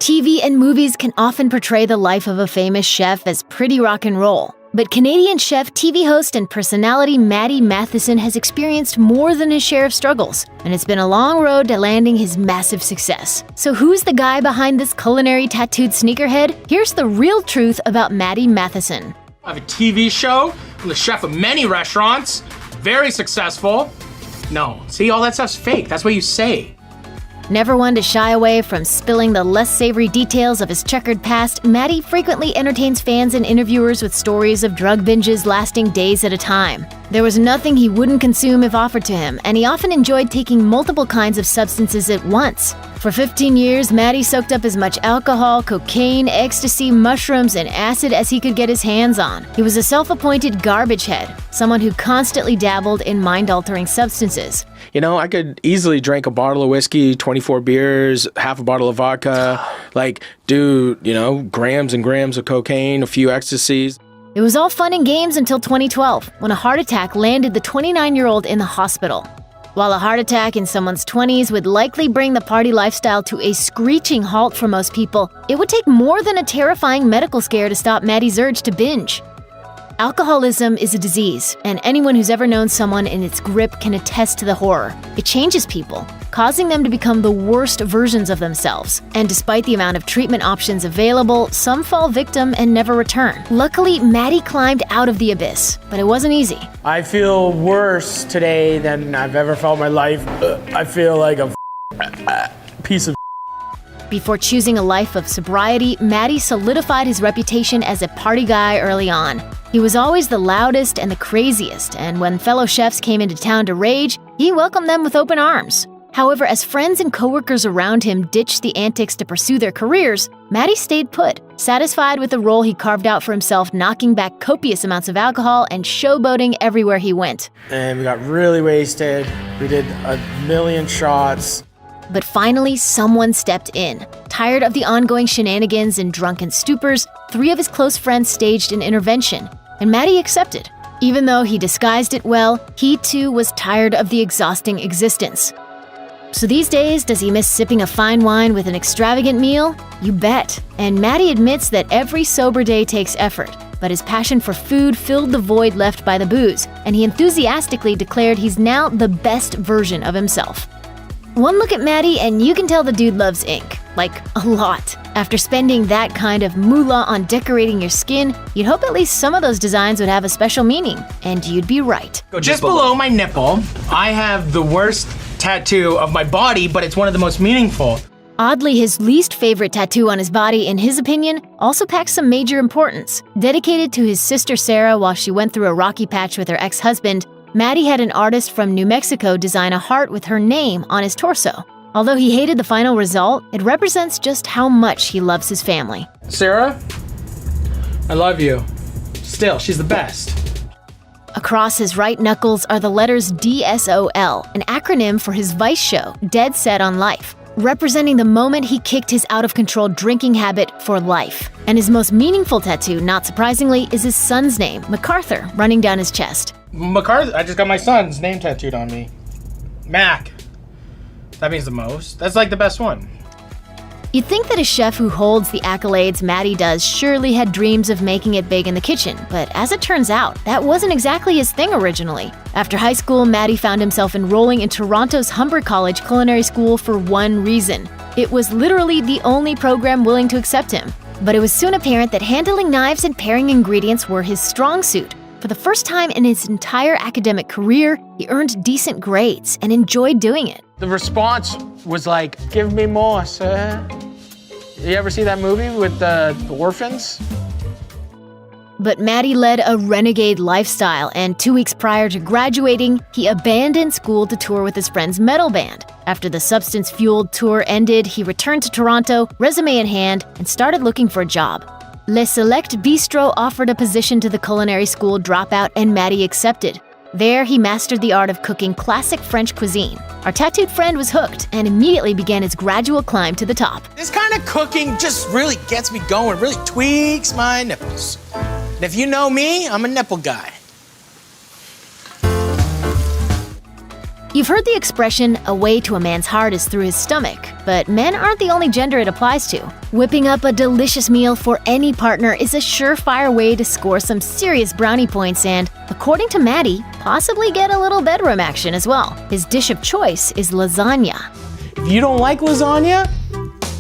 TV and movies can often portray the life of a famous chef as pretty rock and roll. But Canadian chef, TV host, and personality Matty Matheson has experienced more than his share of struggles, and it's been a long road to landing his massive success. So who's the guy behind this culinary tattooed sneakerhead? Here's the real truth about Matty Matheson. I have a TV show. I'm the chef of many restaurants. Very successful. No, see, all that stuff's fake. That's what you say. Never one to shy away from spilling the less savory details of his checkered past, Matty frequently entertains fans and interviewers with stories of drug binges lasting days at a time. There was nothing he wouldn't consume if offered to him, and he often enjoyed taking multiple kinds of substances at once. For 15 years, Matty soaked up as much alcohol, cocaine, ecstasy, mushrooms, and acid as he could get his hands on. He was a self-appointed garbage head, someone who constantly dabbled in mind-altering substances. You know, I could easily drink a bottle of whiskey, 24 beers, half a bottle of vodka, do, grams and grams of cocaine, a few ecstasies. It was all fun and games until 2012, when a heart attack landed the 29-year-old in the hospital. While a heart attack in someone's 20s would likely bring the party lifestyle to a screeching halt for most people, it would take more than a terrifying medical scare to stop Matty's urge to binge. Alcoholism is a disease, and anyone who's ever known someone in its grip can attest to the horror. It changes people, causing them to become the worst versions of themselves. And despite the amount of treatment options available, some fall victim and never return. Luckily, Matty climbed out of the abyss, but it wasn't easy. I feel worse today than I've ever felt in my life. I feel like a piece of. Before choosing a life of sobriety, Matty solidified his reputation as a party guy early on. He was always the loudest and the craziest, and when fellow chefs came into town to rage, he welcomed them with open arms. However, as friends and coworkers around him ditched the antics to pursue their careers, Matty stayed put, satisfied with the role he carved out for himself, knocking back copious amounts of alcohol and showboating everywhere he went. And we got really wasted. We did a million shots. But finally, someone stepped in. Tired of the ongoing shenanigans and drunken stupors, 3 of his close friends staged an intervention, and Matty accepted. Even though he disguised it well, he too was tired of the exhausting existence. So these days, does he miss sipping a fine wine with an extravagant meal? You bet. And Matty admits that every sober day takes effort, but his passion for food filled the void left by the booze, and he enthusiastically declared he's now the best version of himself. One look at Matty and you can tell the dude loves ink. Like, a lot. After spending that kind of moolah on decorating your skin, you'd hope at least some of those designs would have a special meaning. And you'd be right. Just below my nipple, I have the worst tattoo of my body, but it's one of the most meaningful. Oddly, his least favorite tattoo on his body, in his opinion, also packs some major importance. Dedicated to his sister Sarah while she went through a rocky patch with her ex-husband, Matty had an artist from New Mexico design a heart with her name on his torso. Although he hated the final result, it represents just how much he loves his family. Sarah, I love you. Still, she's the best. Across his right knuckles are the letters DSOL, an acronym for his vice show, Dead Set on Life, representing the moment he kicked his out-of-control drinking habit for life. And his most meaningful tattoo, not surprisingly, is his son's name, MacArthur, running down his chest. MacArthur, I just got my son's name tattooed on me. Mac. That means the most. That's like the best one. You'd think that a chef who holds the accolades Matty does surely had dreams of making it big in the kitchen, but as it turns out, that wasn't exactly his thing originally. After high school, Matty found himself enrolling in Toronto's Humber College Culinary School for one reason. It was literally the only program willing to accept him. But it was soon apparent that handling knives and pairing ingredients were his strong suit. For the first time in his entire academic career, he earned decent grades and enjoyed doing it. The response was like, "Give me more, sir." You ever see that movie with the orphans? But Matty led a renegade lifestyle, and 2 weeks prior to graduating, he abandoned school to tour with his friend's metal band. After the substance-fueled tour ended, he returned to Toronto, resume in hand, and started looking for a job. Le Select Bistro offered a position to the culinary school dropout, and Matty accepted. There, he mastered the art of cooking classic French cuisine. Our tattooed friend was hooked and immediately began his gradual climb to the top. This kind of cooking just really gets me going, really tweaks my nipples. And if you know me, I'm a nipple guy. You've heard the expression, a way to a man's heart is through his stomach, but men aren't the only gender it applies to. Whipping up a delicious meal for any partner is a surefire way to score some serious brownie points and, according to Matty, possibly get a little bedroom action as well. His dish of choice is lasagna. If you don't like lasagna,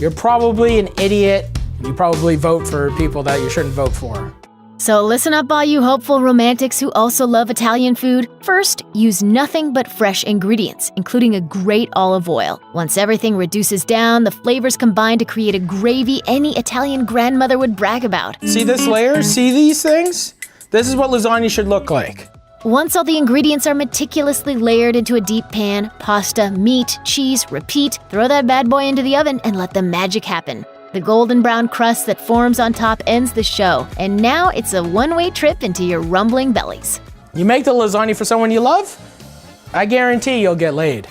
you're probably an idiot. You probably vote for people that you shouldn't vote for. So listen up, all you hopeful romantics who also love Italian food. First, use nothing but fresh ingredients, including a great olive oil. Once everything reduces down, the flavors combine to create a gravy any Italian grandmother would brag about. See this layer? See these things? This is what lasagna should look like. Once all the ingredients are meticulously layered into a deep pan, pasta, meat, cheese, repeat, throw that bad boy into the oven and let the magic happen. The golden brown crust that forms on top ends the show, and now it's a one-way trip into your rumbling bellies. You make the lasagna for someone you love, I guarantee you'll get laid.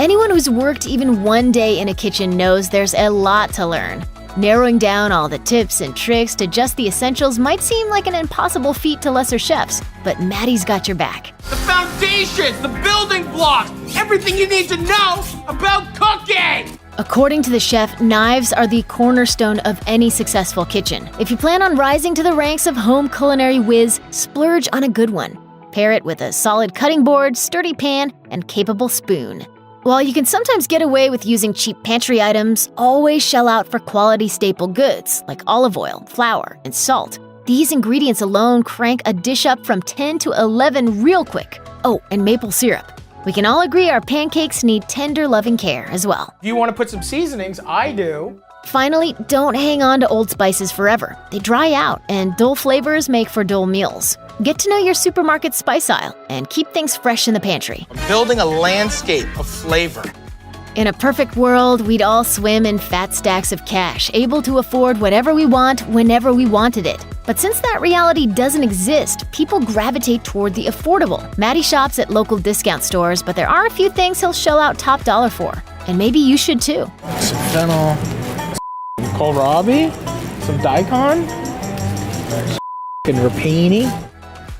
Anyone who's worked even one day in a kitchen knows there's a lot to learn. Narrowing down all the tips and tricks to just the essentials might seem like an impossible feat to lesser chefs, but Matty's got your back. The foundations, the building blocks, everything you need to know about cooking! According to the chef, knives are the cornerstone of any successful kitchen. If you plan on rising to the ranks of home culinary whiz, splurge on a good one. Pair it with a solid cutting board, sturdy pan, and capable spoon. While you can sometimes get away with using cheap pantry items, always shell out for quality staple goods like olive oil, flour, and salt. These ingredients alone crank a dish up from 10 to 11 real quick. Oh, and maple syrup. We can all agree our pancakes need tender, loving care as well. If you want to put some seasonings, I do. Finally, don't hang on to old spices forever. They dry out, and dull flavors make for dull meals. Get to know your supermarket spice aisle and keep things fresh in the pantry. I'm building a landscape of flavor. In a perfect world, we'd all swim in fat stacks of cash, able to afford whatever we want whenever we wanted it. But since that reality doesn't exist, people gravitate toward the affordable. Matty shops at local discount stores, but there are a few things he'll shell out top dollar for. And maybe you should too. Some fennel, some kohlrabi, some daikon, some rapini.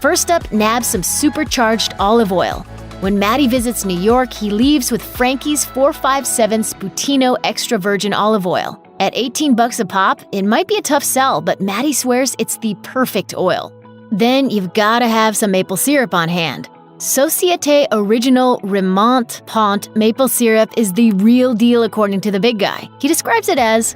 First up, nab some supercharged olive oil. When Matty visits New York, he leaves with Frankie's 457 Sputino extra virgin olive oil. At $18 a pop, it might be a tough sell, but Matty swears it's the perfect oil. Then you've gotta have some maple syrup on hand. Société Original Remont Pont maple syrup is the real deal according to the big guy. He describes it as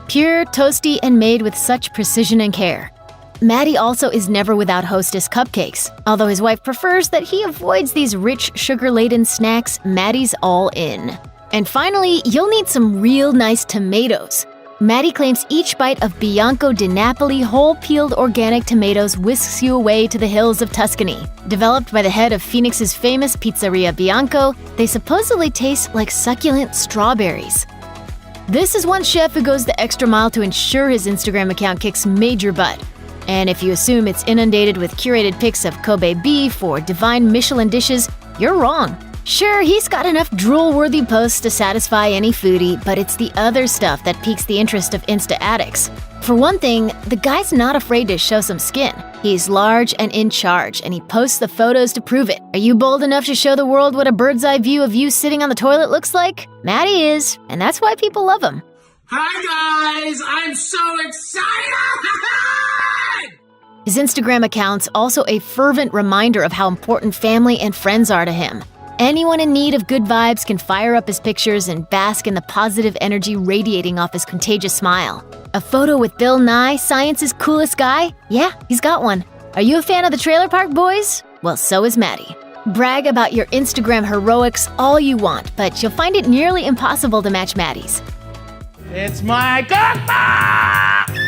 pure, toasty, and made with such precision and care. Matty also is never without Hostess cupcakes. Although his wife prefers that he avoids these rich, sugar-laden snacks, Matty's all in. And finally, you'll need some real nice tomatoes. Matty claims each bite of Bianco di Napoli whole-peeled organic tomatoes whisks you away to the hills of Tuscany. Developed by the head of Phoenix's famous Pizzeria Bianco, they supposedly taste like succulent strawberries. This is one chef who goes the extra mile to ensure his Instagram account kicks major butt. And if you assume it's inundated with curated pics of Kobe beef or divine Michelin dishes, you're wrong. Sure, he's got enough drool-worthy posts to satisfy any foodie, but it's the other stuff that piques the interest of Insta addicts. For one thing, the guy's not afraid to show some skin. He's large and in charge, and he posts the photos to prove it. Are you bold enough to show the world what a bird's eye view of you sitting on the toilet looks like? Matty is, and that's why people love him. Hi guys, I'm so excited! His Instagram account's also a fervent reminder of how important family and friends are to him. Anyone in need of good vibes can fire up his pictures and bask in the positive energy radiating off his contagious smile. A photo with Bill Nye, science's coolest guy? Yeah, he's got one. Are you a fan of the Trailer Park Boys? Well, so is Matty. Brag about your Instagram heroics all you want, but you'll find it nearly impossible to match Matty's. It's my cookbook!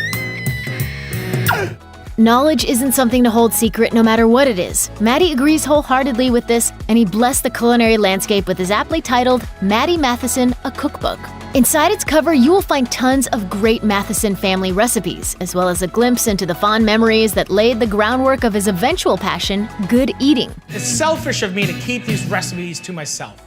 Knowledge isn't something to hold secret no matter what it is. Matty agrees wholeheartedly with this, and he blessed the culinary landscape with his aptly titled Matty Matheson, a Cookbook. Inside its cover, you will find tons of great Matheson family recipes, as well as a glimpse into the fond memories that laid the groundwork of his eventual passion, good eating. It's selfish of me to keep these recipes to myself.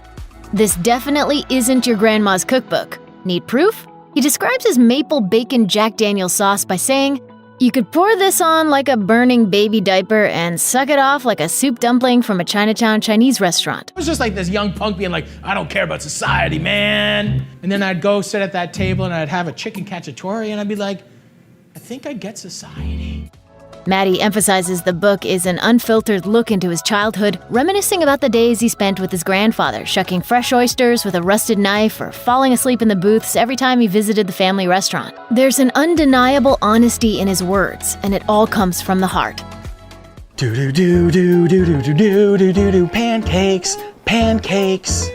This definitely isn't your grandma's cookbook. Need proof? He describes his maple bacon Jack Daniel's sauce by saying, You could pour this on like a burning baby diaper and suck it off like a soup dumpling from a Chinatown Chinese restaurant. It was just like this young punk being like, I don't care about society, man. And then I'd go sit at that table and I'd have a chicken cacciatore and I'd be like, I think I get society. Matty emphasizes the book is an unfiltered look into his childhood, reminiscing about the days he spent with his grandfather, shucking fresh oysters with a rusted knife or falling asleep in the booths every time he visited the family restaurant. There's an undeniable honesty in his words, and it all comes from the heart. Pancakes, pancakes.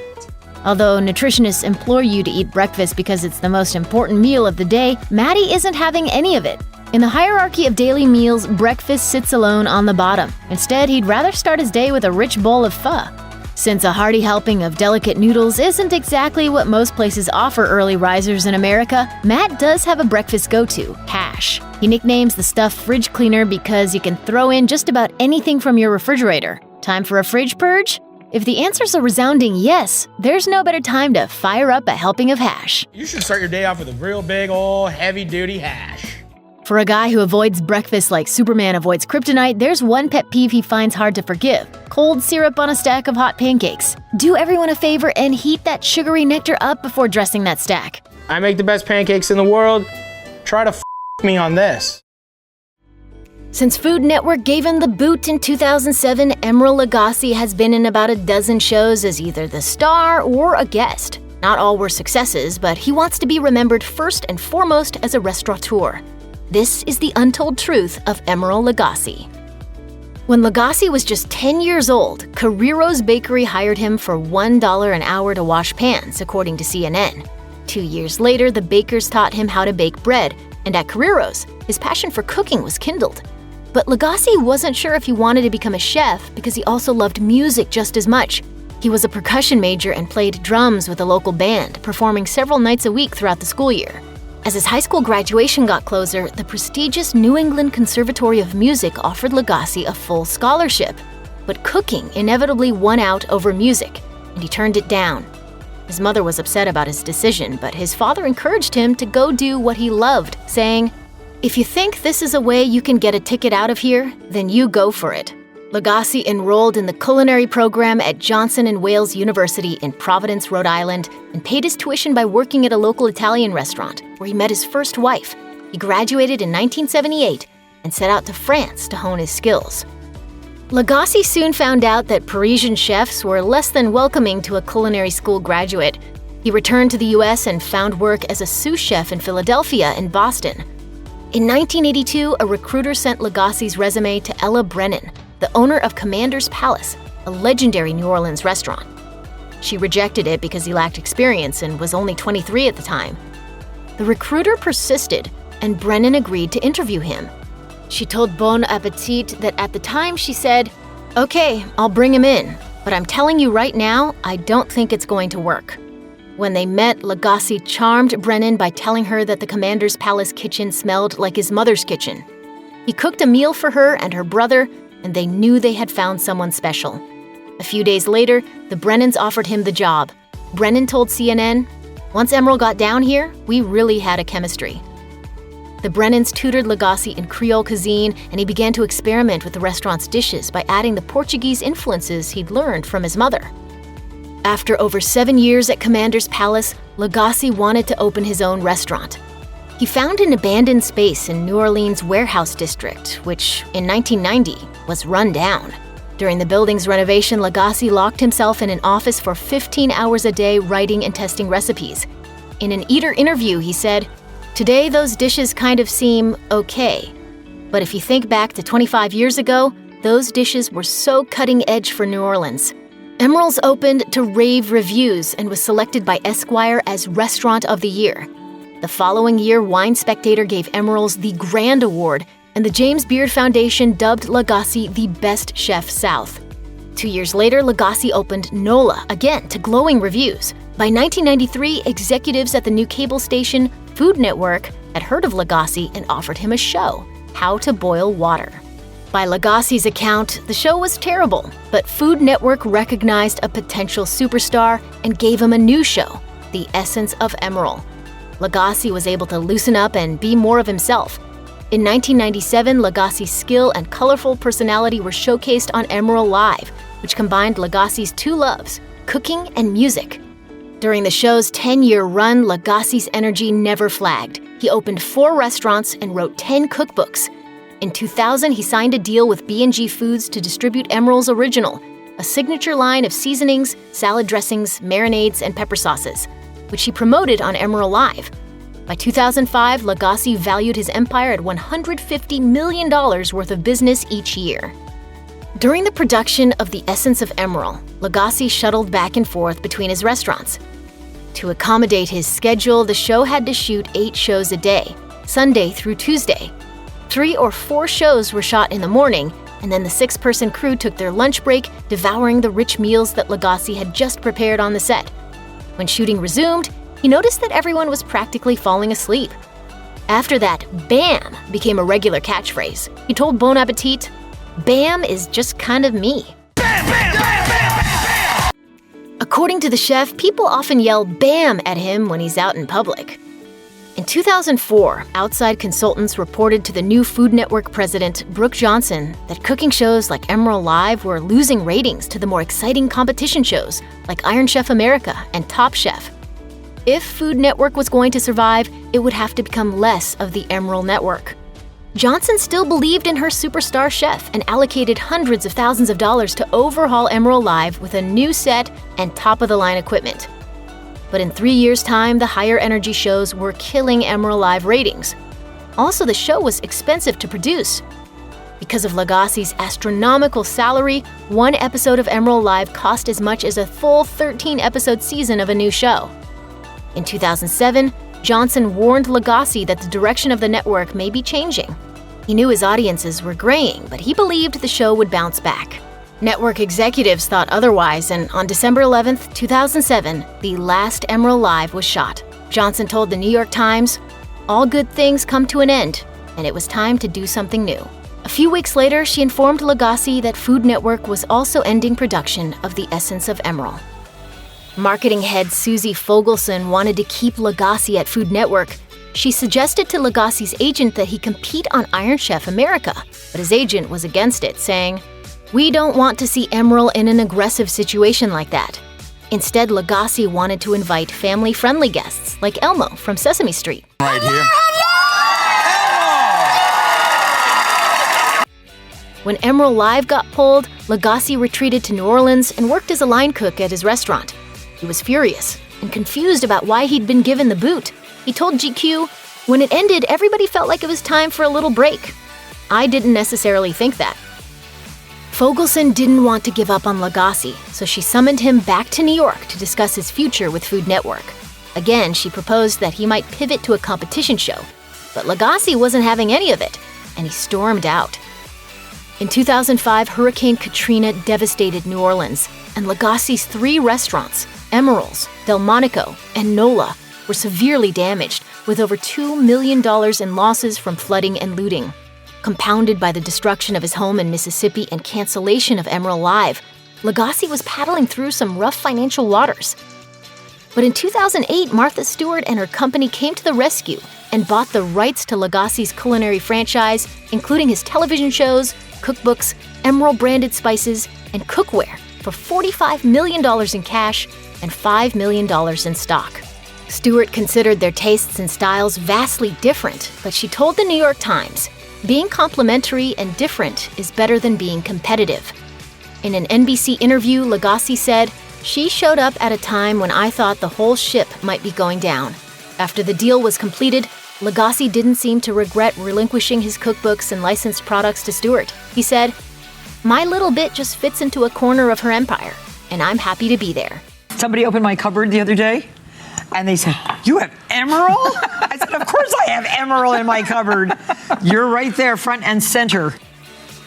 Although nutritionists implore you to eat breakfast because it's the most important meal of the day, Matty isn't having any of it. In the hierarchy of daily meals, breakfast sits alone on the bottom. Instead, he'd rather start his day with a rich bowl of pho. Since a hearty helping of delicate noodles isn't exactly what most places offer early risers in America, Matt does have a breakfast go-to, hash. He nicknames the stuff fridge cleaner because you can throw in just about anything from your refrigerator. Time for a fridge purge? If the answer's a resounding yes, there's no better time to fire up a helping of hash. You should start your day off with a real big old heavy-duty hash. For a guy who avoids breakfast like Superman avoids kryptonite, there's one pet peeve he finds hard to forgive: cold syrup on a stack of hot pancakes. Do everyone a favor and heat that sugary nectar up before dressing that stack. I make the best pancakes in the world. Try to me on this. Since Food Network gave him the boot in 2007, Emeril Lagasse has been in about a dozen shows as either the star or a guest. Not all were successes, but he wants to be remembered first and foremost as a restaurateur. This is the untold truth of Emeril Lagasse. When Lagasse was just 10 years old, Carrero's Bakery hired him for $1 an hour to wash pans, according to CNN. 2 years later, the bakers taught him how to bake bread, and at Carrero's, his passion for cooking was kindled. But Lagasse wasn't sure if he wanted to become a chef because he also loved music just as much. He was a percussion major and played drums with a local band, performing several nights a week throughout the school year. As his high school graduation got closer, the prestigious New England Conservatory of Music offered Lagasse a full scholarship. But cooking inevitably won out over music, and he turned it down. His mother was upset about his decision, but his father encouraged him to go do what he loved, saying, "If you think this is a way you can get a ticket out of here, then you go for it." Lagasse enrolled in the culinary program at Johnson & Wales University in Providence, Rhode Island, and paid his tuition by working at a local Italian restaurant, where he met his first wife. He graduated in 1978 and set out to France to hone his skills. Lagasse soon found out that Parisian chefs were less than welcoming to a culinary school graduate. He returned to the US and found work as a sous chef in Philadelphia and Boston. In 1982, a recruiter sent Lagasse's resume to Ella Brennan, the owner of Commander's Palace, a legendary New Orleans restaurant. She rejected it because he lacked experience and was only 23 at the time. The recruiter persisted, and Brennan agreed to interview him. She told Bon Appetit that at the time she said, "Okay, I'll bring him in, but I'm telling you right now, I don't think it's going to work." When they met, Lagasse charmed Brennan by telling her that the Commander's Palace kitchen smelled like his mother's kitchen. He cooked a meal for her and her brother, and they knew they had found someone special. A few days later, the Brennans offered him the job. Brennan told CNN, "Once Emeril got down here, we really had a chemistry." The Brennans tutored Lagasse in Creole cuisine, and he began to experiment with the restaurant's dishes by adding the Portuguese influences he'd learned from his mother. After over 7 years at Commander's Palace, Lagasse wanted to open his own restaurant. He found an abandoned space in New Orleans' Warehouse District, which, in 1990, was run down. During the building's renovation, Lagasse locked himself in an office for 15 hours a day writing and testing recipes. In an Eater interview, he said, "Today those dishes kind of seem okay. But if you think back to 25 years ago, those dishes were so cutting edge for New Orleans." Emeril's opened to rave reviews and was selected by Esquire as Restaurant of the Year. The following year, Wine Spectator gave Emeril's the Grand Award, and the James Beard Foundation dubbed Lagasse the best chef South. 2 years later, Lagasse opened NOLA, again to glowing reviews. By 1993, executives at the new cable station, Food Network, had heard of Lagasse and offered him a show, How to Boil Water. By Lagasse's account, the show was terrible, but Food Network recognized a potential superstar and gave him a new show, The Essence of Emeril. Lagasse was able to loosen up and be more of himself. In 1997, Lagasse's skill and colorful personality were showcased on Emeril Live, which combined Lagasse's two loves, cooking and music. During the show's 10-year run, Lagasse's energy never flagged. He opened 4 restaurants and wrote 10 cookbooks. In 2000, he signed a deal with B&G Foods to distribute Emeril's Original, a signature line of seasonings, salad dressings, marinades, and pepper sauces, which he promoted on Emeril Live. By 2005, Lagasse valued his empire at $150 million worth of business each year. During the production of The Essence of Emeril, Lagasse shuttled back and forth between his restaurants. To accommodate his schedule, the show had to shoot 8 shows a day, Sunday through Tuesday. 3 or 4 shows were shot in the morning, and then the 6-person crew took their lunch break, devouring the rich meals that Lagasse had just prepared on the set. When shooting resumed, he noticed that everyone was practically falling asleep. After that, BAM became a regular catchphrase. He told Bon Appetit, "BAM is just kind of me." According to the chef, people often yell BAM at him when he's out in public. In 2004, outside consultants reported to the new Food Network president, Brooke Johnson, that cooking shows like Emeril Live were losing ratings to the more exciting competition shows like Iron Chef America and Top Chef. If Food Network was going to survive, it would have to become less of the Emeril network. Johnson still believed in her superstar chef and allocated hundreds of thousands of dollars to overhaul Emeril Live with a new set and top-of-the-line equipment. But in 3 years' time, the higher energy shows were killing Emeril Live ratings. Also, the show was expensive to produce. Because of Lagasse's astronomical salary, one episode of Emeril Live cost as much as a full 13-episode season of a new show. In 2007, Johnson warned Lagasse that the direction of the network may be changing. He knew his audiences were graying, but he believed the show would bounce back. Network executives thought otherwise, and on December 11, 2007, the last Emeril Live was shot. Johnson told the New York Times, "All good things come to an end, and it was time to do something new." A few weeks later, she informed Lagasse that Food Network was also ending production of The Essence of Emeril. Marketing head Susie Fogelson wanted to keep Lagasse at Food Network. She suggested to Lagasse's agent that he compete on Iron Chef America, but his agent was against it, saying, "We don't want to see Emeril in an aggressive situation like that." Instead, Lagasse wanted to invite family-friendly guests like Elmo from Sesame Street. Right here. When Emeril Live got pulled, Lagasse retreated to New Orleans and worked as a line cook at his restaurant. He was furious and confused about why he'd been given the boot. He told GQ, "When it ended, everybody felt like it was time for a little break. I didn't necessarily think that." Fogelson didn't want to give up on Lagasse, so she summoned him back to New York to discuss his future with Food Network. Again, she proposed that he might pivot to a competition show, but Lagasse wasn't having any of it, and he stormed out. In 2005, Hurricane Katrina devastated New Orleans, and Lagasse's 3 restaurants, Emeril's, Delmonico, and Nola, were severely damaged, with over $2 million in losses from flooding and looting. Compounded by the destruction of his home in Mississippi and cancellation of Emeril Live, Lagasse was paddling through some rough financial waters. But in 2008, Martha Stewart and her company came to the rescue and bought the rights to Lagasse's culinary franchise, including his television shows, cookbooks, Emeril-branded spices, and cookware for $45 million in cash and $5 million in stock. Stewart considered their tastes and styles vastly different, but she told the New York Times, "Being complementary and different is better than being competitive." In an NBC interview, Lagasse said, "She showed up at a time when I thought the whole ship might be going down." After the deal was completed, Lagasse didn't seem to regret relinquishing his cookbooks and licensed products to Stewart. He said, "My little bit just fits into a corner of her empire, and I'm happy to be there." Somebody opened my cupboard the other day, and they said, "You have Emeril?" I said, "Of course I have Emeril in my cupboard. You're right there, front and center."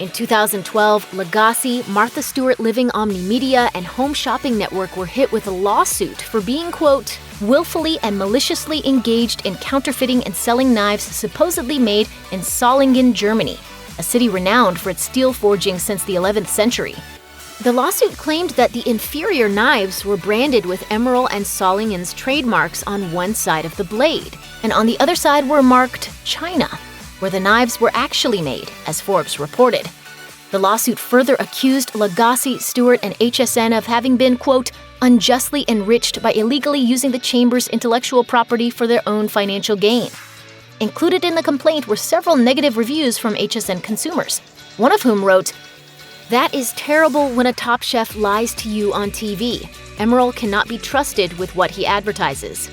In 2012, Lagasse, Martha Stewart Living Omni Media, and Home Shopping Network were hit with a lawsuit for being, quote, "willfully and maliciously engaged in counterfeiting and selling knives supposedly made in Solingen, Germany, a city renowned for its steel forging since the 11th century. The lawsuit claimed that the inferior knives were branded with Emeril and Solingen's trademarks on one side of the blade, and on the other side were marked China. where the knives were actually made, as Forbes reported. The lawsuit further accused Lagasse, Stewart, and HSN of having been, quote, unjustly enriched by illegally using the chamber's intellectual property for their own financial gain. Included in the complaint were several negative reviews from HSN consumers, one of whom wrote, "That is terrible when a top chef lies to you on TV. Emeril cannot be trusted with what he advertises."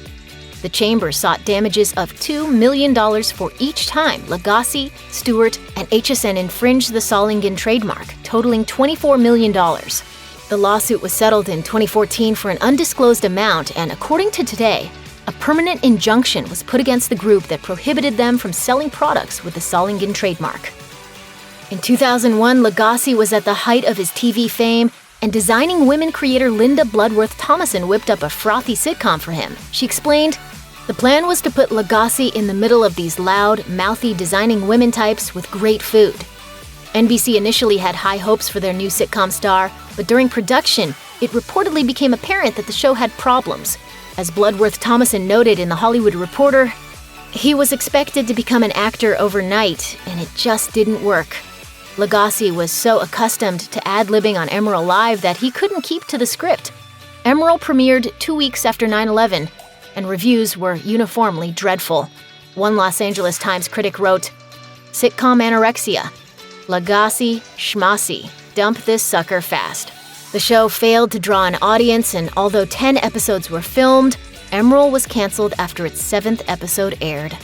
The chamber sought damages of $2 million for each time Lagasse, Stewart, and HSN infringed the Solingen trademark, totaling $24 million. The lawsuit was settled in 2014 for an undisclosed amount, and according to Today, a permanent injunction was put against the group that prohibited them from selling products with the Solingen trademark. In 2001, Lagasse was at the height of his TV fame, and designing women creator Linda Bloodworth-Thomason whipped up a frothy sitcom for him. She explained, "The plan was to put Lagasse in the middle of these loud, mouthy designing women types with great food." NBC initially had high hopes for their new sitcom star, but during production, it reportedly became apparent that the show had problems. As Bloodworth-Thomason noted in The Hollywood Reporter, "He was expected to become an actor overnight, and it just didn't work." Lagasse was so accustomed to ad-libbing on Emeril Live that he couldn't keep to the script. Emeril premiered 2 weeks after 9/11, and reviews were uniformly dreadful. One Los Angeles Times critic wrote, "Sitcom anorexia. Lagasse, schmassy. Dump this sucker fast." The show failed to draw an audience, and although 10 episodes were filmed, Emeril was canceled after its 7th episode aired.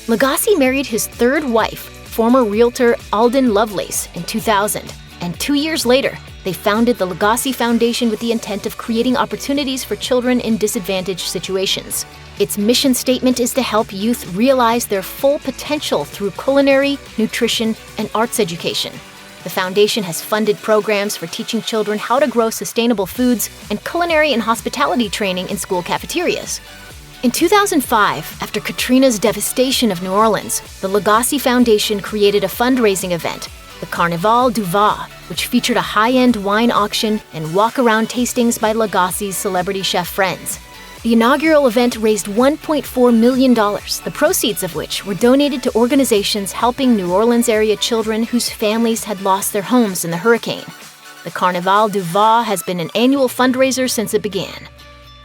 Lagasse married his third wife, former realtor Alden Lovelace, in 2000, and 2 years later, they founded the Lagasse Foundation with the intent of creating opportunities for children in disadvantaged situations. Its mission statement is to help youth realize their full potential through culinary, nutrition, and arts education. The foundation has funded programs for teaching children how to grow sustainable foods and culinary and hospitality training in school cafeterias. In 2005, after Katrina's devastation of New Orleans, the Lagasse Foundation created a fundraising event, the Carnaval du Vin, which featured a high-end wine auction and walk-around tastings by Lagasse's celebrity chef friends. The inaugural event raised $1.4 million, the proceeds of which were donated to organizations helping New Orleans area children whose families had lost their homes in the hurricane. The Carnaval du Vin has been an annual fundraiser since it began.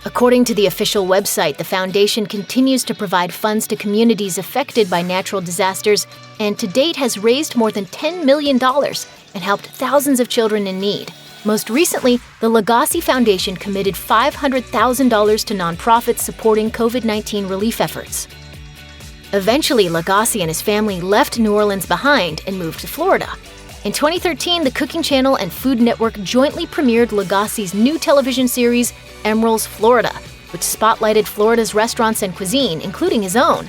According to the official website, the foundation continues to provide funds to communities affected by natural disasters and to date has raised more than $10 million and helped thousands of children in need. Most recently, the Lagasse Foundation committed $500,000 to nonprofits supporting COVID-19 relief efforts. Eventually, Lagasse and his family left New Orleans behind and moved to Florida. In 2013, the Cooking Channel and Food Network jointly premiered Lagasse's new television series, Emeril's Florida, which spotlighted Florida's restaurants and cuisine, including his own.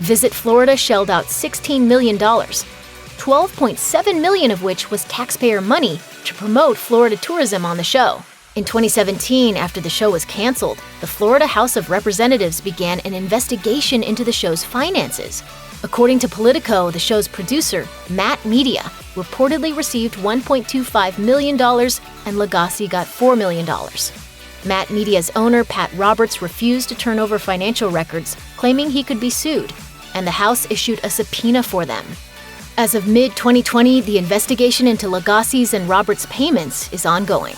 Visit Florida shelled out $16 million, $12.7 million of which was taxpayer money to promote Florida tourism on the show. In 2017, after the show was canceled, the Florida House of Representatives began an investigation into the show's finances. According to Politico, the show's producer, Matt Media, reportedly received $1.25 million and Lagasse got $4 million. Matt Media's owner, Pat Roberts, refused to turn over financial records, claiming he could be sued, and the House issued a subpoena for them. As of mid-2020, the investigation into Lagasse's and Roberts' payments is ongoing.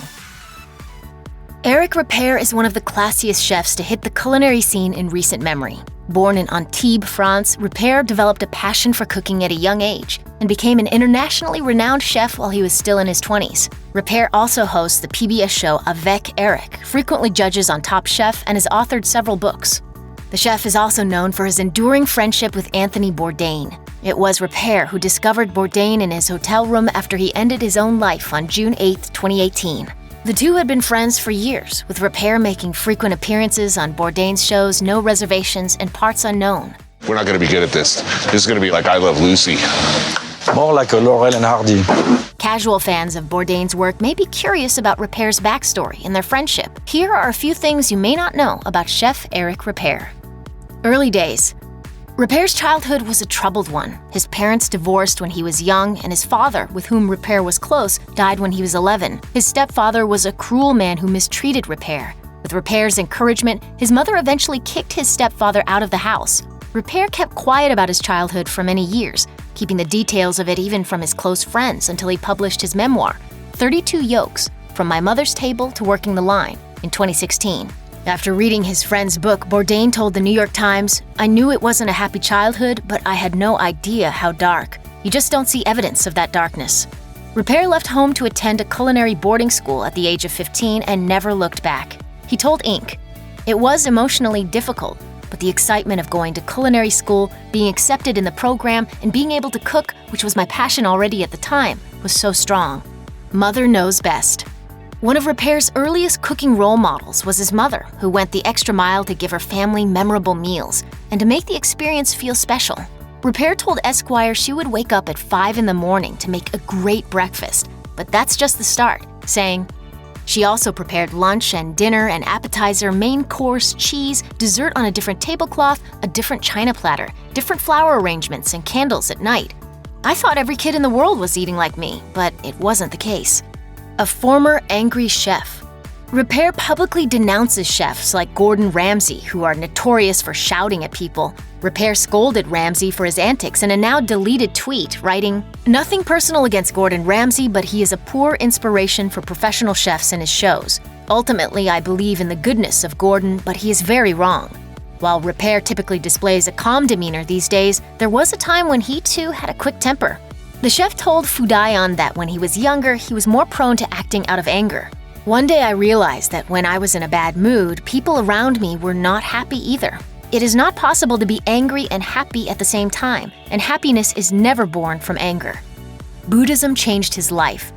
Eric Ripert is one of the classiest chefs to hit the culinary scene in recent memory. Born in Antibes, France, Ripert developed a passion for cooking at a young age and became an internationally renowned chef while he was still in his 20s. Ripert also hosts the PBS show Avec Eric, frequently judges on Top Chef, and has authored several books. The chef is also known for his enduring friendship with Anthony Bourdain. It was Ripert who discovered Bourdain in his hotel room after he ended his own life on June 8, 2018. The two had been friends for years, with Ripert making frequent appearances on Bourdain's shows No Reservations and Parts Unknown. We're not going to be good at this. This is going to be like I Love Lucy. More like a Laurel and Hardy. Casual fans of Bourdain's work may be curious about Ripert's backstory and their friendship. Here are a few things you may not know about Chef Eric Ripert. Early days. Ripert's childhood was a troubled one. His parents divorced when he was young, and his father, with whom Ripert was close, died when he was 11. His stepfather was a cruel man who mistreated Ripert. With Ripert's encouragement, his mother eventually kicked his stepfather out of the house. Ripert kept quiet about his childhood for many years, keeping the details of it even from his close friends until he published his memoir, 32 Yolks, From My Mother's Table to Working the Line, in 2016. After reading his friend's book, Bourdain told the New York Times, "I knew it wasn't a happy childhood, but I had no idea how dark. You just don't see evidence of that darkness." Ripert left home to attend a culinary boarding school at the age of 15 and never looked back. He told Inc., "It was emotionally difficult, but the excitement of going to culinary school, being accepted in the program, and being able to cook, which was my passion already at the time, was so strong. Mother knows best." One of Ripert's earliest cooking role models was his mother, who went the extra mile to give her family memorable meals and to make the experience feel special. Ripert told Esquire she would wake up at 5 in the morning to make a great breakfast, but that's just the start, saying, "She also prepared lunch and dinner and appetizer, main course, cheese, dessert on a different tablecloth, a different china platter, different flower arrangements and candles at night. I thought every kid in the world was eating like me, but it wasn't the case." A former angry chef. Ripert publicly denounces chefs like Gordon Ramsay, who are notorious for shouting at people. Ripert scolded Ramsay for his antics in a now deleted tweet, writing, "Nothing personal against Gordon Ramsay, but he is a poor inspiration for professional chefs in his shows. Ultimately, I believe in the goodness of Gordon, but he is very wrong." While Ripert typically displays a calm demeanor these days, there was a time when he too had a quick temper. The chef told Fudayan that when he was younger, he was more prone to acting out of anger. "One day I realized that when I was in a bad mood, people around me were not happy either. It is not possible to be angry and happy at the same time, and happiness is never born from anger." Buddhism changed his life.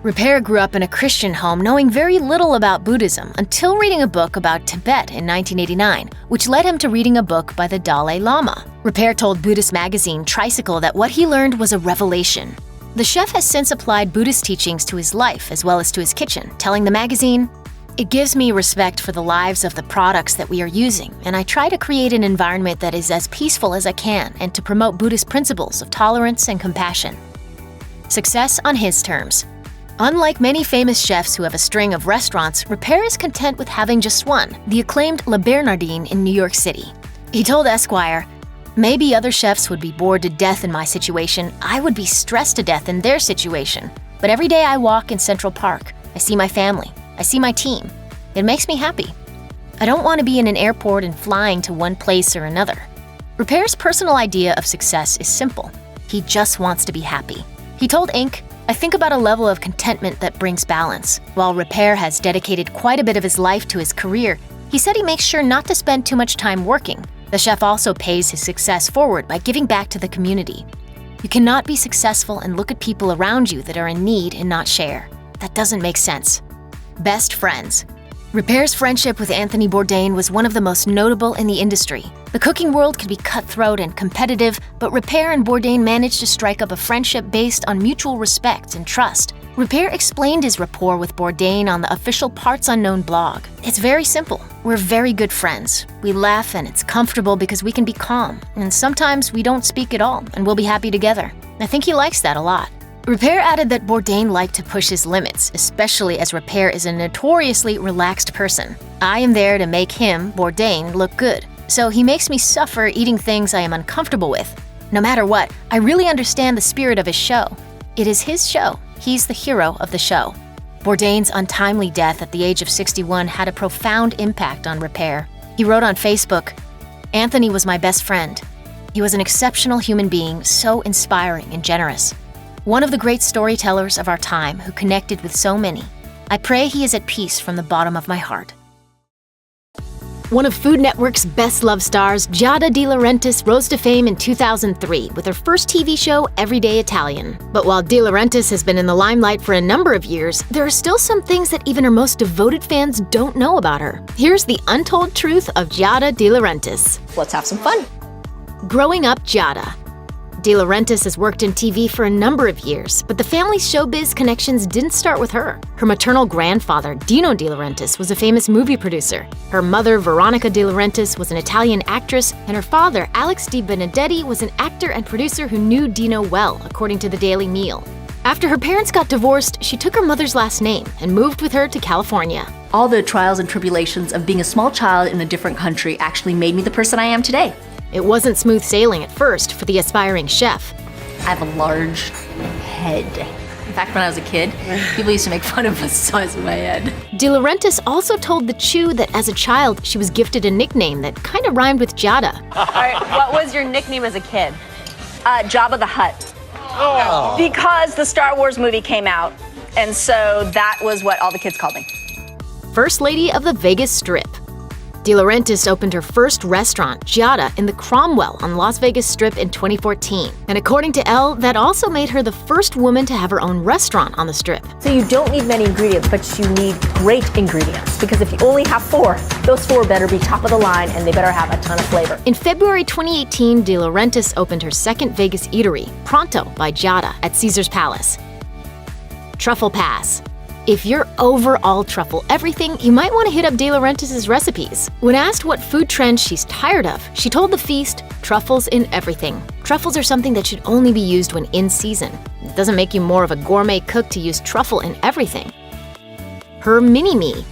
Ripert grew up in a Christian home knowing very little about Buddhism until reading a book about Tibet in 1989, which led him to reading a book by the Dalai Lama. Ripert told Buddhist magazine Tricycle that what he learned was a revelation. The chef has since applied Buddhist teachings to his life as well as to his kitchen, telling the magazine, "It gives me respect for the lives of the products that we are using, and I try to create an environment that is as peaceful as I can and to promote Buddhist principles of tolerance and compassion." Success on his terms. Unlike many famous chefs who have a string of restaurants, Ripert is content with having just one, the acclaimed Le Bernardin in New York City. He told Esquire, "Maybe other chefs would be bored to death in my situation. I would be stressed to death in their situation. But every day I walk in Central Park, I see my family, I see my team. It makes me happy. I don't want to be in an airport and flying to one place or another." Ripert's personal idea of success is simple. He just wants to be happy. He told Inc., "I think about a level of contentment that brings balance." While Ripert has dedicated quite a bit of his life to his career, he said he makes sure not to spend too much time working. The chef also pays his success forward by giving back to the community. You cannot be successful and look at people around you that are in need and not share. That doesn't make sense. Best friends. Ripert's friendship with Anthony Bourdain was one of the most notable in the industry. The cooking world can be cutthroat and competitive, but Ripert and Bourdain managed to strike up a friendship based on mutual respect and trust. Ripert explained his rapport with Bourdain on the official Parts Unknown blog. "It's very simple. We're very good friends. We laugh and it's comfortable because we can be calm, and sometimes we don't speak at all and we'll be happy together." I think he likes that a lot. Ripert added that Bourdain liked to push his limits, especially as Ripert is a notoriously relaxed person. "I am there to make him, Bourdain, look good. So he makes me suffer eating things I am uncomfortable with. No matter what, I really understand the spirit of his show. It is his show. He's the hero of the show." Bourdain's untimely death at the age of 61 had a profound impact on Ripert. He wrote on Facebook, "Anthony was my best friend. He was an exceptional human being, so inspiring and generous. One of the great storytellers of our time who connected with so many. I pray he is at peace from the bottom of my heart." One of Food Network's best-loved stars, Giada De Laurentiis rose to fame in 2003 with her first TV show, Everyday Italian. But while De Laurentiis has been in the limelight for a number of years, there are still some things that even her most devoted fans don't know about her. Here's the untold truth of Giada De Laurentiis. Let's have some fun. Growing up Giada. De Laurentiis has worked in TV for a number of years, but the family's showbiz connections didn't start with her. Her maternal grandfather, Dino De Laurentiis, was a famous movie producer. Her mother, Veronica De Laurentiis, was an Italian actress, and her father, Alex Di Benedetti, was an actor and producer who knew Dino well, according to the Daily Meal. After her parents got divorced, she took her mother's last name and moved with her to California. All the trials and tribulations of being a small child in a different country actually made me the person I am today. It wasn't smooth sailing at first for the aspiring chef. I have a large head. In fact, when I was a kid, people used to make fun of the size of my head. De Laurentiis also told The Chew that as a child, she was gifted a nickname that kind of rhymed with Giada. All right, what was your nickname as a kid? Jabba the Hutt. Oh. Because the Star Wars movie came out, and so that was what all the kids called me. First lady of the Vegas Strip. De Laurentiis opened her first restaurant, Giada, in the Cromwell on Las Vegas Strip in 2014. And according to Elle, that also made her the first woman to have her own restaurant on the Strip. So you don't need many ingredients, but you need great ingredients. Because if you only have 4, those 4 better be top of the line and they better have a ton of flavor. In February 2018, De Laurentiis opened her second Vegas eatery, Pronto by Giada, at Caesar's Palace. Truffle Pass. If you're over all truffle everything, you might want to hit up De Laurentiis' recipes. When asked what food trend she's tired of, she told The Feast, truffles in everything. Truffles are something that should only be used when in season. It doesn't make you more of a gourmet cook to use truffle in everything. Her mini-me.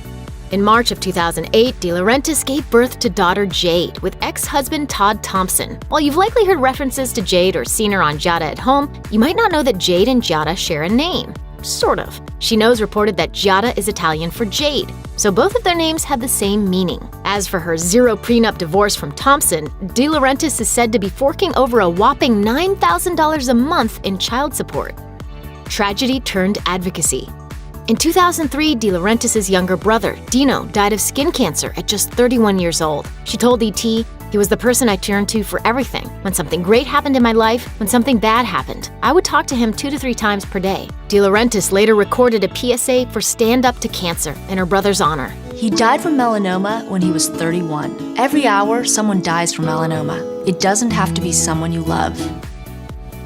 In March of 2008, De Laurentiis gave birth to daughter Jade with ex-husband Todd Thompson. While you've likely heard references to Jade or seen her on Giada at home, you might not know that Jade and Giada share a name. Sort of. She Knows reported that Giada is Italian for Jade, so both of their names have the same meaning. As for her zero prenup divorce from Thompson, De Laurentiis is said to be forking over a whopping $9,000 a month in child support. Tragedy turned advocacy. In 2003, De Laurentiis' younger brother, Dino, died of skin cancer at just 31 years old. She told ET, "He was the person I turned to for everything. When something great happened in my life, when something bad happened, I would talk to him 2 to 3 times per day." De Laurentiis later recorded a PSA for Stand Up to Cancer in her brother's honor. He died from melanoma when he was 31. Every hour, someone dies from melanoma. It doesn't have to be someone you love.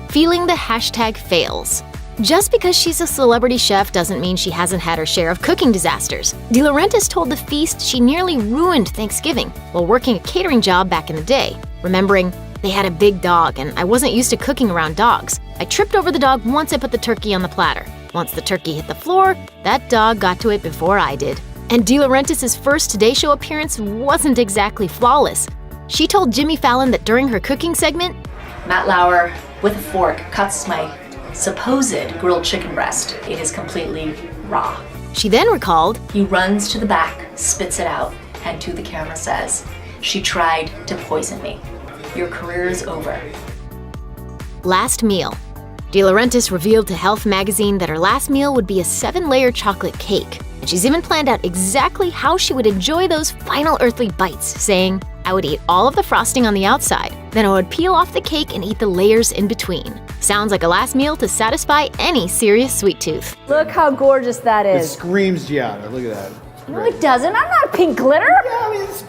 Feeling the hashtag fails. Just because she's a celebrity chef doesn't mean she hasn't had her share of cooking disasters. De Laurentiis told The Feast she nearly ruined Thanksgiving while working a catering job back in the day, remembering, "They had a big dog and I wasn't used to cooking around dogs. I tripped over the dog once I put the turkey on the platter. Once the turkey hit the floor, that dog got to it before I did." And De Laurentiis' first Today Show appearance wasn't exactly flawless. She told Jimmy Fallon that during her cooking segment, Matt Lauer, with a fork, cuts my supposed grilled chicken breast. It is completely raw. She then recalled, He runs to the back, spits it out, and to the camera says, "She tried to poison me. Your career is over." last meal. De Laurentiis revealed to Health magazine that her last meal would be a 7-layer chocolate cake. And she's even planned out exactly how she would enjoy those final earthly bites, saying, "I would eat all of the frosting on the outside, then I would peel off the cake and eat the layers in between." Sounds like a last meal to satisfy any serious sweet tooth. Look how gorgeous that It is. screams Giada. Look at that. No, it doesn't. I'm not pink glitter. Yeah, I mean, it's.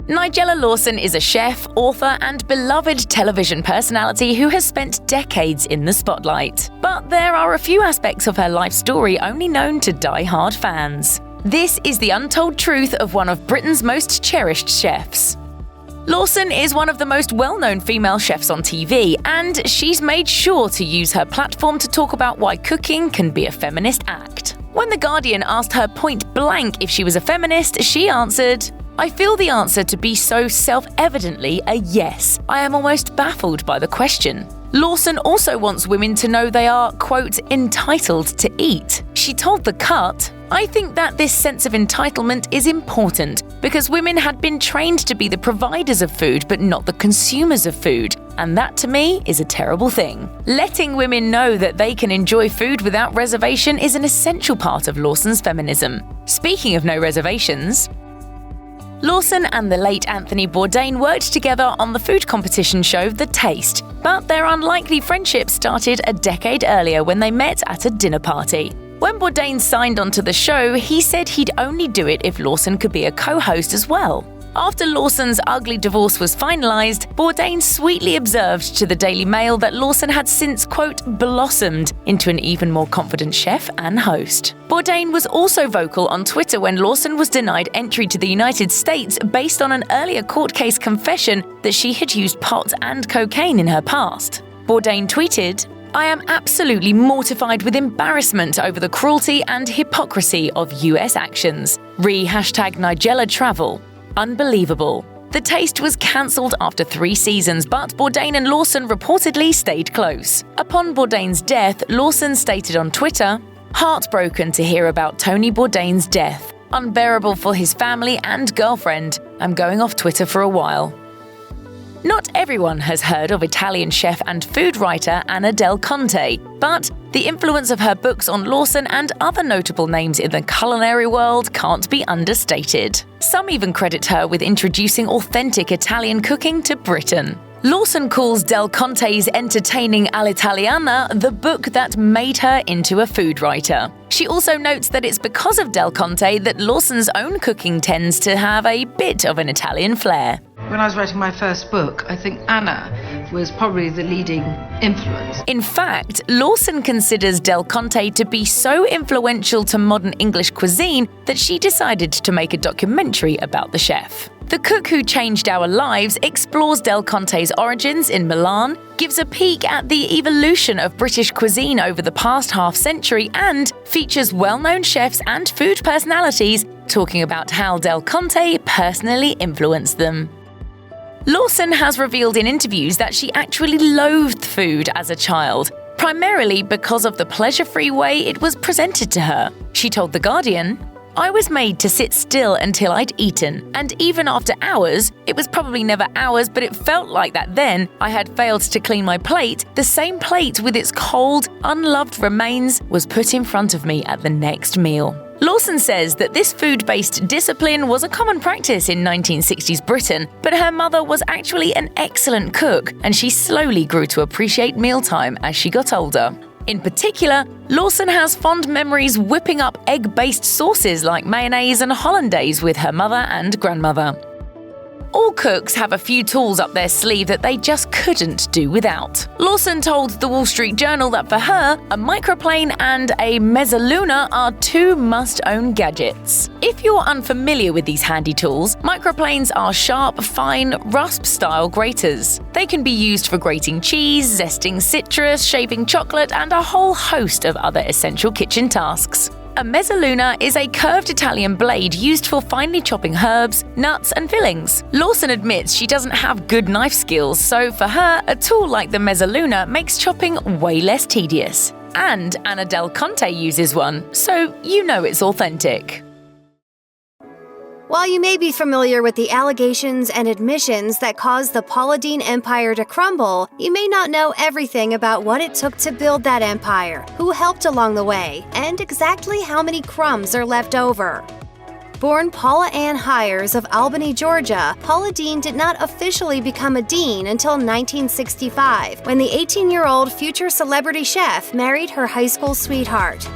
Nigella Lawson is a chef, author, and beloved television personality who has spent decades in the spotlight. But there are a few aspects of her life story only known to die-hard fans. This is the untold truth of one of Britain's most cherished chefs. Lawson is one of the most well-known female chefs on TV, and she's made sure to use her platform to talk about why cooking can be a feminist act. When The Guardian asked her point blank if she was a feminist, she answered, "I feel the answer to be so self-evidently a yes. I am almost baffled by the question." Lawson also wants women to know they are, quote, entitled to eat. She told The Cut, "I think that this sense of entitlement is important because women had been trained to be the providers of food but not the consumers of food. And that to me is a terrible thing. Letting women know that they can enjoy food without reservation is an essential part of Lawson's feminism." Speaking of no reservations, Lawson and the late Anthony Bourdain worked together on the food competition show The Taste, but their unlikely friendship started a decade earlier when they met at a dinner party. When Bourdain signed onto the show, he said he'd only do it if Lawson could be a co-host as well. After Lawson's ugly divorce was finalized, Bourdain sweetly observed to the Daily Mail that Lawson had since, quote, blossomed into an even more confident chef and host. Bourdain was also vocal on Twitter when Lawson was denied entry to the United States based on an earlier court case confession that she had used pot and cocaine in her past. Bourdain tweeted, "I am absolutely mortified with embarrassment over the cruelty and hypocrisy of US actions. #Nigella travel. Unbelievable. The Taste was cancelled after 3 seasons, but Bourdain and Lawson reportedly stayed close. Upon Bourdain's death, Lawson stated on Twitter, "Heartbroken to hear about Tony Bourdain's death. Unbearable for his family and girlfriend. I'm going off Twitter for a while." Not everyone has heard of Italian chef and food writer Anna Del Conte, but the influence of her books on Lawson and other notable names in the culinary world can't be understated. Some even credit her with introducing authentic Italian cooking to Britain. Lawson calls Del Conte's entertaining All'Italiana the book that made her into a food writer. She also notes that it's because of Del Conte that Lawson's own cooking tends to have a bit of an Italian flair. When I was writing my first book, I think Anna was probably the leading influence. In fact, Lawson considers Del Conte to be so influential to modern English cuisine that she decided to make a documentary about the chef. The Cook Who Changed Our Lives explores Del Conte's origins in Milan, gives a peek at the evolution of British cuisine over the past half-century, and features well-known chefs and food personalities talking about how Del Conte personally influenced them. Lawson has revealed in interviews that she actually loathed food as a child, primarily because of the pleasure-free way it was presented to her. She told The Guardian, "I was made to sit still until I'd eaten, and even after hours, it was probably never hours, but it felt like that then, I had failed to clean my plate, the same plate with its cold, unloved remains was put in front of me at the next meal." Lawson says that this food-based discipline was a common practice in 1960s Britain, but her mother was actually an excellent cook, and she slowly grew to appreciate mealtime as she got older. In particular, Lawson has fond memories whipping up egg-based sauces like mayonnaise and hollandaise with her mother and grandmother. All cooks have a few tools up their sleeve that they just couldn't do without. Lawson told the Wall Street Journal that for her, a microplane and a mezzaluna are 2 must-own gadgets. If you're unfamiliar with these handy tools, microplanes are sharp, fine, rasp-style graters. They can be used for grating cheese, zesting citrus, shaving chocolate, and a whole host of other essential kitchen tasks. A mezzaluna is a curved Italian blade used for finely chopping herbs, nuts, and fillings. Lawson admits she doesn't have good knife skills, so for her, a tool like the mezzaluna makes chopping way less tedious. And Anna Del Conte uses one, so you know it's authentic. While you may be familiar with the allegations and admissions that caused the Paula Deen empire to crumble, you may not know everything about what it took to build that empire, who helped along the way, and exactly how many crumbs are left over. Born Paula Ann Hires of Albany, Georgia, Paula Deen did not officially become a dean until 1965, when the 18-year-old future celebrity chef married her high school sweetheart.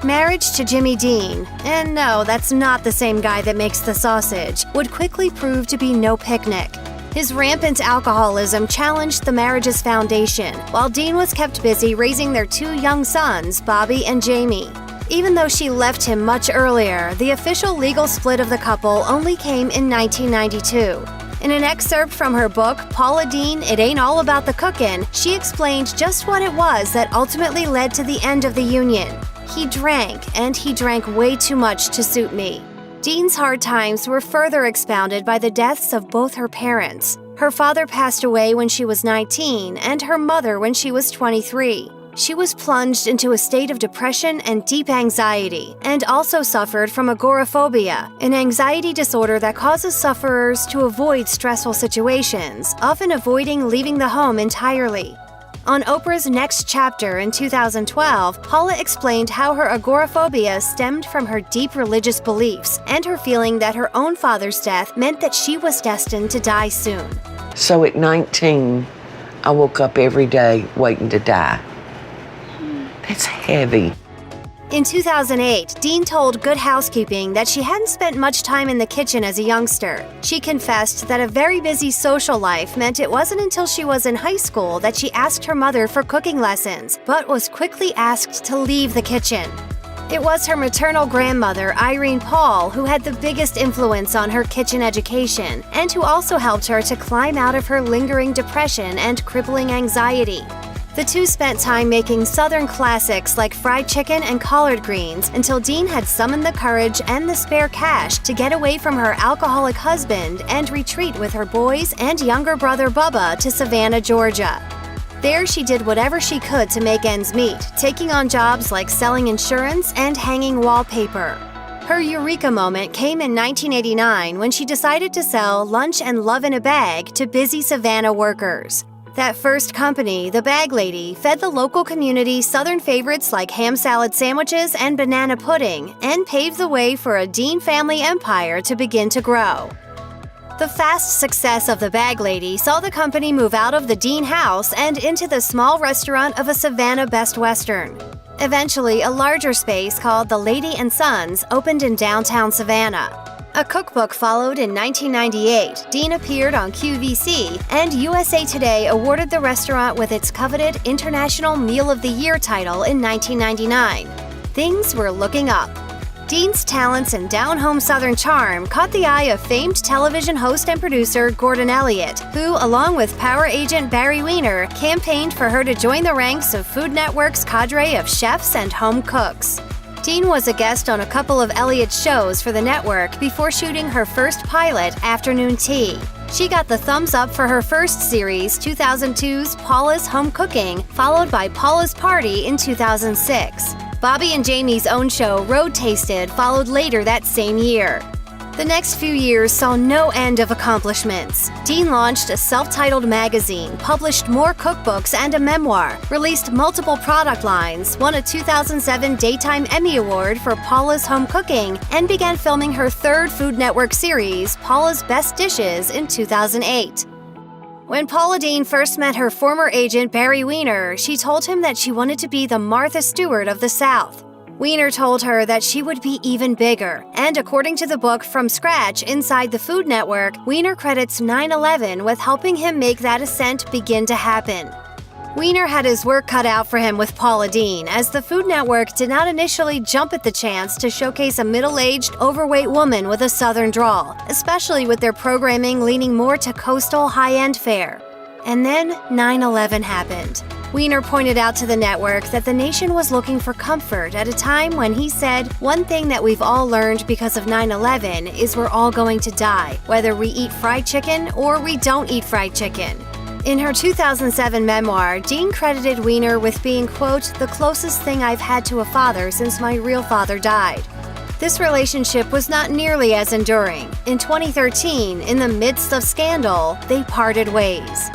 Marriage to Jimmy Deen, and no, that's not the same guy that makes the sausage, would quickly prove to be no picnic. His rampant alcoholism challenged the marriage's foundation, while Deen was kept busy raising their 2 young sons, Bobby and Jamie. Even though she left him much earlier, the official legal split of the couple only came in 1992. In an excerpt from her book, Paula Deen, It Ain't All About the Cookin', she explained just what it was that ultimately led to the end of the union. He drank, and he drank way too much to suit me. Deen's hard times were further expounded by the deaths of both her parents. Her father passed away when she was 19, and her mother when she was 23. She was plunged into a state of depression and deep anxiety, and also suffered from agoraphobia, an anxiety disorder that causes sufferers to avoid stressful situations, often avoiding leaving the home entirely. On Oprah's Next Chapter in 2012, Paula explained how her agoraphobia stemmed from her deep religious beliefs and her feeling that her own father's death meant that she was destined to die soon. So at 19, I woke up every day waiting to die. That's heavy. In 2008, Deen told Good Housekeeping that she hadn't spent much time in the kitchen as a youngster. She confessed that a very busy social life meant it wasn't until she was in high school that she asked her mother for cooking lessons, but was quickly asked to leave the kitchen. It was her maternal grandmother, Irene Paul, who had the biggest influence on her kitchen education, and who also helped her to climb out of her lingering depression and crippling anxiety. The two spent time making Southern classics like fried chicken and collard greens until Deen had summoned the courage and the spare cash to get away from her alcoholic husband and retreat with her boys and younger brother Bubba to Savannah, Georgia. There, she did whatever she could to make ends meet, taking on jobs like selling insurance and hanging wallpaper. Her eureka moment came in 1989 when she decided to sell lunch and love in a bag to busy Savannah workers. That first company, the Bag Lady, fed the local community Southern favorites like ham salad sandwiches and banana pudding, and paved the way for a Deen family empire to begin to grow. The fast success of the Bag Lady saw the company move out of the Deen house and into the small restaurant of a Savannah Best Western. Eventually, a larger space called the Lady and Sons opened in downtown Savannah. A cookbook followed in 1998. Deen appeared on QVC, and USA Today awarded the restaurant with its coveted International Meal of the Year title in 1999. Things were looking up. Deen's talents and down-home Southern charm caught the eye of famed television host and producer Gordon Elliott, who, along with power agent Barry Weiner, campaigned for her to join the ranks of Food Network's cadre of chefs and home cooks. Deen was a guest on a couple of Elliott's shows for the network before shooting her first pilot, Afternoon Tea. She got the thumbs up for her first series, 2002's Paula's Home Cooking, followed by Paula's Party in 2006. Bobby and Jamie's own show, Road Tasted, followed later that same year. The next few years saw no end of accomplishments. Deen launched a self-titled magazine, published more cookbooks and a memoir, released multiple product lines, won a 2007 Daytime Emmy Award for Paula's Home Cooking, and began filming her third Food Network series, Paula's Best Dishes, in 2008. When Paula Deen first met her former agent Barry Weiner, she told him that she wanted to be the Martha Stewart of the South. Weiner told her that she would be even bigger, and according to the book From Scratch Inside the Food Network, Weiner credits 9/11 with helping him make that ascent begin to happen. Weiner had his work cut out for him with Paula Deen, as the Food Network did not initially jump at the chance to showcase a middle-aged, overweight woman with a Southern drawl, especially with their programming leaning more to coastal high-end fare. And then 9/11 happened. Weiner pointed out to the network that the nation was looking for comfort at a time when he said, "One thing that we've all learned because of 9/11 is we're all going to die, whether we eat fried chicken or we don't eat fried chicken." In her 2007 memoir, Deen credited Weiner with being, quote, "the closest thing I've had to a father since my real father died." This relationship was not nearly as enduring. In 2013, in the midst of scandal, they parted ways.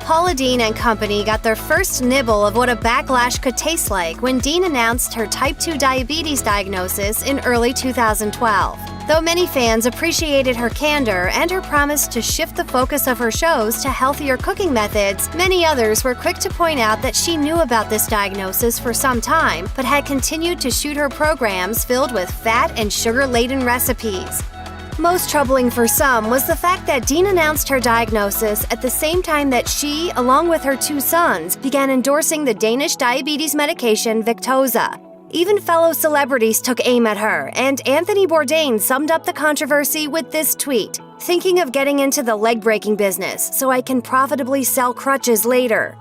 Paula Deen and company got their first nibble of what a backlash could taste like when Deen announced her type 2 diabetes diagnosis in early 2012. Though many fans appreciated her candor and her promise to shift the focus of her shows to healthier cooking methods, many others were quick to point out that she knew about this diagnosis for some time, but had continued to shoot her programs filled with fat and sugar-laden recipes. Most troubling for some was the fact that Deen announced her diagnosis at the same time that she, along with her two sons, began endorsing the Danish diabetes medication Victoza. Even fellow celebrities took aim at her, and Anthony Bourdain summed up the controversy with this tweet: "Thinking of getting into the leg-breaking business so I can profitably sell crutches later."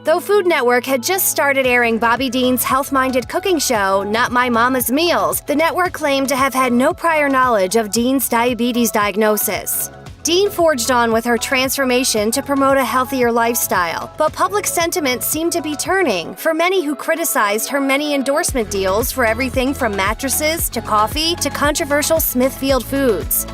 Though Food Network had just started airing Bobby Deen's health-minded cooking show, Not My Mama's Meals, the network claimed to have had no prior knowledge of Deen's diabetes diagnosis. Deen forged on with her transformation to promote a healthier lifestyle, but public sentiment seemed to be turning for many who criticized her many endorsement deals for everything from mattresses to coffee to controversial Smithfield foods.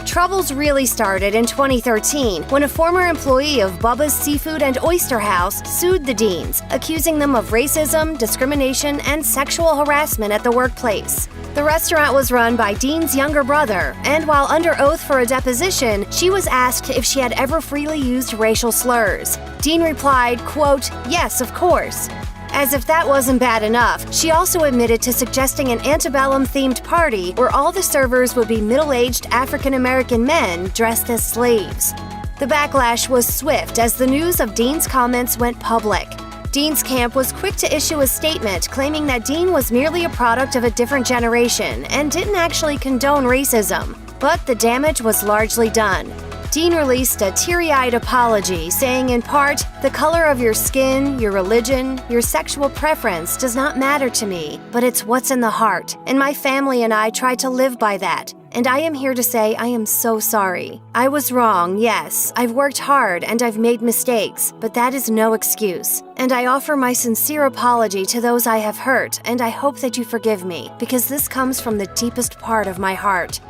Troubles really started in 2013 when a former employee of Bubba's Seafood and Oyster House sued the Deens, accusing them of racism, discrimination, and sexual harassment at the workplace. The restaurant was run by Deen's younger brother, and while under oath for a deposition, she was asked if she had ever freely used racial slurs. Deen replied, quote, "Yes, of course." As if that wasn't bad enough, she also admitted to suggesting an antebellum-themed party where all the servers would be middle-aged African-American men dressed as slaves. The backlash was swift as the news of Deen's comments went public. Deen's camp was quick to issue a statement claiming that Deen was merely a product of a different generation and didn't actually condone racism. But the damage was largely done. Deen released a teary-eyed apology, saying in part, "The color of your skin, your religion, your sexual preference does not matter to me, but it's what's in the heart, and my family and I try to live by that. And I am here to say I am so sorry. I was wrong, yes. I've worked hard and I've made mistakes, but that is no excuse. And I offer my sincere apology to those I have hurt, and I hope that you forgive me, because this comes from the deepest part of my heart."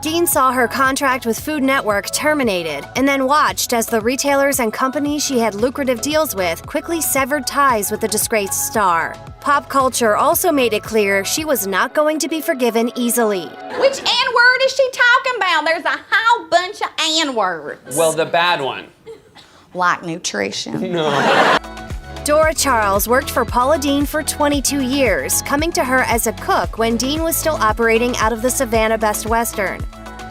Deen saw her contract with Food Network terminated, and then watched as the retailers and companies she had lucrative deals with quickly severed ties with the disgraced star. Pop culture also made it clear she was not going to be forgiven easily. Which N-word is she talking about? There's a whole bunch of N-words. Well, the bad one. Like nutrition. No. Dora Charles worked for Paula Deen for 22 years, coming to her as a cook when Deen was still operating out of the Savannah Best Western.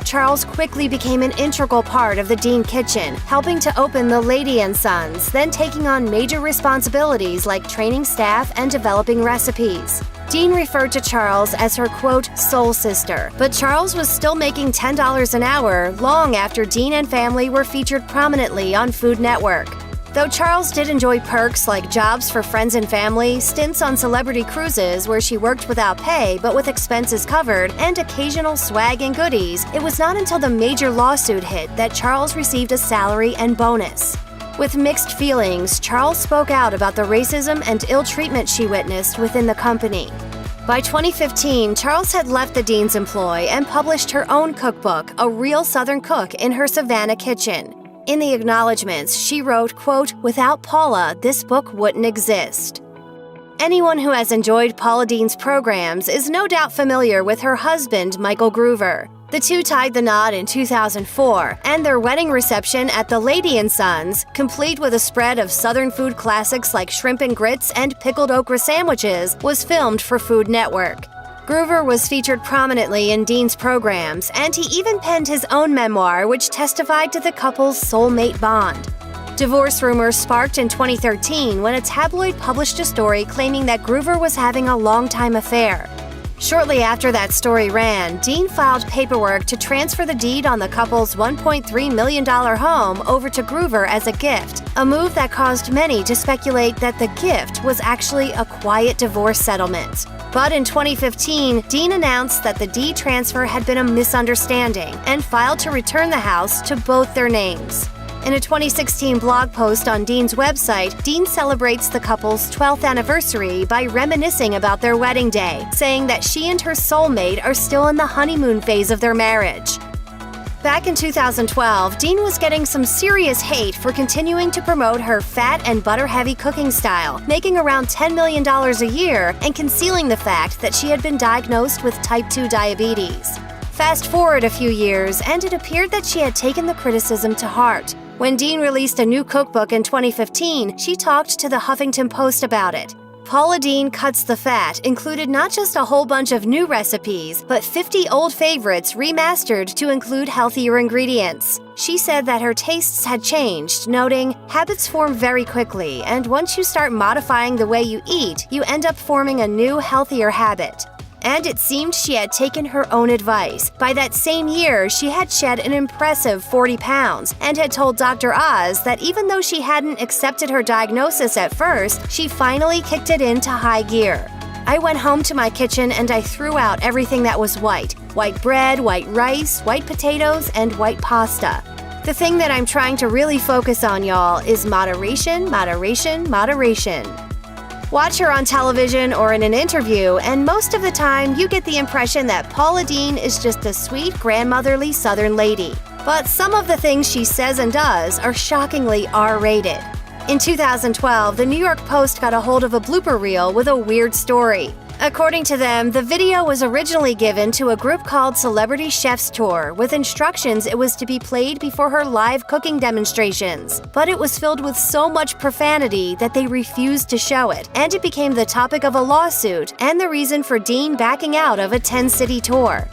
Charles quickly became an integral part of the Deen kitchen, helping to open the Lady & Sons, then taking on major responsibilities like training staff and developing recipes. Deen referred to Charles as her, quote, soul sister, but Charles was still making $10 an hour long after Deen and family were featured prominently on Food Network. Though Charles did enjoy perks like jobs for friends and family, stints on celebrity cruises where she worked without pay but with expenses covered, and occasional swag and goodies, it was not until the major lawsuit hit that Charles received a salary and bonus. With mixed feelings, Charles spoke out about the racism and ill treatment she witnessed within the company. By 2015, Charles had left the Deen's employ and published her own cookbook, A Real Southern Cook, in her Savannah kitchen. In the acknowledgments, she wrote, quote, "Without Paula, this book wouldn't exist." Anyone who has enjoyed Paula Deen's programs is no doubt familiar with her husband, Michael Groover. The two tied the knot in 2004, and their wedding reception at the Lady & Sons, complete with a spread of Southern food classics like shrimp and grits and pickled okra sandwiches, was filmed for Food Network. Groover was featured prominently in Deen's programs, and he even penned his own memoir, which testified to the couple's soulmate bond. Divorce rumors sparked in 2013 when a tabloid published a story claiming that Groover was having a long-time affair. Shortly after that story ran, Deen filed paperwork to transfer the deed on the couple's $1.3 million home over to Groover as a gift, a move that caused many to speculate that the gift was actually a quiet divorce settlement. But in 2015, Deen announced that the deed transfer had been a misunderstanding and filed to return the house to both their names. In a 2016 blog post on Deen's website, Deen celebrates the couple's 12th anniversary by reminiscing about their wedding day, saying that she and her soulmate are still in the honeymoon phase of their marriage. Back in 2012, Deen was getting some serious hate for continuing to promote her fat and butter-heavy cooking style, making around $10 million a year and concealing the fact that she had been diagnosed with type 2 diabetes. Fast forward a few years, and it appeared that she had taken the criticism to heart. When Deen released a new cookbook in 2015, she talked to the Huffington Post about it. Paula Deen Cuts the Fat included not just a whole bunch of new recipes, but 50 old favorites remastered to include healthier ingredients. She said that her tastes had changed, noting, "Habits form very quickly, and once you start modifying the way you eat, you end up forming a new, healthier habit." And it seemed she had taken her own advice. By that same year, she had shed an impressive 40 pounds and had told Dr. Oz that even though she hadn't accepted her diagnosis at first, she finally kicked it into high gear. "I went home to my kitchen and I threw out everything that was white. White bread, white rice, white potatoes, and white pasta. The thing that I'm trying to really focus on, y'all, is moderation, moderation, moderation." Watch her on television or in an interview, and most of the time you get the impression that Paula Deen is just a sweet, grandmotherly Southern lady. But some of the things she says and does are shockingly R-rated. In 2012, the New York Post got a hold of a blooper reel with a weird story. According to them, the video was originally given to a group called Celebrity Chefs Tour, with instructions it was to be played before her live cooking demonstrations. But it was filled with so much profanity that they refused to show it, and it became the topic of a lawsuit and the reason for Deen backing out of a 10-city tour.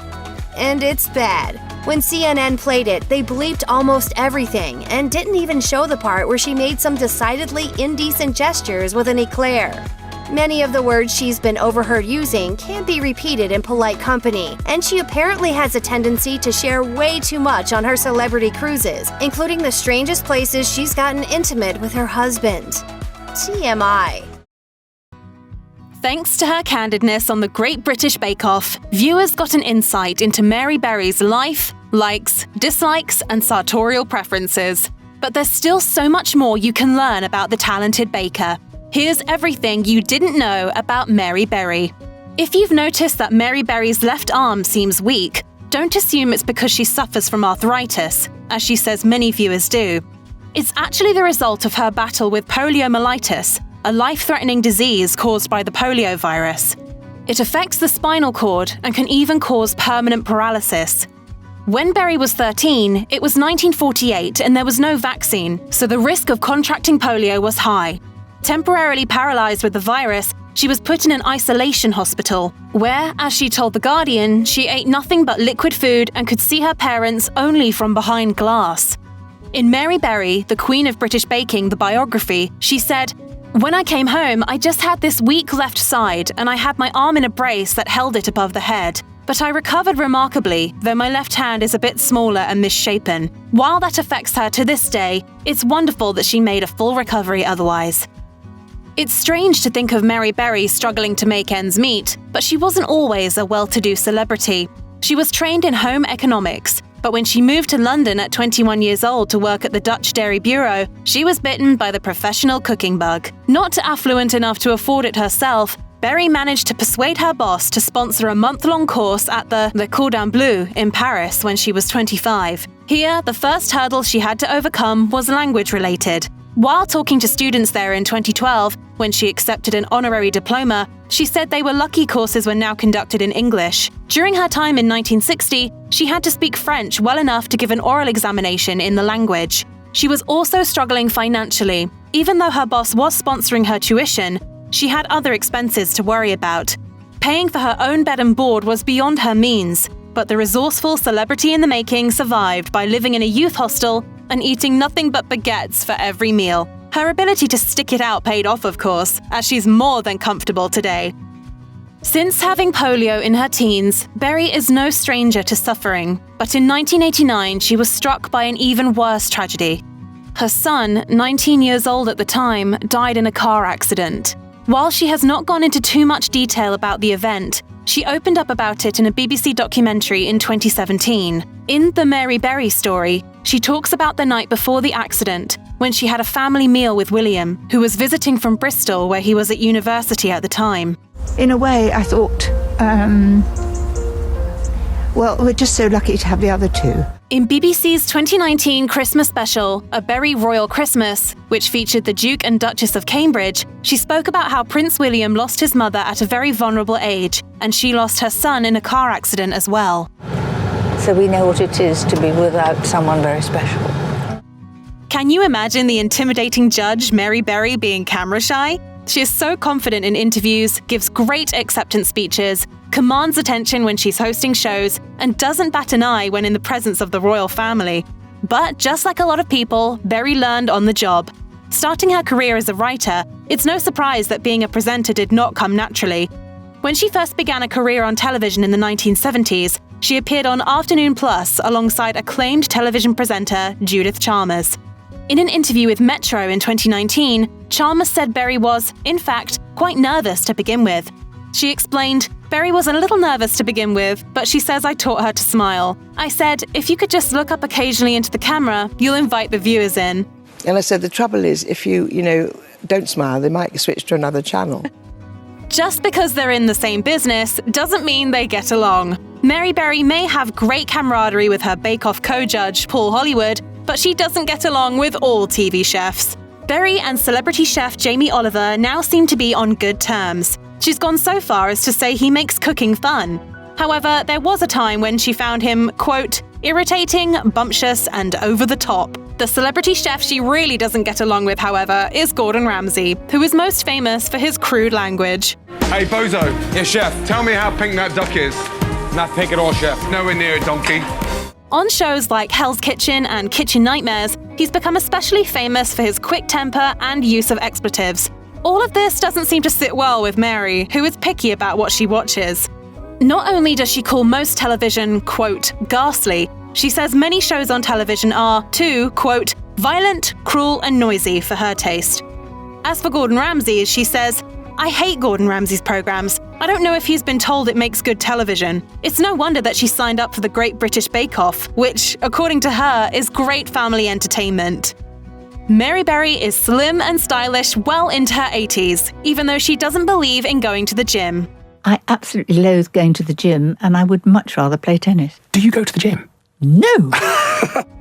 And it's bad. When CNN played it, they bleeped almost everything and didn't even show the part where she made some decidedly indecent gestures with an eclair. Many of the words she's been overheard using can't be repeated in polite company, and she apparently has a tendency to share way too much on her celebrity cruises, including the strangest places she's gotten intimate with her husband. TMI. Thanks to her candidness on the Great British Bake Off, viewers got an insight into Mary Berry's life, likes, dislikes, and sartorial preferences. But there's still so much more you can learn about the talented baker. Here's everything you didn't know about Mary Berry. If you've noticed that Mary Berry's left arm seems weak, don't assume it's because she suffers from arthritis, as she says many viewers do. It's actually the result of her battle with poliomyelitis, a life-threatening disease caused by the polio virus. It affects the spinal cord and can even cause permanent paralysis. When Berry was 13, it was 1948 and there was no vaccine, so the risk of contracting polio was high. Temporarily paralyzed with the virus, she was put in an isolation hospital, where, as she told The Guardian, she ate nothing but liquid food and could see her parents only from behind glass. In Mary Berry, the Queen of British Baking, the biography, she said, "When I came home, I just had this weak left side and I had my arm in a brace that held it above the head. But I recovered remarkably, though my left hand is a bit smaller and misshapen. While that affects her to this day, it's wonderful that she made a full recovery otherwise." It's strange to think of Mary Berry struggling to make ends meet, but she wasn't always a well-to-do celebrity. She was trained in home economics, but when she moved to London at 21 years old to work at the Dutch Dairy Bureau, she was bitten by the professional cooking bug. Not affluent enough to afford it herself, Berry managed to persuade her boss to sponsor a month-long course at the Cordon Bleu in Paris when she was 25. Here, the first hurdle she had to overcome was language-related. While talking to students there in 2012, when she accepted an honorary diploma, she said they were lucky courses were now conducted in English. During her time in 1960, she had to speak French well enough to give an oral examination in the language. She was also struggling financially. Even though her boss was sponsoring her tuition, she had other expenses to worry about. Paying for her own bed and board was beyond her means, but the resourceful celebrity in the making survived by living in a youth hostel and eating nothing but baguettes for every meal. Her ability to stick it out paid off, of course, as she's more than comfortable today. Since having polio in her teens, Berry is no stranger to suffering, but in 1989 she was struck by an even worse tragedy. Her son, 19 years old at the time, died in a car accident. While she has not gone into too much detail about the event, she opened up about it in a BBC documentary in 2017. In The Mary Berry Story, she talks about the night before the accident, when she had a family meal with William, who was visiting from Bristol where he was at university at the time. In a way, I thought, well, we're just so lucky to have the other two. In BBC's 2019 Christmas special, A Berry Royal Christmas, which featured the Duke and Duchess of Cambridge, she spoke about how Prince William lost his mother at a very vulnerable age, and she lost her son in a car accident as well. So we know what it is to be without someone very special. Can you imagine the intimidating judge, Mary Berry, being camera shy? She is so confident in interviews, gives great acceptance speeches, commands attention when she's hosting shows, and doesn't bat an eye when in the presence of the royal family. But just like a lot of people, Berry learned on the job. Starting her career as a writer, it's no surprise that being a presenter did not come naturally. When she first began a career on television in the 1970s, she appeared on Afternoon Plus alongside acclaimed television presenter Judith Chalmers. In an interview with Metro in 2019, Chalmers said Berry was, in fact, quite nervous to begin with. She explained, "Berry was a little nervous to begin with, but she says I taught her to smile. I said, if you could just look up occasionally into the camera, you'll invite the viewers in." And I said, the trouble is, if you don't smile, they might switch to another channel. Just because they're in the same business doesn't mean they get along. Mary Berry may have great camaraderie with her Bake Off co-judge, Paul Hollywood, but she doesn't get along with all TV chefs. Berry and celebrity chef Jamie Oliver now seem to be on good terms. She's gone so far as to say he makes cooking fun. However, there was a time when she found him, quote, irritating, bumptious, and over the top. The celebrity chef she really doesn't get along with, however, is Gordon Ramsay, who is most famous for his crude language. Hey, Bozo. Yeah, chef. Tell me how pink that duck is. Not pink at all, chef. Nowhere near a donkey. On shows like Hell's Kitchen and Kitchen Nightmares, he's become especially famous for his quick temper and use of expletives. All of this doesn't seem to sit well with Mary, who is picky about what she watches. Not only does she call most television, quote, ghastly, she says many shows on television are, too, quote, violent, cruel, and noisy for her taste. As for Gordon Ramsay, she says, I hate Gordon Ramsay's programs. I don't know if he's been told it makes good television. It's no wonder that she signed up for the Great British Bake Off, which, according to her, is great family entertainment. Mary Berry is slim and stylish well into her 80s, even though she doesn't believe in going to the gym. I absolutely loathe going to the gym, and I would much rather play tennis. Do you go to the gym? No!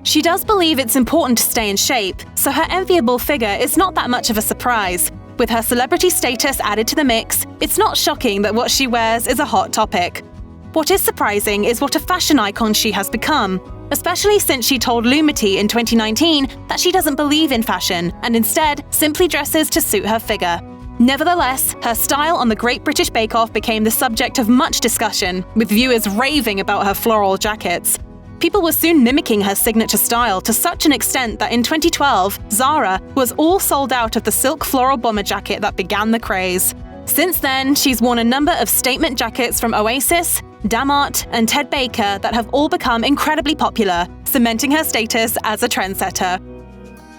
She does believe it's important to stay in shape, so her enviable figure is not that much of a surprise. With her celebrity status added to the mix, it's not shocking that what she wears is a hot topic. What is surprising is what a fashion icon she has become, especially since she told Lumity in 2019 that she doesn't believe in fashion and instead simply dresses to suit her figure. Nevertheless, her style on the Great British Bake Off became the subject of much discussion, with viewers raving about her floral jackets. People were soon mimicking her signature style to such an extent that in 2012, Zara was all sold out of the silk floral bomber jacket that began the craze. Since then, she's worn a number of statement jackets from Oasis, Damart, and Ted Baker that have all become incredibly popular, cementing her status as a trendsetter.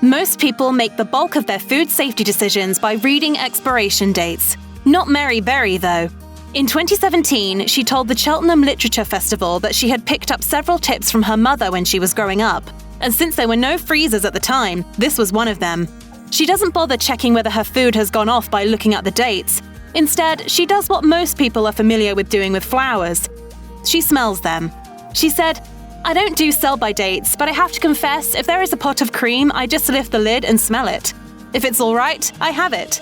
Most people make the bulk of their food safety decisions by reading expiration dates. Not Mary Berry, though. In 2017, she told the Cheltenham Literature Festival that she had picked up several tips from her mother when she was growing up. And since there were no freezers at the time, this was one of them. She doesn't bother checking whether her food has gone off by looking at the dates. Instead, she does what most people are familiar with doing with flowers. She smells them. She said, I don't do sell-by dates, but I have to confess, if there is a pot of cream, I just lift the lid and smell it. If it's all right, I have it.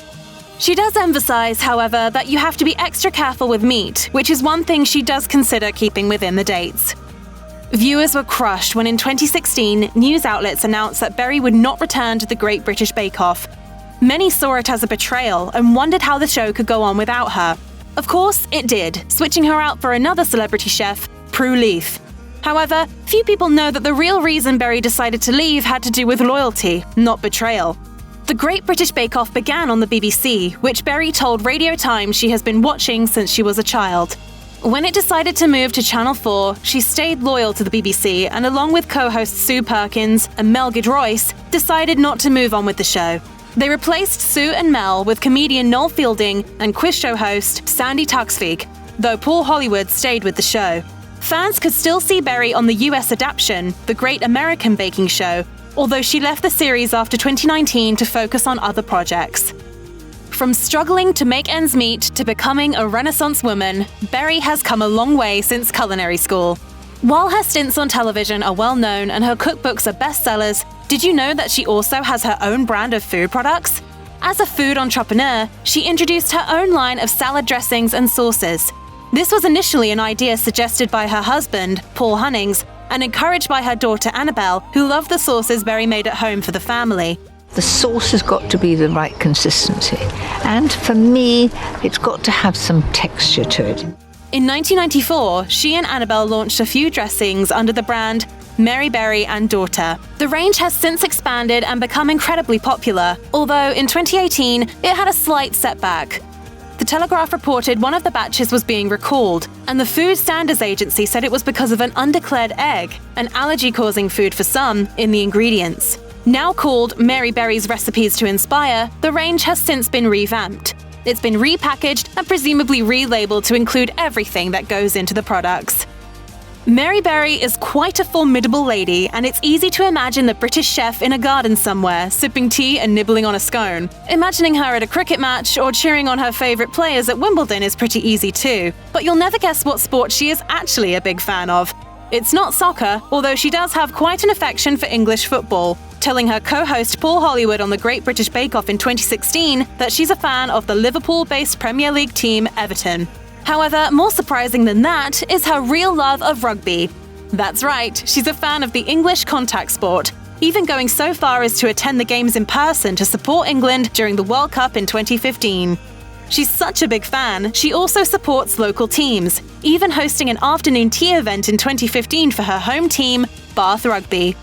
She does emphasize, however, that you have to be extra careful with meat, which is one thing she does consider keeping within the dates. Viewers were crushed when in 2016, news outlets announced that Berry would not return to the Great British Bake Off. Many saw it as a betrayal and wondered how the show could go on without her. Of course, it did, switching her out for another celebrity chef, Prue Leaf. However, few people know that the real reason Berry decided to leave had to do with loyalty, not betrayal. The Great British Bake Off began on the BBC, which Berry told Radio Times she has been watching since she was a child. When it decided to move to Channel 4, she stayed loyal to the BBC and, along with co-hosts Sue Perkins and Mel Gidroyce, decided not to move on with the show. They replaced Sue and Mel with comedian Noel Fielding and quiz show host Sandy Tuxvig, though Paul Hollywood stayed with the show. Fans could still see Berry on the US adaptation, The Great American Baking Show, although she left the series after 2019 to focus on other projects. From struggling to make ends meet to becoming a Renaissance woman, Berry has come a long way since culinary school. While her stints on television are well known and her cookbooks are bestsellers, did you know that she also has her own brand of food products? As a food entrepreneur, she introduced her own line of salad dressings and sauces. This was initially an idea suggested by her husband, Paul Hunnings, and encouraged by her daughter Annabelle, who loved the sauces Berry made at home for the family. The sauce has got to be the right consistency. And for me, it's got to have some texture to it. In 1994, she and Annabelle launched a few dressings under the brand Mary Berry and Daughter. The range has since expanded and become incredibly popular, although in 2018, it had a slight setback. The Telegraph reported one of the batches was being recalled, and the Food Standards Agency said it was because of an undeclared egg, an allergy-causing food for some, in the ingredients. Now called Mary Berry's Recipes to Inspire, the range has since been revamped. It's been repackaged and presumably relabeled to include everything that goes into the products. Mary Berry is quite a formidable lady, and it's easy to imagine the British chef in a garden somewhere, sipping tea and nibbling on a scone. Imagining her at a cricket match or cheering on her favourite players at Wimbledon is pretty easy too. But you'll never guess what sport she is actually a big fan of. It's not soccer, although she does have quite an affection for English football, telling her co-host Paul Hollywood on the Great British Bake Off in 2016 that she's a fan of the Liverpool-based Premier League team Everton. However, more surprising than that is her real love of rugby. That's right, she's a fan of the English contact sport, even going so far as to attend the games in person to support England during the World Cup in 2015. She's such a big fan, she also supports local teams, even hosting an afternoon tea event in 2015 for her home team, Bath Rugby.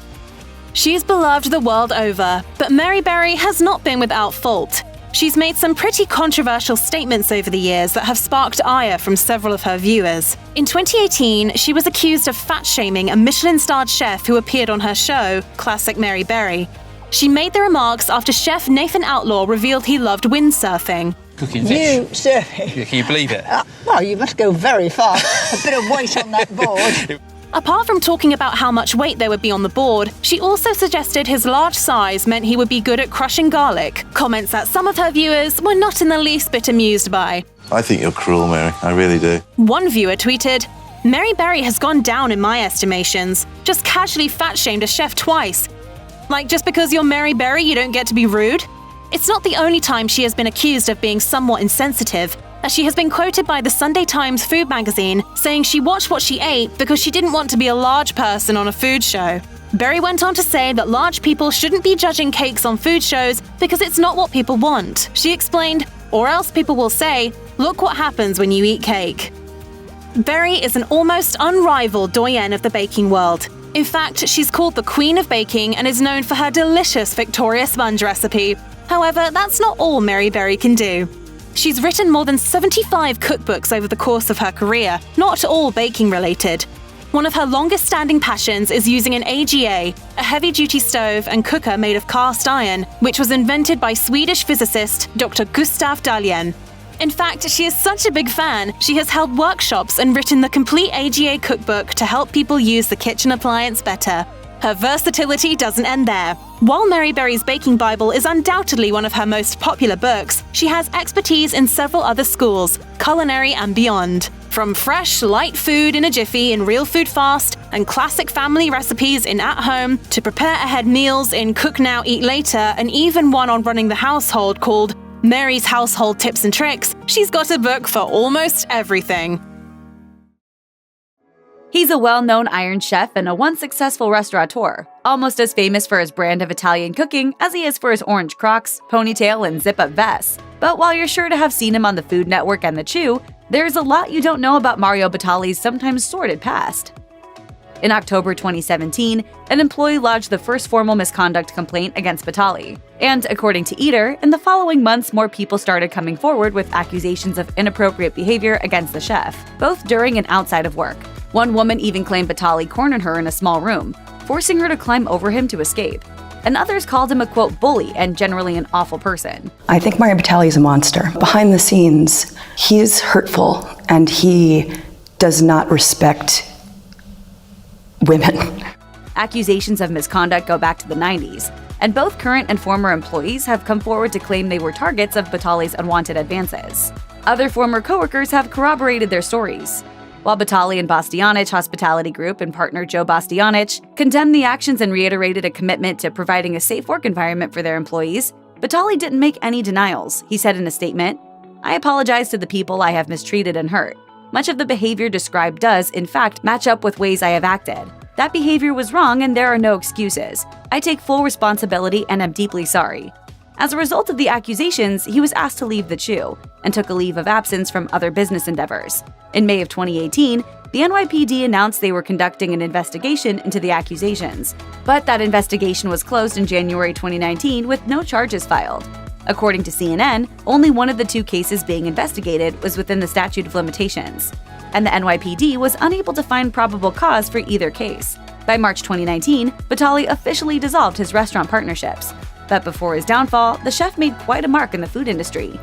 She's beloved the world over, but Mary Berry has not been without fault. She's made some pretty controversial statements over the years that have sparked ire from several of her viewers. In 2018, she was accused of fat-shaming a Michelin-starred chef who appeared on her show, Classic Mary Berry. She made the remarks after chef Nathan Outlaw revealed he loved windsurfing. Cooking fish. You surfing? Can you believe it? Well, you must go very far. A bit of weight on that board. Apart from talking about how much weight there would be on the board, she also suggested his large size meant he would be good at crushing garlic, comments that some of her viewers were not in the least bit amused by. I think you're cruel, Mary. I really do. One viewer tweeted, "Mary Berry has gone down in my estimations. Just casually fat-shamed a chef twice. Like, just because you're Mary Berry, you don't get to be rude?" It's not the only time she has been accused of being somewhat insensitive, as she has been quoted by the Sunday Times food magazine saying she watched what she ate because she didn't want to be a large person on a food show. Berry went on to say that large people shouldn't be judging cakes on food shows because it's not what people want. She explained, "Or else people will say, look what happens when you eat cake." Berry is an almost unrivaled doyenne of the baking world. In fact, she's called the Queen of Baking and is known for her delicious Victoria sponge recipe. However, that's not all Mary Berry can do. She's written more than 75 cookbooks over the course of her career, not all baking related. One of her longest-standing passions is using an AGA, a heavy-duty stove and cooker made of cast iron, which was invented by Swedish physicist Dr. Gustav Dahlén. In fact, she is such a big fan, she has held workshops and written the complete AGA cookbook to help people use the kitchen appliance better. Her versatility doesn't end there. While Mary Berry's Baking Bible is undoubtedly one of her most popular books, she has expertise in several other schools, culinary and beyond. From fresh, light food in a jiffy in Real Food Fast and classic family recipes in At Home, to prepare-ahead meals in Cook Now, Eat Later, and even one on running the household called Mary's Household Tips and Tricks, she's got a book for almost everything. He's a well-known Iron Chef and a once successful restaurateur, almost as famous for his brand of Italian cooking as he is for his orange Crocs, ponytail, and zip-up vests. But while you're sure to have seen him on the Food Network and The Chew, there's a lot you don't know about Mario Batali's sometimes sordid past. In October 2017, an employee lodged the first formal misconduct complaint against Batali. And according to Eater, in the following months more people started coming forward with accusations of inappropriate behavior against the chef, both during and outside of work. One woman even claimed Batali cornered her in a small room, forcing her to climb over him to escape. And others called him a, quote, bully and generally an awful person. I think Mario Batali is a monster. Behind the scenes, he is hurtful and he does not respect women. Accusations of misconduct go back to the 90s, and both current and former employees have come forward to claim they were targets of Batali's unwanted advances. Other former coworkers have corroborated their stories. While Batali and Bastianich Hospitality Group and partner Joe Bastianich condemned the actions and reiterated a commitment to providing a safe work environment for their employees, Batali didn't make any denials. He said in a statement, "I apologize to the people I have mistreated and hurt. Much of the behavior described does, in fact, match up with ways I have acted. That behavior was wrong and there are no excuses. I take full responsibility and am deeply sorry." As a result of the accusations, he was asked to leave The Chew and took a leave of absence from other business endeavors. In May of 2018, the NYPD announced they were conducting an investigation into the accusations, but that investigation was closed in January 2019 with no charges filed. According to CNN, only one of the two cases being investigated was within the statute of limitations, and the NYPD was unable to find probable cause for either case. By March 2019, Batali officially dissolved his restaurant partnerships. But before his downfall, the chef made quite a mark in the food industry.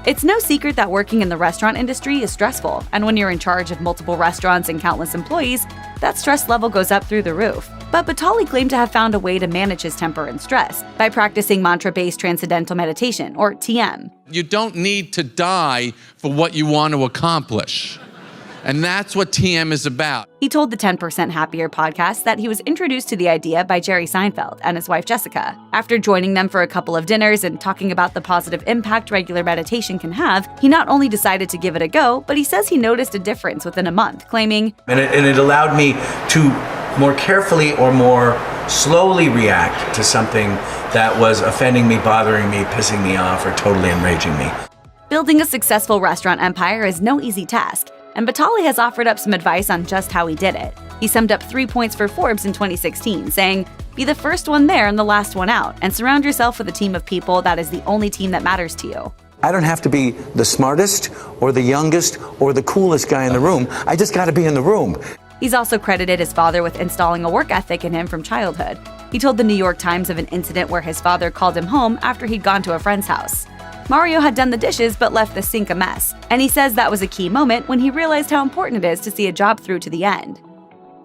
It's no secret that working in the restaurant industry is stressful, and when you're in charge of multiple restaurants and countless employees, that stress level goes up through the roof. But Batali claimed to have found a way to manage his temper and stress by practicing mantra-based transcendental meditation, or TM. You don't need to die for what you want to accomplish. And that's what TM is about. He told the 10% Happier podcast that he was introduced to the idea by Jerry Seinfeld and his wife Jessica. After joining them for a couple of dinners and talking about the positive impact regular meditation can have, he not only decided to give it a go, but he says he noticed a difference within a month, claiming, And it allowed me to more carefully or more slowly react to something that was offending me, bothering me, pissing me off, or totally enraging me. Building a successful restaurant empire is no easy task, and Batali has offered up some advice on just how he did it. He summed up 3 points for Forbes in 2016, saying, "Be the first one there and the last one out, and surround yourself with a team of people that is the only team that matters to you." I don't have to be the smartest or the youngest or the coolest guy in the room. I just got to be in the room. He's also credited his father with installing a work ethic in him from childhood. He told the New York Times of an incident where his father called him home after he'd gone to a friend's house. Mario had done the dishes but left the sink a mess, and he says that was a key moment when he realized how important it is to see a job through to the end.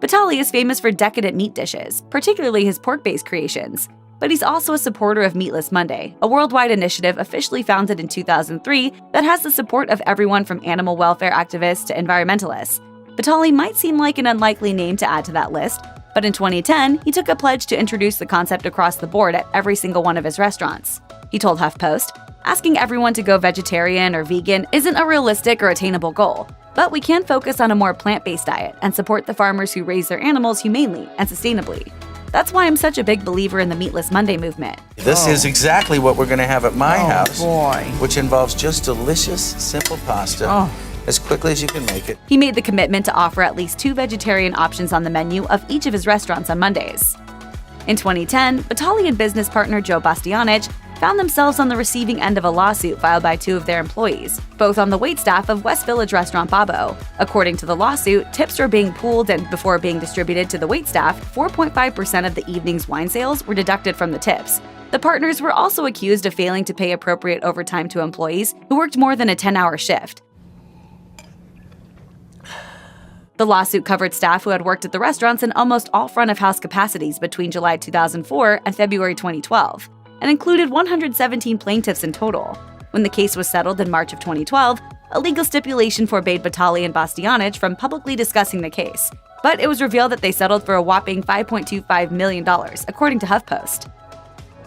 Batali is famous for decadent meat dishes, particularly his pork-based creations. But he's also a supporter of Meatless Monday, a worldwide initiative officially founded in 2003 that has the support of everyone from animal welfare activists to environmentalists. Batali might seem like an unlikely name to add to that list, but in 2010, he took a pledge to introduce the concept across the board at every single one of his restaurants. He told HuffPost, "Asking everyone to go vegetarian or vegan isn't a realistic or attainable goal, but we can focus on a more plant-based diet and support the farmers who raise their animals humanely and sustainably. That's why I'm such a big believer in the Meatless Monday movement." This is exactly what we're going to have at my house, boy. which involves just delicious, simple pasta as quickly as you can make it. He made the commitment to offer at least 2 vegetarian options on the menu of each of his restaurants on Mondays. In 2010, Batali and business partner Joe Bastianich found themselves on the receiving end of a lawsuit filed by 2 of their employees, both on the waitstaff of West Village restaurant Babbo. According to the lawsuit, tips were being pooled and before being distributed to the waitstaff, 4.5% of the evening's wine sales were deducted from the tips. The partners were also accused of failing to pay appropriate overtime to employees who worked more than a 10-hour shift. The lawsuit covered staff who had worked at the restaurants in almost all front-of-house capacities between July 2004 and February 2012, and included 117 plaintiffs in total. When the case was settled in March of 2012, a legal stipulation forbade Batali and Bastianich from publicly discussing the case, but it was revealed that they settled for a whopping $5.25 million, according to HuffPost.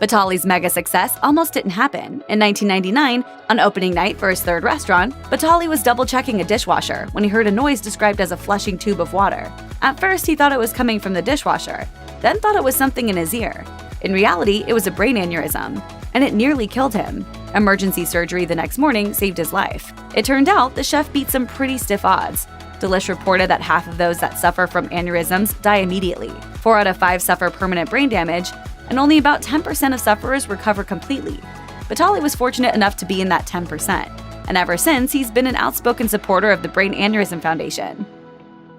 Batali's mega success almost didn't happen. In 1999, on opening night for his 3rd restaurant, Batali was double-checking a dishwasher when he heard a noise described as a flushing tube of water. At first, he thought it was coming from the dishwasher, then thought it was something in his ear. In reality, it was a brain aneurysm, and it nearly killed him. Emergency surgery the next morning saved his life. It turned out the chef beat some pretty stiff odds. Delish reported that half of those that suffer from aneurysms die immediately. 4 out of 5 suffer permanent brain damage, and only about 10% of sufferers recover completely. Batali was fortunate enough to be in that 10%, and ever since, he's been an outspoken supporter of the Brain Aneurysm Foundation.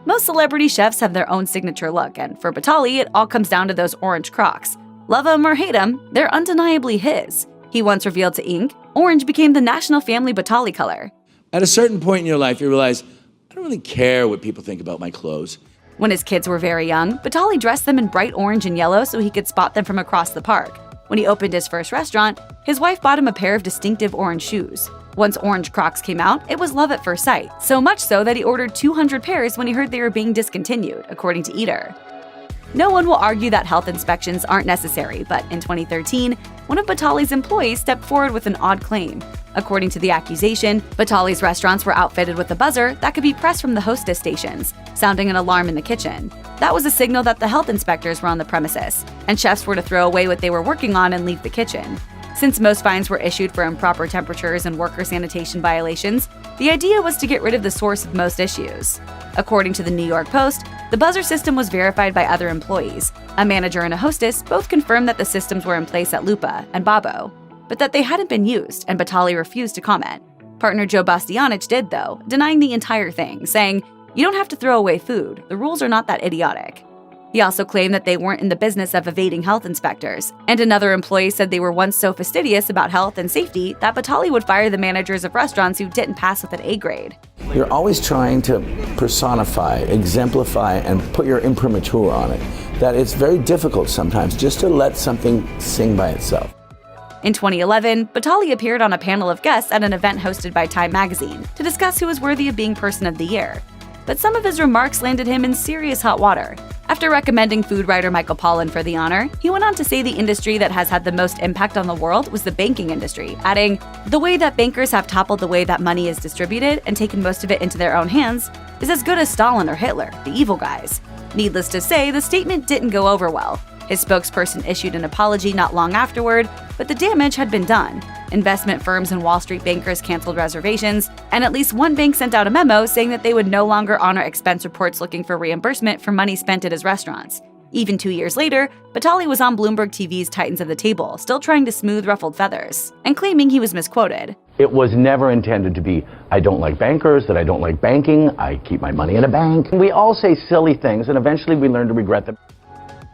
Most celebrity chefs have their own signature look, and for Batali, it all comes down to those orange Crocs. Love them or hate them, they're undeniably his. He once revealed to Inc., orange became the national family Batali color. At a certain point in your life, you realize, I don't really care what people think about my clothes. When his kids were very young, Batali dressed them in bright orange and yellow so he could spot them from across the park. When he opened his first restaurant, his wife bought him a pair of distinctive orange shoes. Once orange Crocs came out, it was love at first sight, so much so that he ordered 200 pairs when he heard they were being discontinued, according to Eater. No one will argue that health inspections aren't necessary, but in 2013, one of Batali's employees stepped forward with an odd claim. According to the accusation, Batali's restaurants were outfitted with a buzzer that could be pressed from the hostess stations, sounding an alarm in the kitchen. That was a signal that the health inspectors were on the premises, and chefs were to throw away what they were working on and leave the kitchen. Since most fines were issued for improper temperatures and worker sanitation violations, the idea was to get rid of the source of most issues. According to the New York Post, the buzzer system was verified by other employees. A manager and a hostess both confirmed that the systems were in place at Lupa and Babbo, but that they hadn't been used, and Batali refused to comment. Partner Joe Bastianich did, though, denying the entire thing, saying, "You don't have to throw away food. The rules are not that idiotic." He also claimed that they weren't in the business of evading health inspectors, and another employee said they were once so fastidious about health and safety that Batali would fire the managers of restaurants who didn't pass with an A grade. You're always trying to personify, exemplify, and put your imprimatur on it. That it's very difficult sometimes just to let something sing by itself. In 2011, Batali appeared on a panel of guests at an event hosted by Time magazine to discuss who was worthy of being Person of the Year. But some of his remarks landed him in serious hot water. After recommending food writer Michael Pollan for the honor, he went on to say the industry that has had the most impact on the world was the banking industry, adding, "The way that bankers have toppled the way that money is distributed and taken most of it into their own hands is as good as Stalin or Hitler, the evil guys." Needless to say, the statement didn't go over well. His spokesperson issued an apology not long afterward, but the damage had been done. Investment firms and Wall Street bankers canceled reservations, and at least one bank sent out a memo saying that they would no longer honor expense reports looking for reimbursement for money spent at his restaurants. Even 2 years later, Batali was on Bloomberg TV's Titans of the Table, still trying to smooth ruffled feathers, and claiming he was misquoted. It was never intended to be, I don't like bankers, that I don't like banking, I keep my money in a bank. We all say silly things, and eventually we learn to regret them.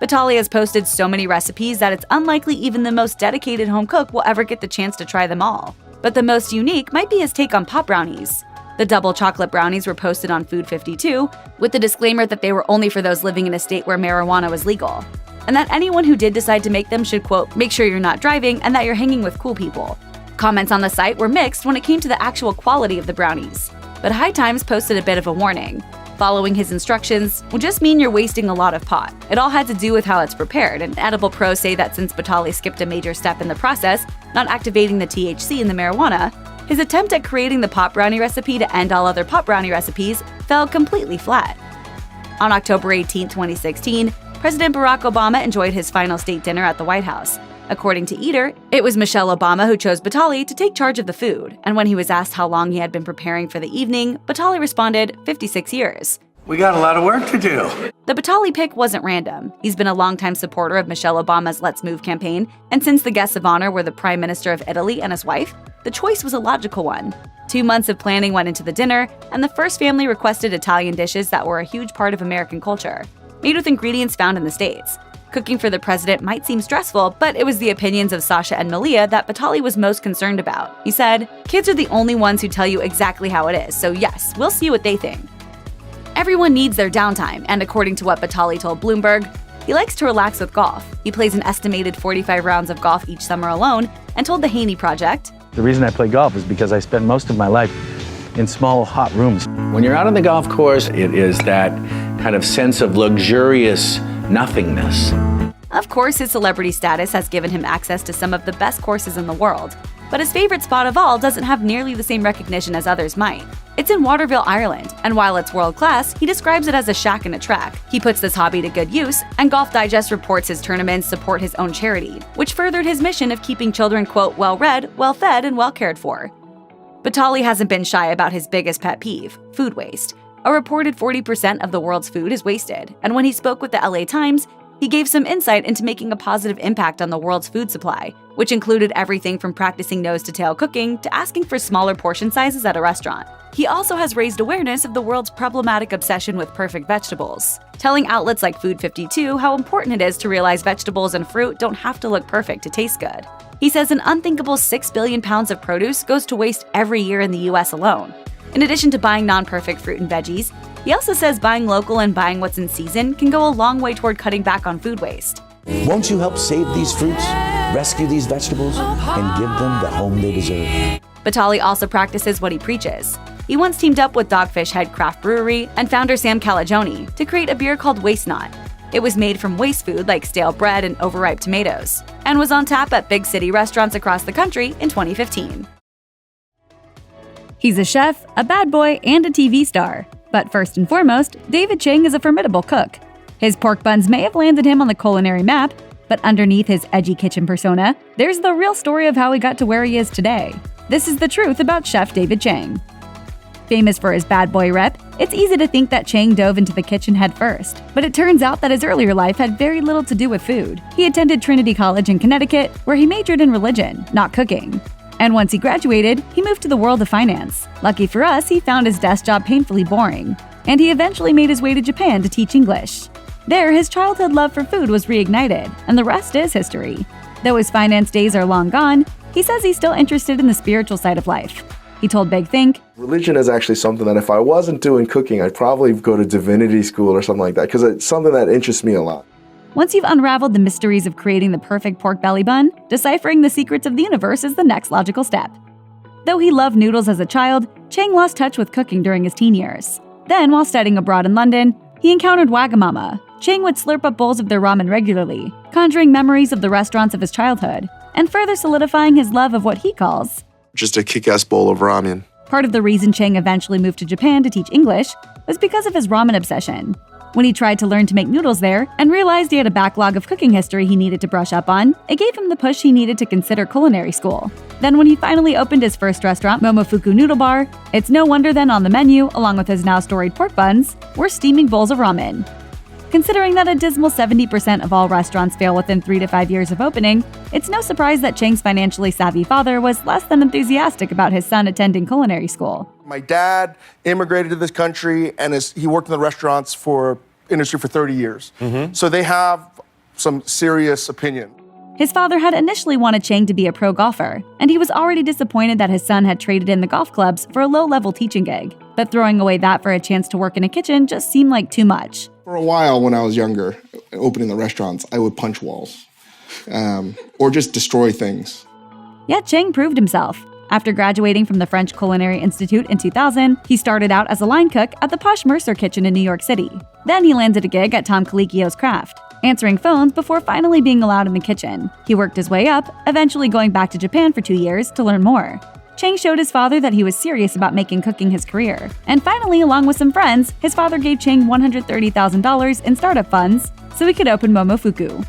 Batali has posted so many recipes that it's unlikely even the most dedicated home cook will ever get the chance to try them all. But the most unique might be his take on pop brownies. The double chocolate brownies were posted on Food 52, with the disclaimer that they were only for those living in a state where marijuana was legal, and that anyone who did decide to make them should, quote, make sure you're not driving and that you're hanging with cool people. Comments on the site were mixed when it came to the actual quality of the brownies, but High Times posted a bit of a warning. Following his instructions will just mean you're wasting a lot of pot. It all had to do with how it's prepared, and Edible Pros say that since Batali skipped a major step in the process, not activating the THC in the marijuana, his attempt at creating the pot brownie recipe to end all other pot brownie recipes fell completely flat. On October 18, 2016, President Barack Obama enjoyed his final state dinner at the White House. According to Eater, it was Michelle Obama who chose Batali to take charge of the food, and when he was asked how long he had been preparing for the evening, Batali responded, 56 years. We got a lot of work to do. The Batali pick wasn't random. He's been a longtime supporter of Michelle Obama's Let's Move campaign, and since the guests of honor were the Prime Minister of Italy and his wife, the choice was a logical one. 2 months of planning went into the dinner, and the first family requested Italian dishes that were a huge part of American culture, made with ingredients found in the States. Cooking for the president might seem stressful, but it was the opinions of Sasha and Malia that Batali was most concerned about. He said, "Kids are the only ones who tell you exactly how it is, so yes, we'll see what they think." Everyone needs their downtime, and according to what Batali told Bloomberg, he likes to relax with golf. He plays an estimated 45 rounds of golf each summer alone, and told the Haney Project, The reason I play golf is because I spend most of my life in small, hot rooms. When you're out on the golf course, it is that kind of sense of luxurious nothingness. Of course, his celebrity status has given him access to some of the best courses in the world, but his favorite spot of all doesn't have nearly the same recognition as others might. It's in Waterville, Ireland, and while it's world-class, he describes it as a shack and a track. He puts this hobby to good use, and Golf Digest reports his tournaments support his own charity, which furthered his mission of keeping children, quote, well-read, well-fed, and well-cared for. Batali hasn't been shy about his biggest pet peeve, food waste. A reported 40% of the world's food is wasted, and when he spoke with the LA Times, he gave some insight into making a positive impact on the world's food supply, which included everything from practicing nose-to-tail cooking to asking for smaller portion sizes at a restaurant. He also has raised awareness of the world's problematic obsession with perfect vegetables, telling outlets like Food 52 how important it is to realize vegetables and fruit don't have to look perfect to taste good. He says an unthinkable 6 billion pounds of produce goes to waste every year in the US alone. In addition to buying non-perfect fruit and veggies, he also says buying local and buying what's in season can go a long way toward cutting back on food waste. Won't you help save these fruits, rescue these vegetables, and give them the home they deserve? Batali also practices what he preaches. He once teamed up with Dogfish Head Craft Brewery and founder Sam Calagione to create a beer called Waste Not. It was made from waste food like stale bread and overripe tomatoes, and was on tap at big city restaurants across the country in 2015. He's a chef, a bad boy, and a TV star. But first and foremost, David Chang is a formidable cook. His pork buns may have landed him on the culinary map, but underneath his edgy kitchen persona, there's the real story of how he got to where he is today. This is the truth about Chef David Chang. Famous for his bad boy rep, it's easy to think that Chang dove into the kitchen head first, but it turns out that his earlier life had very little to do with food. He attended Trinity College in Connecticut, where he majored in religion, not cooking. And once he graduated, he moved to the world of finance. Lucky for us, he found his desk job painfully boring, and he eventually made his way to Japan to teach English. There, his childhood love for food was reignited, and the rest is history. Though his finance days are long gone, he says he's still interested in the spiritual side of life. He told Big Think, "Religion is actually something that if I wasn't doing cooking, I'd probably go to divinity school or something like that, because it's something that interests me a lot." Once you've unraveled the mysteries of creating the perfect pork belly bun, deciphering the secrets of the universe is the next logical step. Though he loved noodles as a child, Chang lost touch with cooking during his teen years. Then, while studying abroad in London, he encountered Wagamama. Chang would slurp up bowls of their ramen regularly, conjuring memories of the restaurants of his childhood, and further solidifying his love of what he calls Just a kick-ass bowl of ramen. Part of the reason Chang eventually moved to Japan to teach English was because of his ramen obsession. When he tried to learn to make noodles there and realized he had a backlog of cooking history he needed to brush up on, it gave him the push he needed to consider culinary school. Then when he finally opened his first restaurant, Momofuku Noodle Bar, it's no wonder then on the menu, along with his now storied pork buns, were steaming bowls of ramen. Considering that a dismal 70% of all restaurants fail within 3 to 5 years of opening, it's no surprise that Chang's financially savvy father was less than enthusiastic about his son attending culinary school. My dad immigrated to this country and he worked in the restaurants industry for 30 years. So they have some serious opinion. His father had initially wanted Chang to be a pro golfer, and he was already disappointed that his son had traded in the golf clubs for a low-level teaching gig. But throwing away that for a chance to work in a kitchen just seemed like too much. For a while when I was younger, opening the restaurants, I would punch walls or just destroy things. Yet Chang proved himself. After graduating from the French Culinary Institute in 2000, he started out as a line cook at the posh Mercer Kitchen in New York City. Then he landed a gig at Tom Colicchio's Craft, answering phones before finally being allowed in the kitchen. He worked his way up, eventually going back to Japan for 2 years to learn more. Chang showed his father that he was serious about making cooking his career. And finally, along with some friends, his father gave Chang $130,000 in startup funds so he could open Momofuku.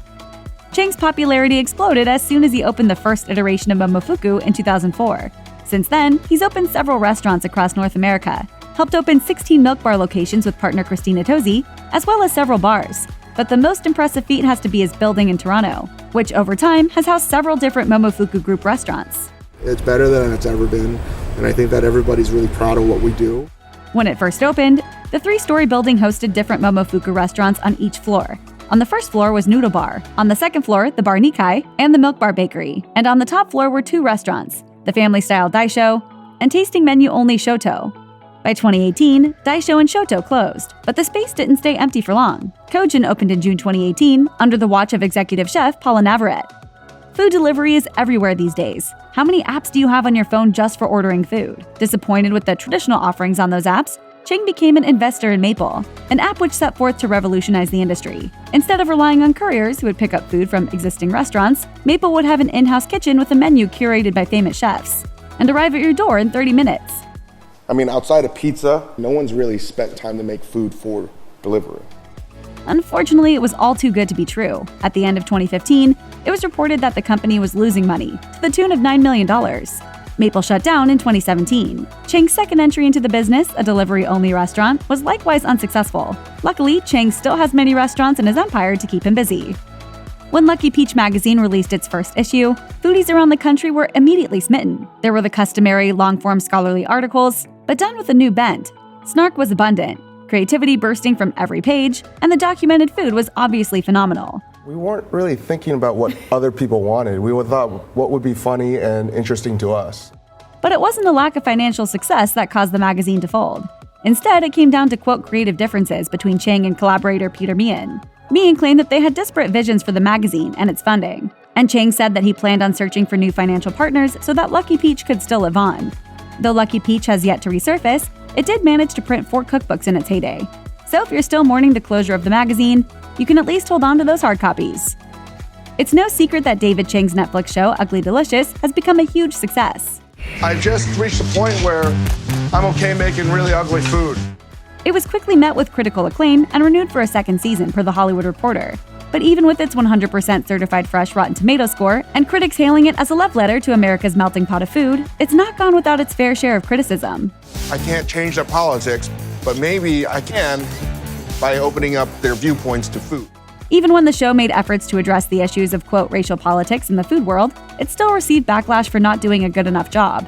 Chang's popularity exploded as soon as he opened the first iteration of Momofuku in 2004. Since then, he's opened several restaurants across North America, helped open 16 Milk Bar locations with partner Christina Tosi, as well as several bars. But the most impressive feat has to be his building in Toronto, which over time has housed several different Momofuku Group restaurants. It's better than it's ever been, and I think that everybody's really proud of what we do. When it first opened, the 3-story building hosted different Momofuku restaurants on each floor. On the first floor was Noodle Bar, on the second floor, the Bar Nikai, and the Milk Bar Bakery, and on the top floor were 2 restaurants, the family-style Daisho and tasting menu-only Shoto. By 2018, Daisho and Shoto closed, but the space didn't stay empty for long. Kojin opened in June 2018 under the watch of executive chef Paula Navarrete. Food delivery is everywhere these days. How many apps do you have on your phone just for ordering food? Disappointed with the traditional offerings on those apps, Chang became an investor in Maple, an app which set forth to revolutionize the industry. Instead of relying on couriers who would pick up food from existing restaurants, Maple would have an in-house kitchen with a menu curated by famous chefs, and arrive at your door in 30 minutes. I mean, outside of pizza, no one's really spent time to make food for delivery. Unfortunately, it was all too good to be true. At the end of 2015, it was reported that the company was losing money, to the tune of $9 million. Maple shut down in 2017. Chang's second entry into the business, a delivery-only restaurant, was likewise unsuccessful. Luckily, Chang still has many restaurants in his empire to keep him busy. When Lucky Peach magazine released its first issue, foodies around the country were immediately smitten. There were the customary long-form scholarly articles, but done with a new bent. Snark was abundant, creativity bursting from every page, and the documented food was obviously phenomenal. We weren't really thinking about what other people wanted. We thought what would be funny and interesting to us. But it wasn't the lack of financial success that caused the magazine to fold. Instead, it came down to, quote, creative differences between Chang and collaborator Peter Meehan. Meehan claimed that they had disparate visions for the magazine and its funding, and Chang said that he planned on searching for new financial partners so that Lucky Peach could still live on. Though Lucky Peach has yet to resurface, it did manage to print 4 cookbooks in its heyday. So if you're still mourning the closure of the magazine, you can at least hold on to those hard copies. It's no secret that David Chang's Netflix show, Ugly Delicious, has become a huge success. I just reached a point where I'm okay making really ugly food. It was quickly met with critical acclaim and renewed for a second season per The Hollywood Reporter. But even with its 100% certified fresh Rotten Tomato score, and critics hailing it as a love letter to America's melting pot of food, it's not gone without its fair share of criticism. I can't change their politics, but maybe I can by opening up their viewpoints to food. Even when the show made efforts to address the issues of, quote, racial politics in the food world, it still received backlash for not doing a good enough job.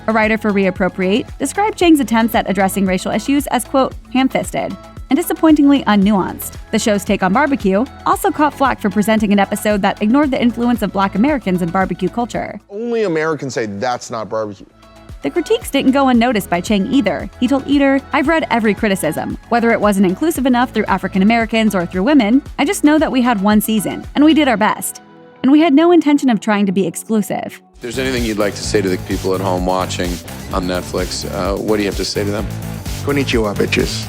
A writer for Reappropriate described Chang's attempts at addressing racial issues as, quote, ham-fisted and disappointingly unnuanced. The show's take on barbecue also caught flack for presenting an episode that ignored the influence of Black Americans in barbecue culture. Only Americans say that's not barbecue. The critiques didn't go unnoticed by Chang either. He told Eater, "I've read every criticism. Whether it wasn't inclusive enough through African Americans or through women, I just know that we had one season, and we did our best. And we had no intention of trying to be exclusive." If there's anything you'd like to say to the people at home watching on Netflix, what do you have to say to them? Konnichiwa, bitches.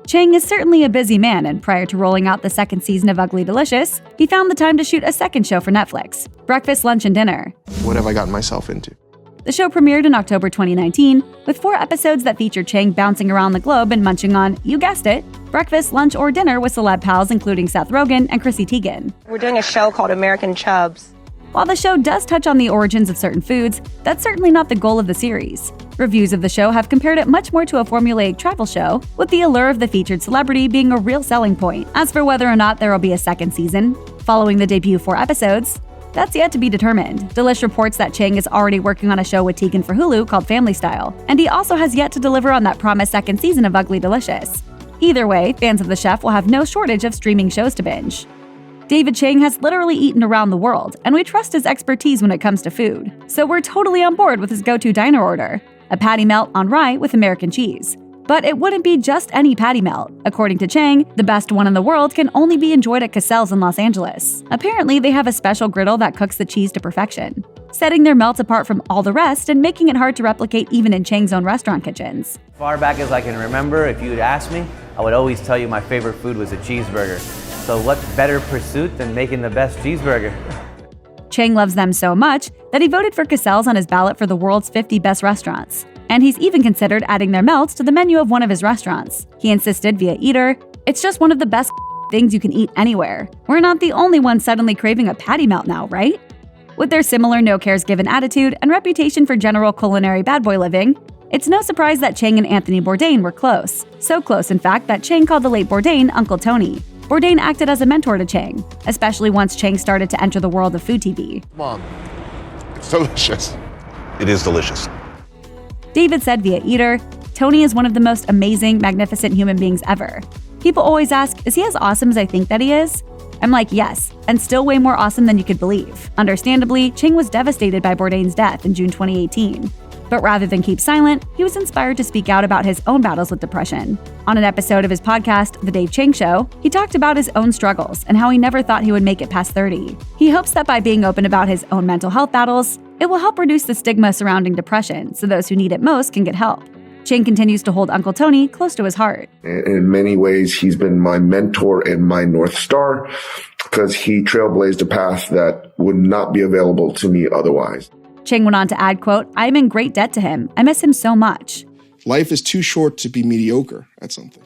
Chang is certainly a busy man, and prior to rolling out the second season of Ugly Delicious, he found the time to shoot a second show for Netflix, Breakfast, Lunch, and Dinner. What have I gotten myself into? The show premiered in October 2019, with 4 episodes that featured Chang bouncing around the globe and munching on, you guessed it, breakfast, lunch, or dinner with celeb pals including Seth Rogen and Chrissy Teigen. We're doing a show called American Chubs. While the show does touch on the origins of certain foods, that's certainly not the goal of the series. Reviews of the show have compared it much more to a formulaic travel show, with the allure of the featured celebrity being a real selling point. As for whether or not there will be a second season, following the debut 4 episodes, that's yet to be determined. Delish reports that Chang is already working on a show with Teigen for Hulu called Family Style, and he also has yet to deliver on that promised second season of Ugly Delicious. Either way, fans of the chef will have no shortage of streaming shows to binge. David Chang has literally eaten around the world, and we trust his expertise when it comes to food. So we're totally on board with his go-to diner order, a patty melt on rye with American cheese. But it wouldn't be just any patty melt. According to Chang, the best one in the world can only be enjoyed at Cassell's in Los Angeles. Apparently, they have a special griddle that cooks the cheese to perfection, setting their melts apart from all the rest and making it hard to replicate even in Chang's own restaurant kitchens. Far back as I can remember, if you'd asked me, I would always tell you my favorite food was a cheeseburger. So what better pursuit than making the best cheeseburger? Chang loves them so much that he voted for Cassell's on his ballot for the world's 50 best restaurants. And he's even considered adding their melts to the menu of one of his restaurants. He insisted via Eater, "It's just one of the best things you can eat anywhere. We're not the only ones suddenly craving a patty melt now, right?" With their similar no-cares-given attitude and reputation for general culinary bad boy living, it's no surprise that Chang and Anthony Bourdain were close. So close, in fact, that Chang called the late Bourdain Uncle Tony. Bourdain acted as a mentor to Chang, especially once Chang started to enter the world of food TV. Mom, it's delicious. It is delicious. David said via Eater, "Tony is one of the most amazing, magnificent human beings ever. People always ask, is he as awesome as I think that he is? I'm like, yes, and still way more awesome than you could believe." Understandably, Chang was devastated by Bourdain's death in June 2018. But rather than keep silent, he was inspired to speak out about his own battles with depression. On an episode of his podcast, The Dave Chang Show, he talked about his own struggles and how he never thought he would make it past 30. He hopes that by being open about his own mental health battles, it will help reduce the stigma surrounding depression so those who need it most can get help. Chang continues to hold Uncle Tony close to his heart. In many ways, he's been my mentor and my North Star because he trailblazed a path that would not be available to me otherwise. Chang went on to add, quote, "I am in great debt to him. I miss him so much." Life is too short to be mediocre at something.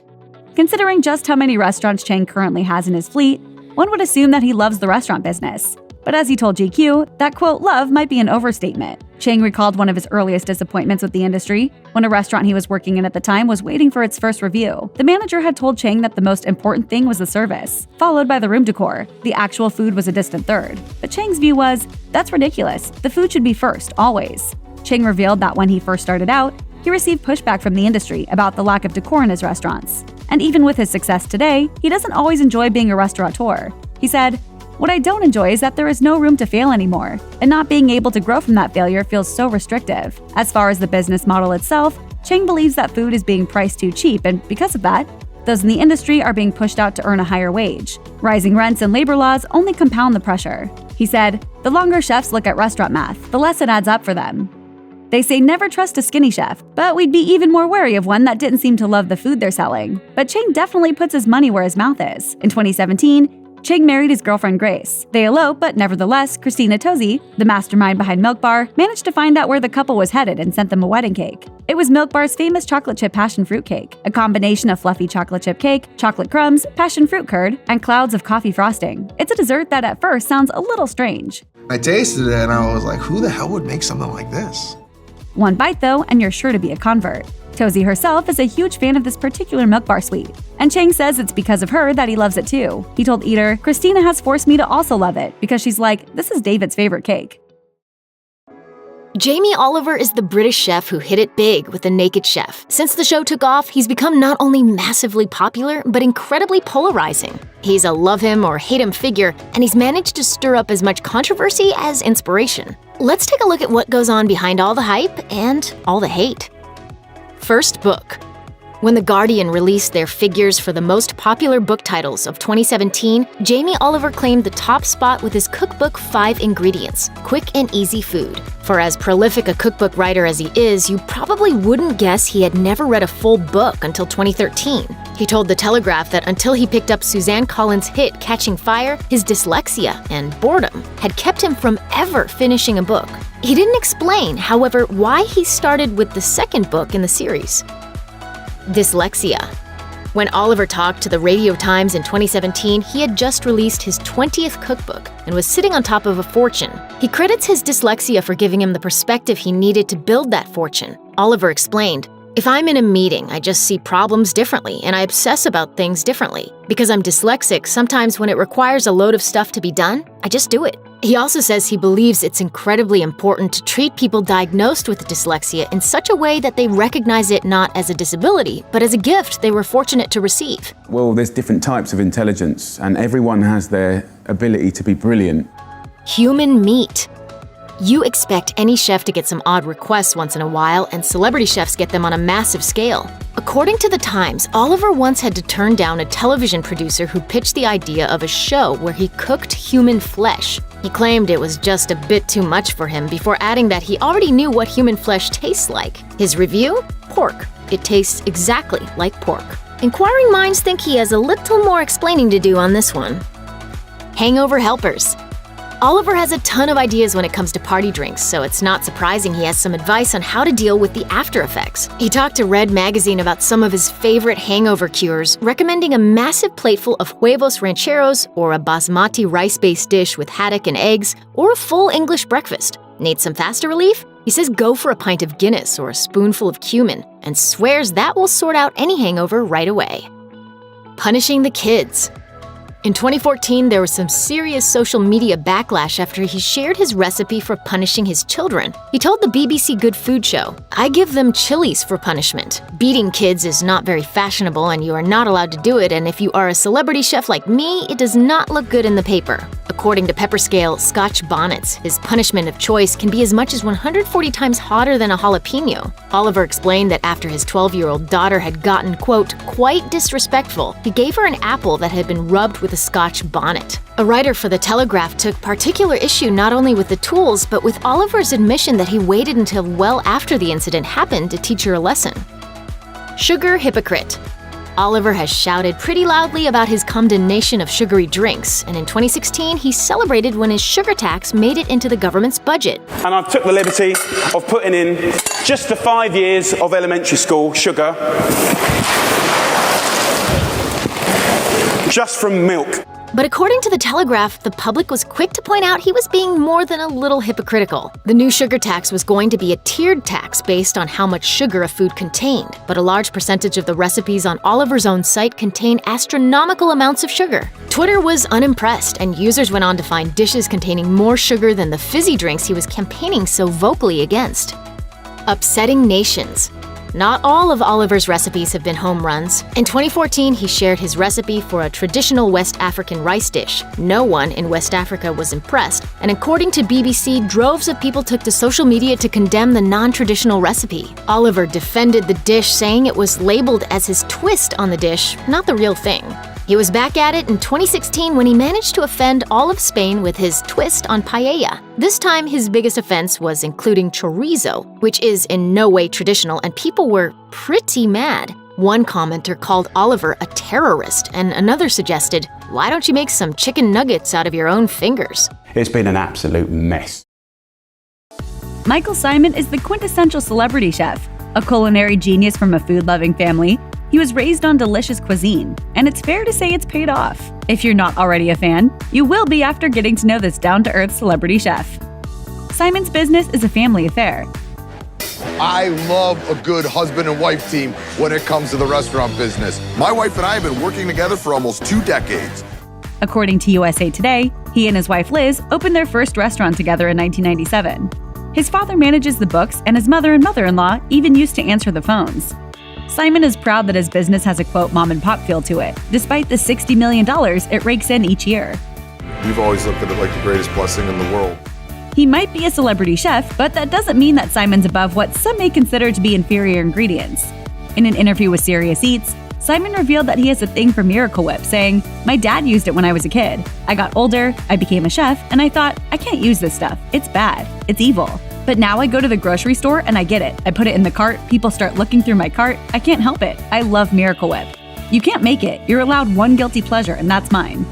Considering just how many restaurants Chang currently has in his fleet, one would assume that he loves the restaurant business. But as he told GQ, that quote, "love" might be an overstatement. Chang recalled one of his earliest disappointments with the industry, when a restaurant he was working in at the time was waiting for its first review. The manager had told Chang that the most important thing was the service, followed by the room decor. The actual food was a distant third. But Chang's view was, that's ridiculous. The food should be first, always. Chang revealed that when he first started out, he received pushback from the industry about the lack of decor in his restaurants. And even with his success today, he doesn't always enjoy being a restaurateur. He said, "What I don't enjoy is that there is no room to fail anymore, and not being able to grow from that failure feels so restrictive." As far as the business model itself, Chang believes that food is being priced too cheap, and because of that, those in the industry are being pushed out to earn a higher wage. Rising rents and labor laws only compound the pressure. He said, "The longer chefs look at restaurant math, the less it adds up for them. They say never trust a skinny chef, but we'd be even more wary of one that didn't seem to love the food they're selling." But Chang definitely puts his money where his mouth is. In 2017, Chang married his girlfriend Grace. They eloped, but nevertheless, Christina Tosi, the mastermind behind Milk Bar, managed to find out where the couple was headed and sent them a wedding cake. It was Milk Bar's famous chocolate chip passion fruit cake, a combination of fluffy chocolate chip cake, chocolate crumbs, passion fruit curd, and clouds of coffee frosting. It's a dessert that at first sounds a little strange. I tasted it and I was like, who the hell would make something like this? One bite though, and you're sure to be a convert. Tosi herself is a huge fan of this particular Milk Bar sweet, and Chang says it's because of her that he loves it too. He told Eater, "Christina has forced me to also love it because she's like, this is David's favorite cake." Jamie Oliver is the British chef who hit it big with The Naked Chef. Since the show took off, he's become not only massively popular, but incredibly polarizing. He's a love him or hate him figure, and he's managed to stir up as much controversy as inspiration. Let's take a look at what goes on behind all the hype and all the hate. First book. When The Guardian released their figures for the most popular book titles of 2017, Jamie Oliver claimed the top spot with his cookbook 5 Ingredients, Quick and Easy Food. For as prolific a cookbook writer as he is, you probably wouldn't guess he had never read a full book until 2013. He told The Telegraph that until he picked up Suzanne Collins' hit Catching Fire, his dyslexia and boredom had kept him from ever finishing a book. He didn't explain, however, why he started with the second book in the series. Dyslexia. When Oliver talked to the Radio Times in 2017, he had just released his 20th cookbook and was sitting on top of a fortune. He credits his dyslexia for giving him the perspective he needed to build that fortune. Oliver explained, "If I'm in a meeting, I just see problems differently and I obsess about things differently. Because I'm dyslexic, sometimes when it requires a load of stuff to be done, I just do it." He also says he believes it's incredibly important to treat people diagnosed with dyslexia in such a way that they recognize it not as a disability, but as a gift they were fortunate to receive. Well, there's different types of intelligence, and everyone has their ability to be brilliant. Human meat. You expect any chef to get some odd requests once in a while, and celebrity chefs get them on a massive scale. According to The Times, Oliver once had to turn down a television producer who pitched the idea of a show where he cooked human flesh. He claimed it was just a bit too much for him before adding that he already knew what human flesh tastes like. His review? Pork. It tastes exactly like pork. Inquiring minds think he has a little more explaining to do on this one. Hangover helpers. Oliver has a ton of ideas when it comes to party drinks, so it's not surprising he has some advice on how to deal with the after effects. He talked to Red Magazine about some of his favorite hangover cures, recommending a massive plateful of huevos rancheros, or a basmati rice-based dish with haddock and eggs, or a full English breakfast. Need some faster relief? He says go for a pint of Guinness or a spoonful of cumin, and swears that will sort out any hangover right away. Punishing the kids. In 2014, there was some serious social media backlash after he shared his recipe for punishing his children. He told the BBC Good Food Show, "I give them chilies for punishment. Beating kids is not very fashionable and you are not allowed to do it, and if you are a celebrity chef like me, it does not look good in the paper." According to Pepper Scale Scotch bonnets, his punishment of choice can be as much as 140 times hotter than a jalapeno. Oliver explained that after his 12-year-old daughter had gotten, quote, quite disrespectful, he gave her an apple that had been rubbed with a Scotch bonnet. A writer for The Telegraph took particular issue not only with the tools, but with Oliver's admission that he waited until well after the incident happened to teach her a lesson. Sugar hypocrite. Oliver has shouted pretty loudly about his condemnation of sugary drinks, and in 2016 he celebrated when his sugar tax made it into the government's budget. And I took the liberty of putting in just the 5 years of elementary school sugar just from milk. But according to The Telegraph, the public was quick to point out he was being more than a little hypocritical. The new sugar tax was going to be a tiered tax based on how much sugar a food contained, but a large percentage of the recipes on Oliver's own site contain astronomical amounts of sugar. Twitter was unimpressed, and users went on to find dishes containing more sugar than the fizzy drinks he was campaigning so vocally against. Upsetting nations. Not all of Oliver's recipes have been home runs. In 2014, he shared his recipe for a traditional West African rice dish. No one in West Africa was impressed, and according to BBC, droves of people took to social media to condemn the non-traditional recipe. Oliver defended the dish, saying it was labeled as his twist on the dish, not the real thing. He was back at it in 2016 when he managed to offend all of Spain with his twist on paella. This time, his biggest offense was including chorizo, which is in no way traditional, and people were pretty mad. One commenter called Oliver a terrorist, and another suggested, "Why don't you make some chicken nuggets out of your own fingers?" It's been an absolute mess. Michael Symon is the quintessential celebrity chef, a culinary genius from a food-loving family. He was raised on delicious cuisine, and it's fair to say it's paid off. If you're not already a fan, you will be after getting to know this down-to-earth celebrity chef. Symon's business is a family affair. I love a good husband and wife team when it comes to the restaurant business. My wife and I have been working together for almost 2 decades. According to USA Today, he and his wife Liz opened their first restaurant together in 1997. His father manages the books, and his mother and mother-in-law even used to answer the phones. Symon is proud that his business has a quote mom-and-pop feel to it, despite the $60 million it rakes in each year. We've always looked at it like the greatest blessing in the world. He might be a celebrity chef, but that doesn't mean that Symon's above what some may consider to be inferior ingredients. In an interview with Serious Eats, Symon revealed that he has a thing for Miracle Whip, saying, "My dad used it when I was a kid. I got older, I became a chef, and I thought, I can't use this stuff. It's bad. It's evil. But now I go to the grocery store and I get it. I put it in the cart, people start looking through my cart. I can't help it. I love Miracle Whip. You can't make it. You're allowed one guilty pleasure, and that's mine."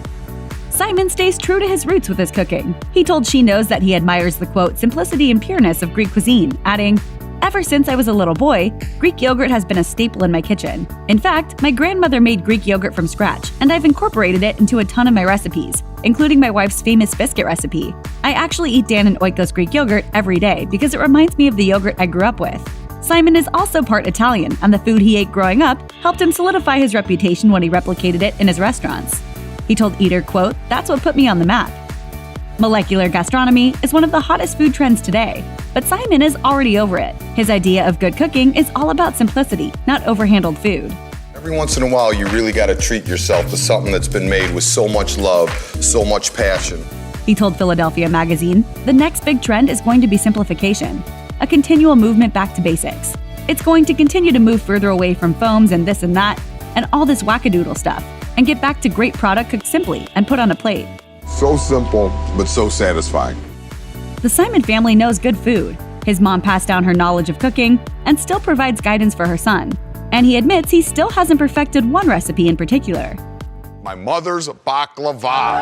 Symon stays true to his roots with his cooking. He told She Knows that he admires the, quote, simplicity and pureness of Greek cuisine, adding, "Ever since I was a little boy, Greek yogurt has been a staple in my kitchen. In fact, my grandmother made Greek yogurt from scratch, and I've incorporated it into a ton of my recipes, including my wife's famous biscuit recipe. I actually eat Dan and Oiko's Greek yogurt every day because it reminds me of the yogurt I grew up with." Symon is also part Italian, and the food he ate growing up helped him solidify his reputation when he replicated it in his restaurants. He told Eater, quote, "That's what put me on the map." Molecular gastronomy is one of the hottest food trends today, but Symon is already over it. His idea of good cooking is all about simplicity, not overhandled food. Every once in a while, you really got to treat yourself to something that's been made with so much love, so much passion. He told Philadelphia Magazine, "The next big trend is going to be simplification, a continual movement back to basics. It's going to continue to move further away from foams and this and that, and all this wackadoodle stuff, and get back to great product cooked simply and put on a plate." So simple, but so satisfying. The Symon family knows good food. His mom passed down her knowledge of cooking and still provides guidance for her son. And he admits he still hasn't perfected one recipe in particular. My mother's baklava.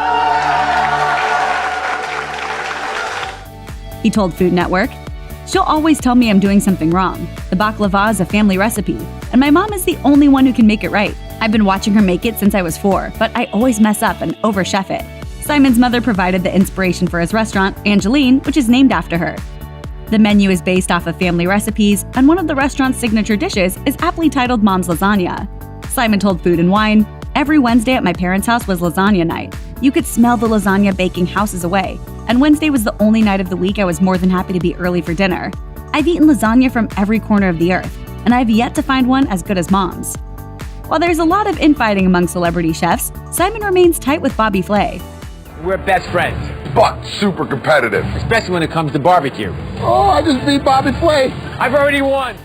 He told Food Network, "She'll always tell me I'm doing something wrong. The baklava is a family recipe, and my mom is the only one who can make it right. I've been watching her make it since I was 4, but I always mess up and over-chef it." Symon's mother provided the inspiration for his restaurant, Angeline, which is named after her. The menu is based off of family recipes, and one of the restaurant's signature dishes is aptly titled Mom's Lasagna. Symon told Food and Wine, "Every Wednesday at my parents' house was lasagna night. You could smell the lasagna baking houses away, and Wednesday was the only night of the week I was more than happy to be early for dinner. I've eaten lasagna from every corner of the earth, and I've yet to find one as good as Mom's." While there's a lot of infighting among celebrity chefs, Symon remains tight with Bobby Flay. We're best friends. But super competitive. Especially when it comes to barbecue. Oh, I just beat Bobby Flay. I've already won.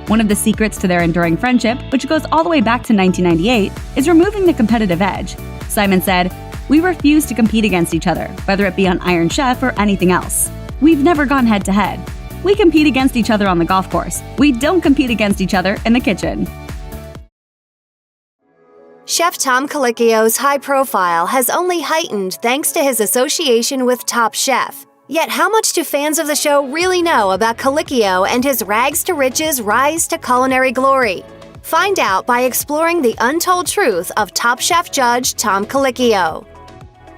One of the secrets to their enduring friendship, which goes all the way back to 1998, is removing the competitive edge. Symon said, "We refuse to compete against each other, whether it be on Iron Chef or anything else. We've never gone head to head. We compete against each other on the golf course. We don't compete against each other in the kitchen." Chef Tom Colicchio's high profile has only heightened thanks to his association with Top Chef. Yet how much do fans of the show really know about Colicchio and his rags to riches rise to culinary glory? Find out by exploring the untold truth of Top Chef judge Tom Colicchio.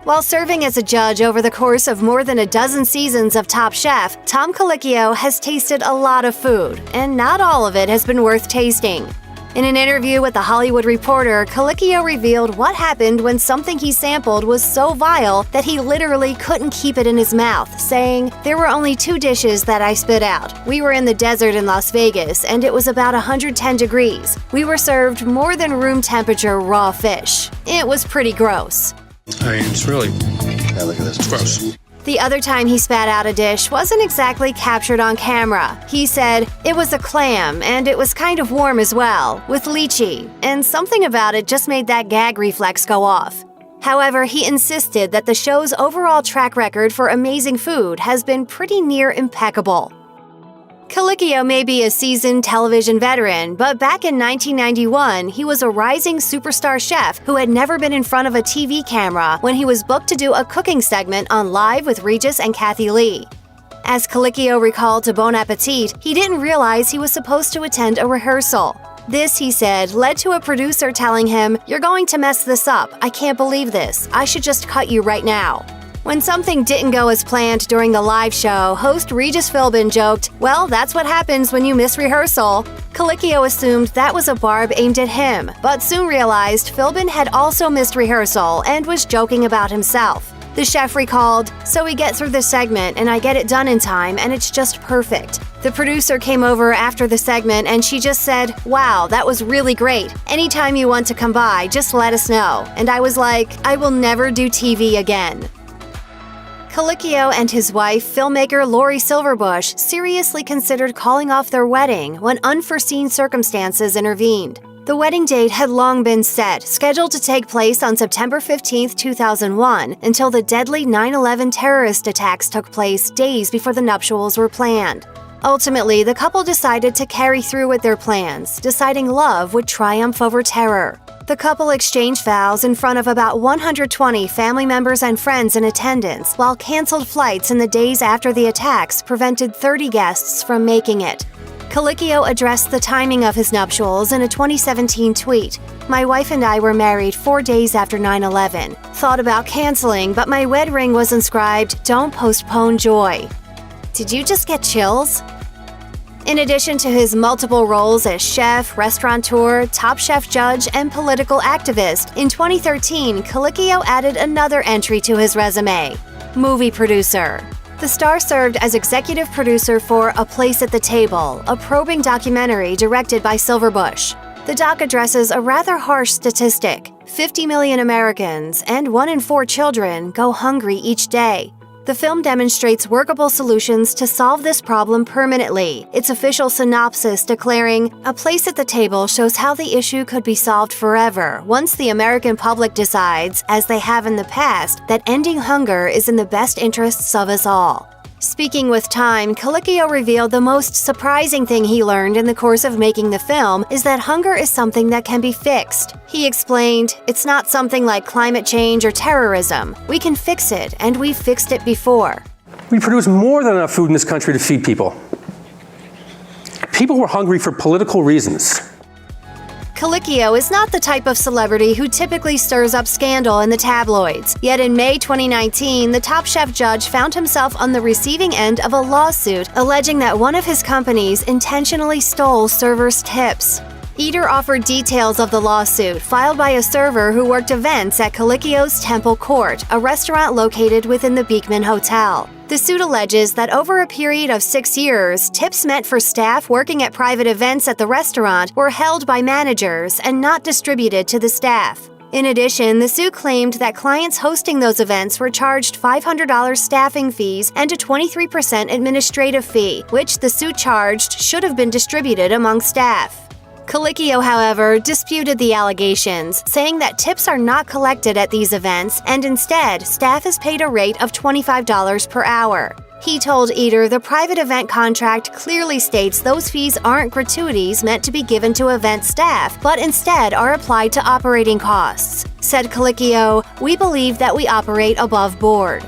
While serving as a judge over the course of more than a dozen seasons of Top Chef, Tom Colicchio has tasted a lot of food, and not all of it has been worth tasting. In an interview with The Hollywood Reporter, Colicchio revealed what happened when something he sampled was so vile that he literally couldn't keep it in his mouth, saying, "There were only 2 dishes that I spit out. We were in the desert in Las Vegas, and it was about 110 degrees. We were served more than room temperature raw fish. It was pretty gross." I mean, it's really, yeah, look at this, it's gross. The other time he spat out a dish wasn't exactly captured on camera. He said, "It was a clam, and it was kind of warm as well, with lychee, and something about it just made that gag reflex go off." However, he insisted that the show's overall track record for amazing food has been pretty near impeccable. Colicchio may be a seasoned television veteran, but back in 1991, he was a rising superstar chef who had never been in front of a TV camera when he was booked to do a cooking segment on Live with Regis and Kathy Lee. As Colicchio recalled to Bon Appetit, he didn't realize he was supposed to attend a rehearsal. This, he said, led to a producer telling him, "You're going to mess this up. I can't believe this. I should just cut you right now." When something didn't go as planned during the live show, host Regis Philbin joked, "Well, that's what happens when you miss rehearsal." Colicchio assumed that was a barb aimed at him, but soon realized Philbin had also missed rehearsal and was joking about himself. The chef recalled, "So we get through the segment and I get it done in time and it's just perfect. The producer came over after the segment and she just said, 'Wow, that was really great. Anytime you want to come by, just let us know.' And I was like, I will never do TV again." Colicchio and his wife, filmmaker Lori Silverbush, seriously considered calling off their wedding when unforeseen circumstances intervened. The wedding date had long been set, scheduled to take place on September 15, 2001, until the deadly 9/11 terrorist attacks took place days before the nuptials were planned. Ultimately, the couple decided to carry through with their plans, deciding love would triumph over terror. The couple exchanged vows in front of about 120 family members and friends in attendance, while canceled flights in the days after the attacks prevented 30 guests from making it. Colicchio addressed the timing of his nuptials in a 2017 tweet. "My wife and I were married 4 days after 9/11. Thought about canceling, but my wed ring was inscribed, 'Don't postpone joy.'" Did you just get chills? In addition to his multiple roles as chef, restaurateur, Top Chef judge, and political activist, in 2013, Colicchio added another entry to his resume: movie producer. The star served as executive producer for A Place at the Table, a probing documentary directed by Silverbush. The doc addresses a rather harsh statistic: 50 million Americans and 1 in 4 children go hungry each day. The film demonstrates workable solutions to solve this problem permanently, its official synopsis declaring, "A Place at the Table shows how the issue could be solved forever once the American public decides, as they have in the past, that ending hunger is in the best interests of us all." Speaking with Time, Colicchio revealed the most surprising thing he learned in the course of making the film is that hunger is something that can be fixed. He explained, "It's not something like climate change or terrorism. We can fix it, and we've fixed it before." We produce more than enough food in this country to feed people. People were hungry for political reasons. Colicchio is not the type of celebrity who typically stirs up scandal in the tabloids. Yet in May 2019, the Top Chef judge found himself on the receiving end of a lawsuit alleging that one of his companies intentionally stole servers' tips. Eater offered details of the lawsuit filed by a server who worked events at Colicchio's Temple Court, a restaurant located within the Beekman Hotel. The suit alleges that over a period of 6 years, tips meant for staff working at private events at the restaurant were held by managers and not distributed to the staff. In addition, the suit claimed that clients hosting those events were charged $500 staffing fees and a 23% administrative fee, which the suit charged should have been distributed among staff. Colicchio, however, disputed the allegations, saying that tips are not collected at these events and instead, staff is paid a rate of $25 per hour. He told Eater the private event contract clearly states those fees aren't gratuities meant to be given to event staff, but instead are applied to operating costs. Said Colicchio, "We believe that we operate above board."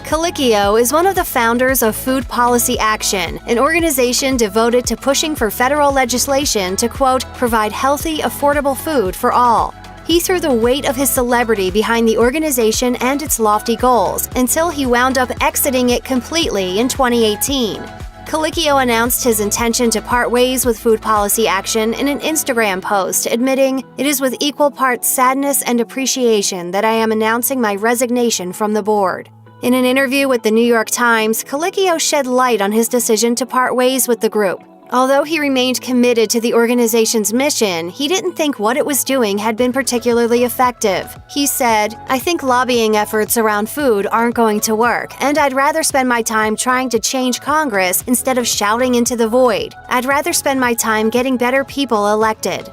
Colicchio is one of the founders of Food Policy Action, an organization devoted to pushing for federal legislation to, quote, "provide healthy, affordable food for all." He threw the weight of his celebrity behind the organization and its lofty goals, until he wound up exiting it completely in 2018. Colicchio announced his intention to part ways with Food Policy Action in an Instagram post, admitting, "It is with equal parts sadness and appreciation that I am announcing my resignation from the board." In an interview with the New York Times, Colicchio shed light on his decision to part ways with the group. Although he remained committed to the organization's mission, he didn't think what it was doing had been particularly effective. He said, "I think lobbying efforts around food aren't going to work, and I'd rather spend my time trying to change Congress instead of shouting into the void. I'd rather spend my time getting better people elected."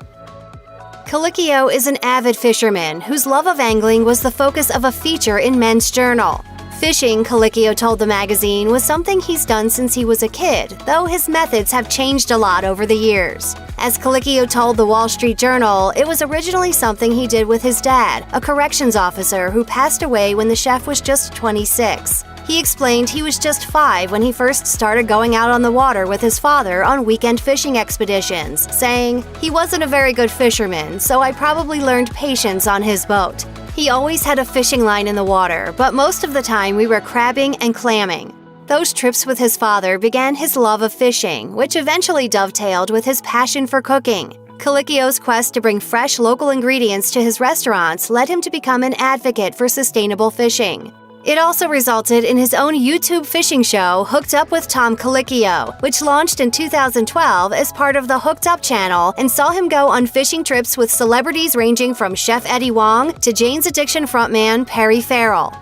Colicchio is an avid fisherman whose love of angling was the focus of a feature in Men's Journal. Fishing, Colicchio told the magazine, was something he's done since he was a kid, though his methods have changed a lot over the years. As Colicchio told the Wall Street Journal, it was originally something he did with his dad, a corrections officer who passed away when the chef was just 26. He explained he was just 5 when he first started going out on the water with his father on weekend fishing expeditions, saying, "He wasn't a very good fisherman, so I probably learned patience on his boat. He always had a fishing line in the water, but most of the time we were crabbing and clamming." Those trips with his father began his love of fishing, which eventually dovetailed with his passion for cooking. Colicchio's quest to bring fresh local ingredients to his restaurants led him to become an advocate for sustainable fishing. It also resulted in his own YouTube fishing show, Hooked Up with Tom Colicchio, which launched in 2012 as part of the Hooked Up channel and saw him go on fishing trips with celebrities ranging from Chef Eddie Wong to Jane's Addiction frontman Perry Farrell.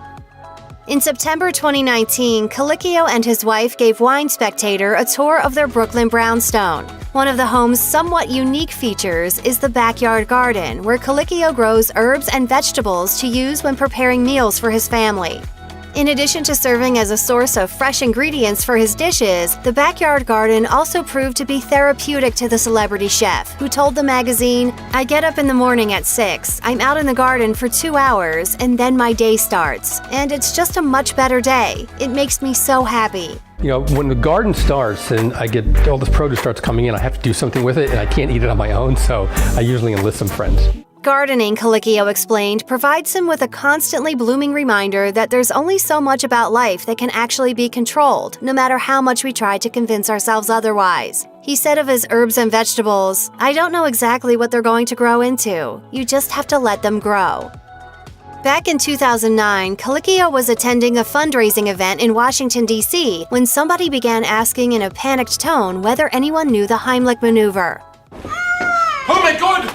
In September 2019, Colicchio and his wife gave Wine Spectator a tour of their Brooklyn brownstone. One of the home's somewhat unique features is the backyard garden, where Colicchio grows herbs and vegetables to use when preparing meals for his family. In addition to serving as a source of fresh ingredients for his dishes, the backyard garden also proved to be therapeutic to the celebrity chef, who told the magazine, "I get up in the morning at 6, I'm out in the garden for 2 hours, and then my day starts. And it's just a much better day. It makes me so happy." You know, when the garden starts and I get all this produce starts coming in, I have to do something with it, and I can't eat it on my own, so I usually enlist some friends. Gardening, Colicchio explained, provides him with a constantly blooming reminder that there's only so much about life that can actually be controlled, no matter how much we try to convince ourselves otherwise. He said of his herbs and vegetables, "I don't know exactly what they're going to grow into. You just have to let them grow." Back in 2009, Colicchio was attending a fundraising event in Washington, D.C. when somebody began asking in a panicked tone whether anyone knew the Heimlich maneuver. Oh my God!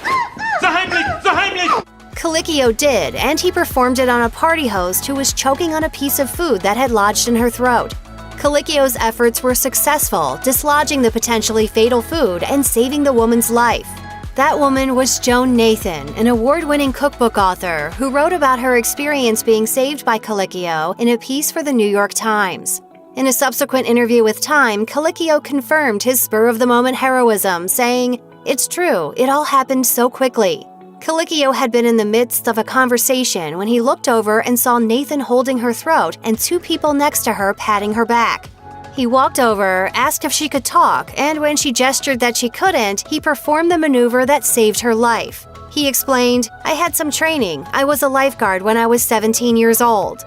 The Heimlich! The Heimlich! Colicchio did, and he performed it on a party host who was choking on a piece of food that had lodged in her throat. Colicchio's efforts were successful, dislodging the potentially fatal food and saving the woman's life. That woman was Joan Nathan, an award-winning cookbook author who wrote about her experience being saved by Colicchio in a piece for the New York Times. In a subsequent interview with Time, Colicchio confirmed his spur-of-the-moment heroism, saying, "It's true, it all happened so quickly." Colicchio had been in the midst of a conversation when he looked over and saw Nathan holding her throat and 2 people next to her patting her back. He walked over, asked if she could talk, and when she gestured that she couldn't, he performed the maneuver that saved her life. He explained, "I had some training. I was a lifeguard when I was 17 years old."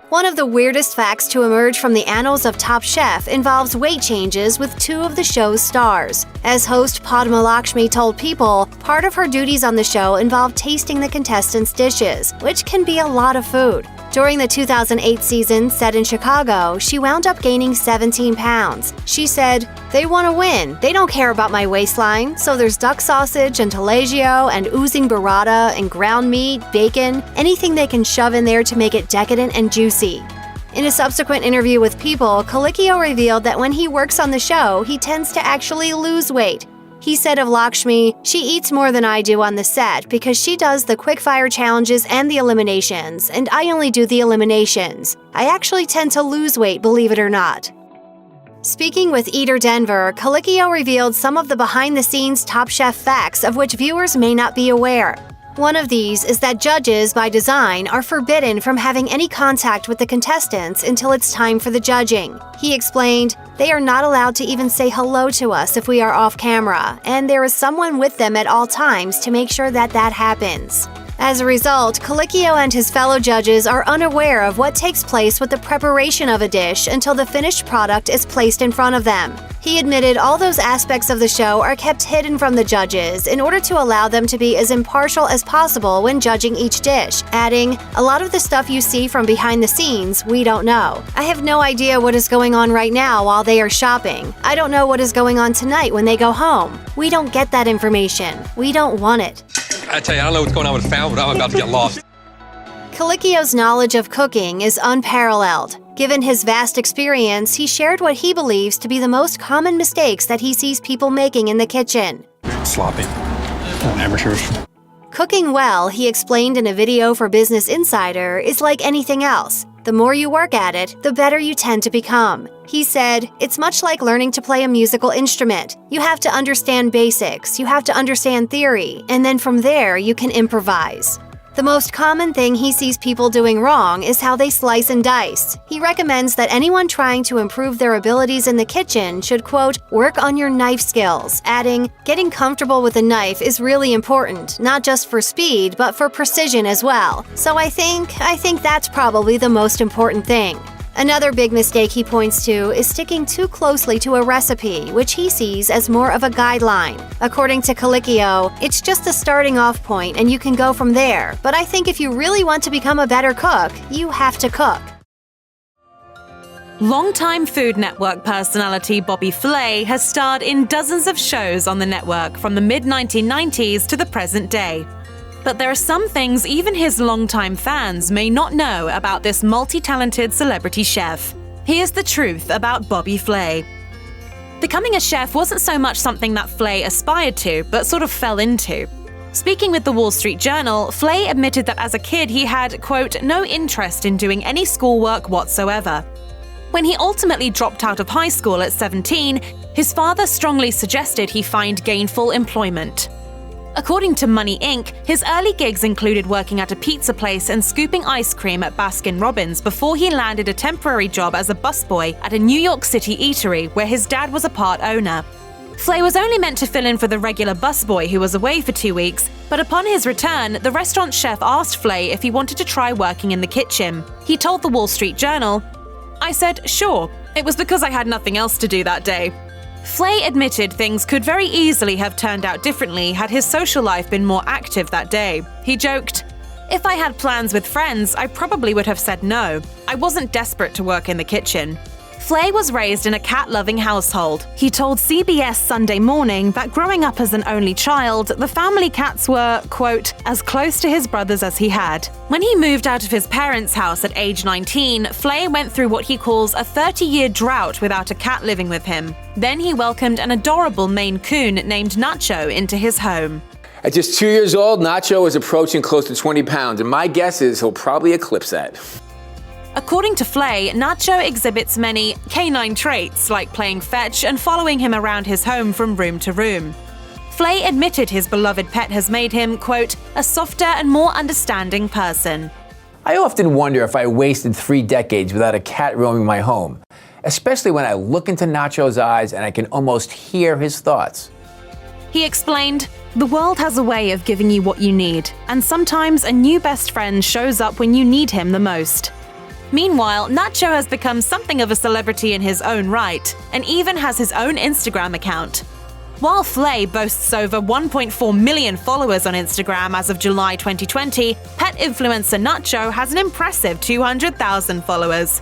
One of the weirdest facts to emerge from the annals of Top Chef involves weight changes with 2 of the show's stars. As host Padma Lakshmi told People, part of her duties on the show involved tasting the contestants' dishes, which can be a lot of food. During the 2008 season, set in Chicago, she wound up gaining 17 pounds. She said, "They want to win. They don't care about my waistline, so there's duck sausage and taleggio and oozing burrata and ground meat, bacon, anything they can shove in there to make it decadent and juicy." In a subsequent interview with People, Colicchio revealed that when he works on the show, he tends to actually lose weight. He said of Lakshmi, "She eats more than I do on the set because she does the quick-fire challenges and the eliminations, and I only do the eliminations. I actually tend to lose weight, believe it or not." Speaking with Eater Denver, Colicchio revealed some of the behind-the-scenes Top Chef facts of which viewers may not be aware. One of these is that judges, by design, are forbidden from having any contact with the contestants until it's time for the judging. He explained, "They are not allowed to even say hello to us if we are off camera, and there is someone with them at all times to make sure that that happens." As a result, Colicchio and his fellow judges are unaware of what takes place with the preparation of a dish until the finished product is placed in front of them. He admitted all those aspects of the show are kept hidden from the judges in order to allow them to be as impartial as possible when judging each dish, adding, "A lot of the stuff you see from behind the scenes, we don't know. I have no idea what is going on right now while they are shopping. I don't know what is going on tonight when they go home. We don't get that information. We don't want it." I tell you, I don't know what's going on with the found, but I'm about to get lost. Colicchio's knowledge of cooking is unparalleled. Given his vast experience, he shared what he believes to be the most common mistakes that he sees people making in the kitchen. Sloppy. Amateurs. Cooking well, he explained in a video for Business Insider, is like anything else. The more you work at it, the better you tend to become. He said, "It's much like learning to play a musical instrument. You have to understand basics, you have to understand theory, and then from there you can improvise." The most common thing he sees people doing wrong is how they slice and dice. He recommends that anyone trying to improve their abilities in the kitchen should, quote, "work on your knife skills," adding, "Getting comfortable with a knife is really important, not just for speed, but for precision as well. So I think that's probably the most important thing." Another big mistake he points to is sticking too closely to a recipe, which he sees as more of a guideline. According to Colicchio, it's just a starting off point and you can go from there. But I think if you really want to become a better cook, you have to cook. Longtime Food Network personality Bobby Flay has starred in dozens of shows on the network from the mid-1990s to the present day. But there are some things even his longtime fans may not know about this multi-talented celebrity chef. Here's the truth about Bobby Flay. Becoming a chef wasn't so much something that Flay aspired to, but sort of fell into. Speaking with the Wall Street Journal, Flay admitted that as a kid he had, quote, no interest in doing any schoolwork whatsoever. When he ultimately dropped out of high school at 17, his father strongly suggested he find gainful employment. According to Money Inc., his early gigs included working at a pizza place and scooping ice cream at Baskin-Robbins before he landed a temporary job as a busboy at a New York City eatery where his dad was a part owner. Flay was only meant to fill in for the regular busboy who was away for 2 weeks, but upon his return, the restaurant chef asked Flay if he wanted to try working in the kitchen. He told the Wall Street Journal, "I said, sure. It was because I had nothing else to do that day." Flay admitted things could very easily have turned out differently had his social life been more active that day. He joked, "If I had plans with friends, I probably would have said no. I wasn't desperate to work in the kitchen." Flay was raised in a cat-loving household. He told CBS Sunday Morning that growing up as an only child, the family cats were, quote, as close to his brothers as he had. When he moved out of his parents' house at age 19, Flay went through what he calls a 30-year drought without a cat living with him. Then he welcomed an adorable Maine Coon named Nacho into his home. At just 2 years old, Nacho is approaching close to 20 pounds, and my guess is he'll probably eclipse that. According to Flay, Nacho exhibits many canine traits like playing fetch and following him around his home from room to room. Flay admitted his beloved pet has made him, quote, a softer and more understanding person. I often wonder if I wasted 3 decades without a cat roaming my home, especially when I look into Nacho's eyes and I can almost hear his thoughts. He explained, "The world has a way of giving you what you need, and sometimes a new best friend shows up when you need him the most." Meanwhile, Nacho has become something of a celebrity in his own right, and even has his own Instagram account. While Flay boasts over 1.4 million followers on Instagram as of July 2020, pet influencer Nacho has an impressive 200,000 followers.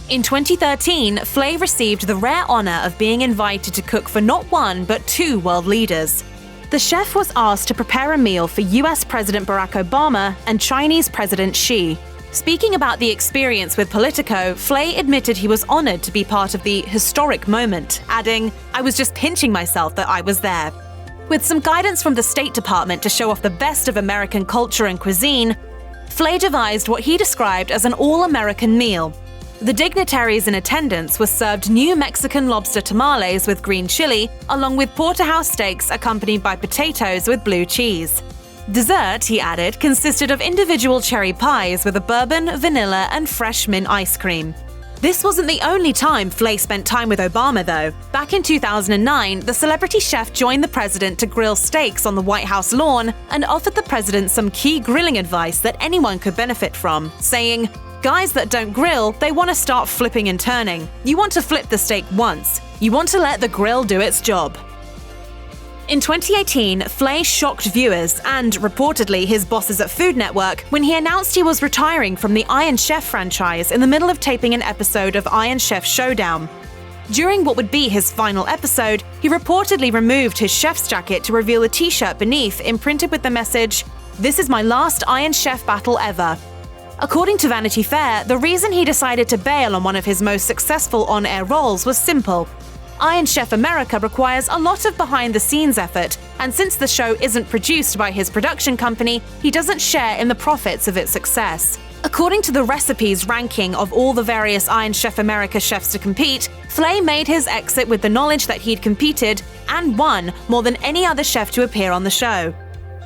In 2013, Flay received the rare honor of being invited to cook for not one but 2 world leaders. The chef was asked to prepare a meal for US President Barack Obama and Chinese President Xi. Speaking about the experience with Politico, Flay admitted he was honored to be part of the historic moment, adding, "I was just pinching myself that I was there." With some guidance from the State Department to show off the best of American culture and cuisine, Flay devised what he described as an all-American meal. The dignitaries in attendance were served new Mexican lobster tamales with green chili, along with porterhouse steaks accompanied by potatoes with blue cheese. Dessert, he added, consisted of individual cherry pies with a bourbon, vanilla, and fresh mint ice cream. This wasn't the only time Flay spent time with Obama, though. Back in 2009, the celebrity chef joined the president to grill steaks on the White House lawn and offered the president some key grilling advice that anyone could benefit from, saying, "Guys that don't grill, they want to start flipping and turning. You want to flip the steak once. You want to let the grill do its job." In 2018, Flay shocked viewers and, reportedly, his bosses at Food Network when he announced he was retiring from the Iron Chef franchise in the middle of taping an episode of Iron Chef Showdown. During what would be his final episode, he reportedly removed his chef's jacket to reveal a t-shirt beneath imprinted with the message, "This is my last Iron Chef battle ever." According to Vanity Fair, the reason he decided to bail on one of his most successful on-air roles was simple. Iron Chef America requires a lot of behind-the-scenes effort, and since the show isn't produced by his production company, he doesn't share in the profits of its success. According to the recipes ranking of all the various Iron Chef America chefs to compete, Flay made his exit with the knowledge that he'd competed and won more than any other chef to appear on the show.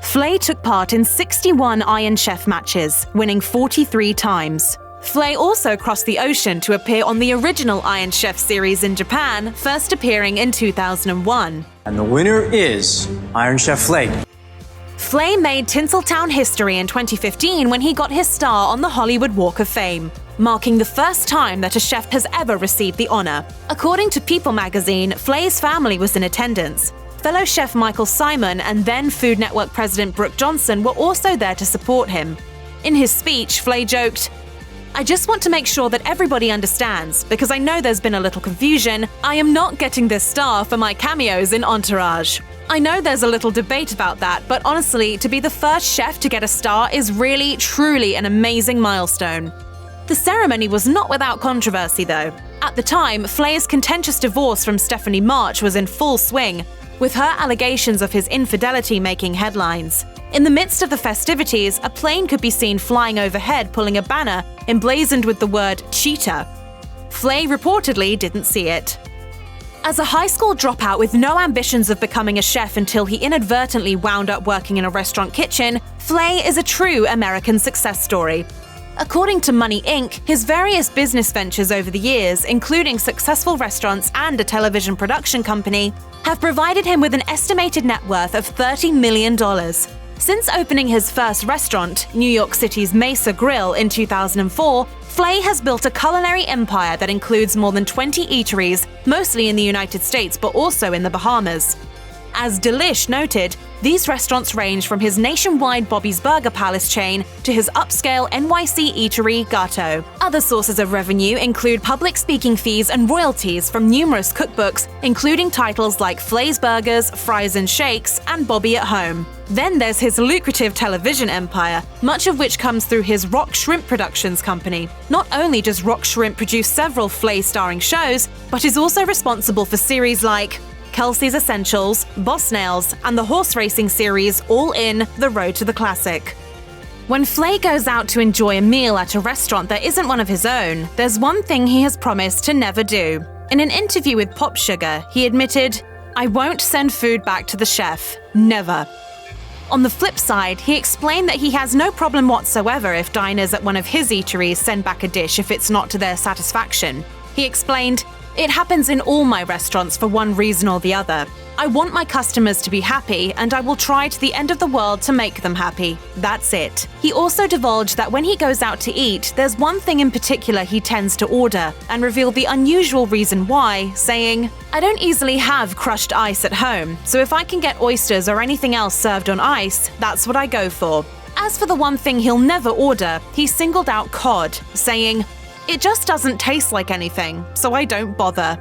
Flay took part in 61 Iron Chef matches, winning 43 times. Flay also crossed the ocean to appear on the original Iron Chef series in Japan, first appearing in 2001. And the winner is Iron Chef Flay. Flay made Tinseltown history in 2015 when he got his star on the Hollywood Walk of Fame, marking the first time that a chef has ever received the honor. According to People magazine, Flay's family was in attendance. Fellow chef Michael Symon and then Food Network president Brooke Johnson were also there to support him. In his speech, Flay joked, "I just want to make sure that everybody understands, because I know there's been a little confusion. I am not getting this star for my cameos in Entourage. I know there's a little debate about that, but honestly, to be the first chef to get a star is really, truly an amazing milestone. The ceremony was not without controversy, though. At the time, Flay's contentious divorce from Stephanie March was in full swing, with her allegations of his infidelity making headlines. In the midst of the festivities, a plane could be seen flying overhead pulling a banner emblazoned with the word cheater. Flay reportedly didn't see it. As a high school dropout with no ambitions of becoming a chef until he inadvertently wound up working in a restaurant kitchen, Flay is a true American success story. According to Money Inc., his various business ventures over the years, including successful restaurants and a television production company, have provided him with an estimated net worth of $30 million. Since opening his first restaurant, New York City's Mesa Grill, in 2004, Flay has built a culinary empire that includes more than 20 eateries, mostly in the United States but also in the Bahamas. As Delish noted, these restaurants range from his nationwide Bobby's Burger Palace chain to his upscale NYC eatery, Gato. Other sources of revenue include public speaking fees and royalties from numerous cookbooks, including titles like Flay's Burgers, Fries and Shakes, and Bobby at Home. Then there's his lucrative television empire, much of which comes through his Rock Shrimp Productions company. Not only does Rock Shrimp produce several Flay-starring shows, but is also responsible for series like Kelsey's Essentials, Boss Nails, and the horse racing series All In, The Road to the Classic. When Flay goes out to enjoy a meal at a restaurant that isn't one of his own, there's one thing he has promised to never do. In an interview with Pop Sugar, he admitted, "I won't send food back to the chef. Never." On the flip side, he explained that he has no problem whatsoever if diners at one of his eateries send back a dish if it's not to their satisfaction. He explained, "It happens in all my restaurants for one reason or the other. I want my customers to be happy, and I will try to the end of the world to make them happy. That's it." He also divulged that when he goes out to eat, there's one thing in particular he tends to order, and revealed the unusual reason why, saying, "I don't easily have crushed ice at home, so if I can get oysters or anything else served on ice, that's what I go for." As for the one thing he'll never order, he singled out cod, saying, "It just doesn't taste like anything, so I don't bother."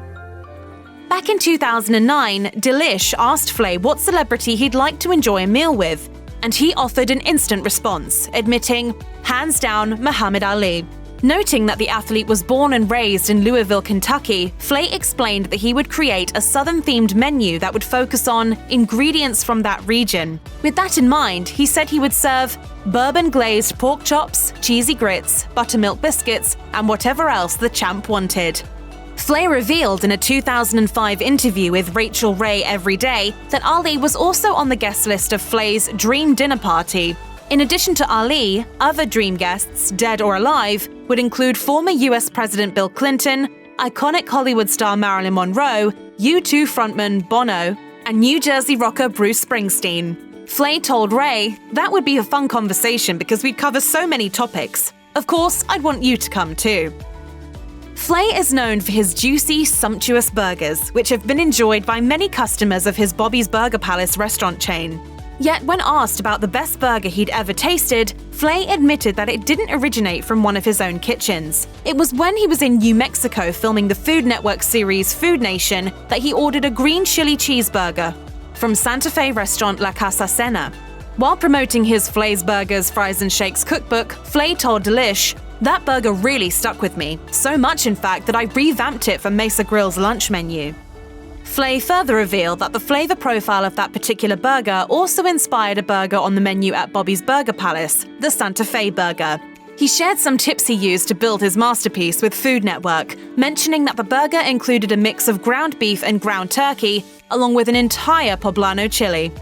Back in 2009, Delish asked Flay what celebrity he'd like to enjoy a meal with, and he offered an instant response, admitting, hands down, Muhammad Ali. Noting that the athlete was born and raised in Louisville, Kentucky, Flay explained that he would create a Southern-themed menu that would focus on ingredients from that region. With that in mind, he said he would serve bourbon-glazed pork chops, cheesy grits, buttermilk biscuits, and whatever else the champ wanted. Flay revealed in a 2005 interview with Rachel Ray Everyday that Ali was also on the guest list of Flay's Dream Dinner Party. In addition to Ali, other dream guests, dead or alive, would include former US President Bill Clinton, iconic Hollywood star Marilyn Monroe, U2 frontman Bono, and New Jersey rocker Bruce Springsteen. Flay told Ray, "That would be a fun conversation because we'd cover so many topics. Of course, I'd want you to come too." Flay is known for his juicy, sumptuous burgers, which have been enjoyed by many customers of his Bobby's Burger Palace restaurant chain. Yet when asked about the best burger he'd ever tasted, Flay admitted that it didn't originate from one of his own kitchens. It was when he was in New Mexico filming the Food Network series Food Nation that he ordered a green chili cheeseburger from Santa Fe restaurant La Casa Cena. While promoting his Flay's Burgers, Fries and Shakes cookbook, Flay told Delish, "That burger really stuck with me, so much in fact that I revamped it for Mesa Grill's lunch menu." Flay further revealed that the flavor profile of that particular burger also inspired a burger on the menu at Bobby's Burger Palace, the Santa Fe Burger. He shared some tips he used to build his masterpiece with Food Network, mentioning that the burger included a mix of ground beef and ground turkey, along with an entire poblano chili.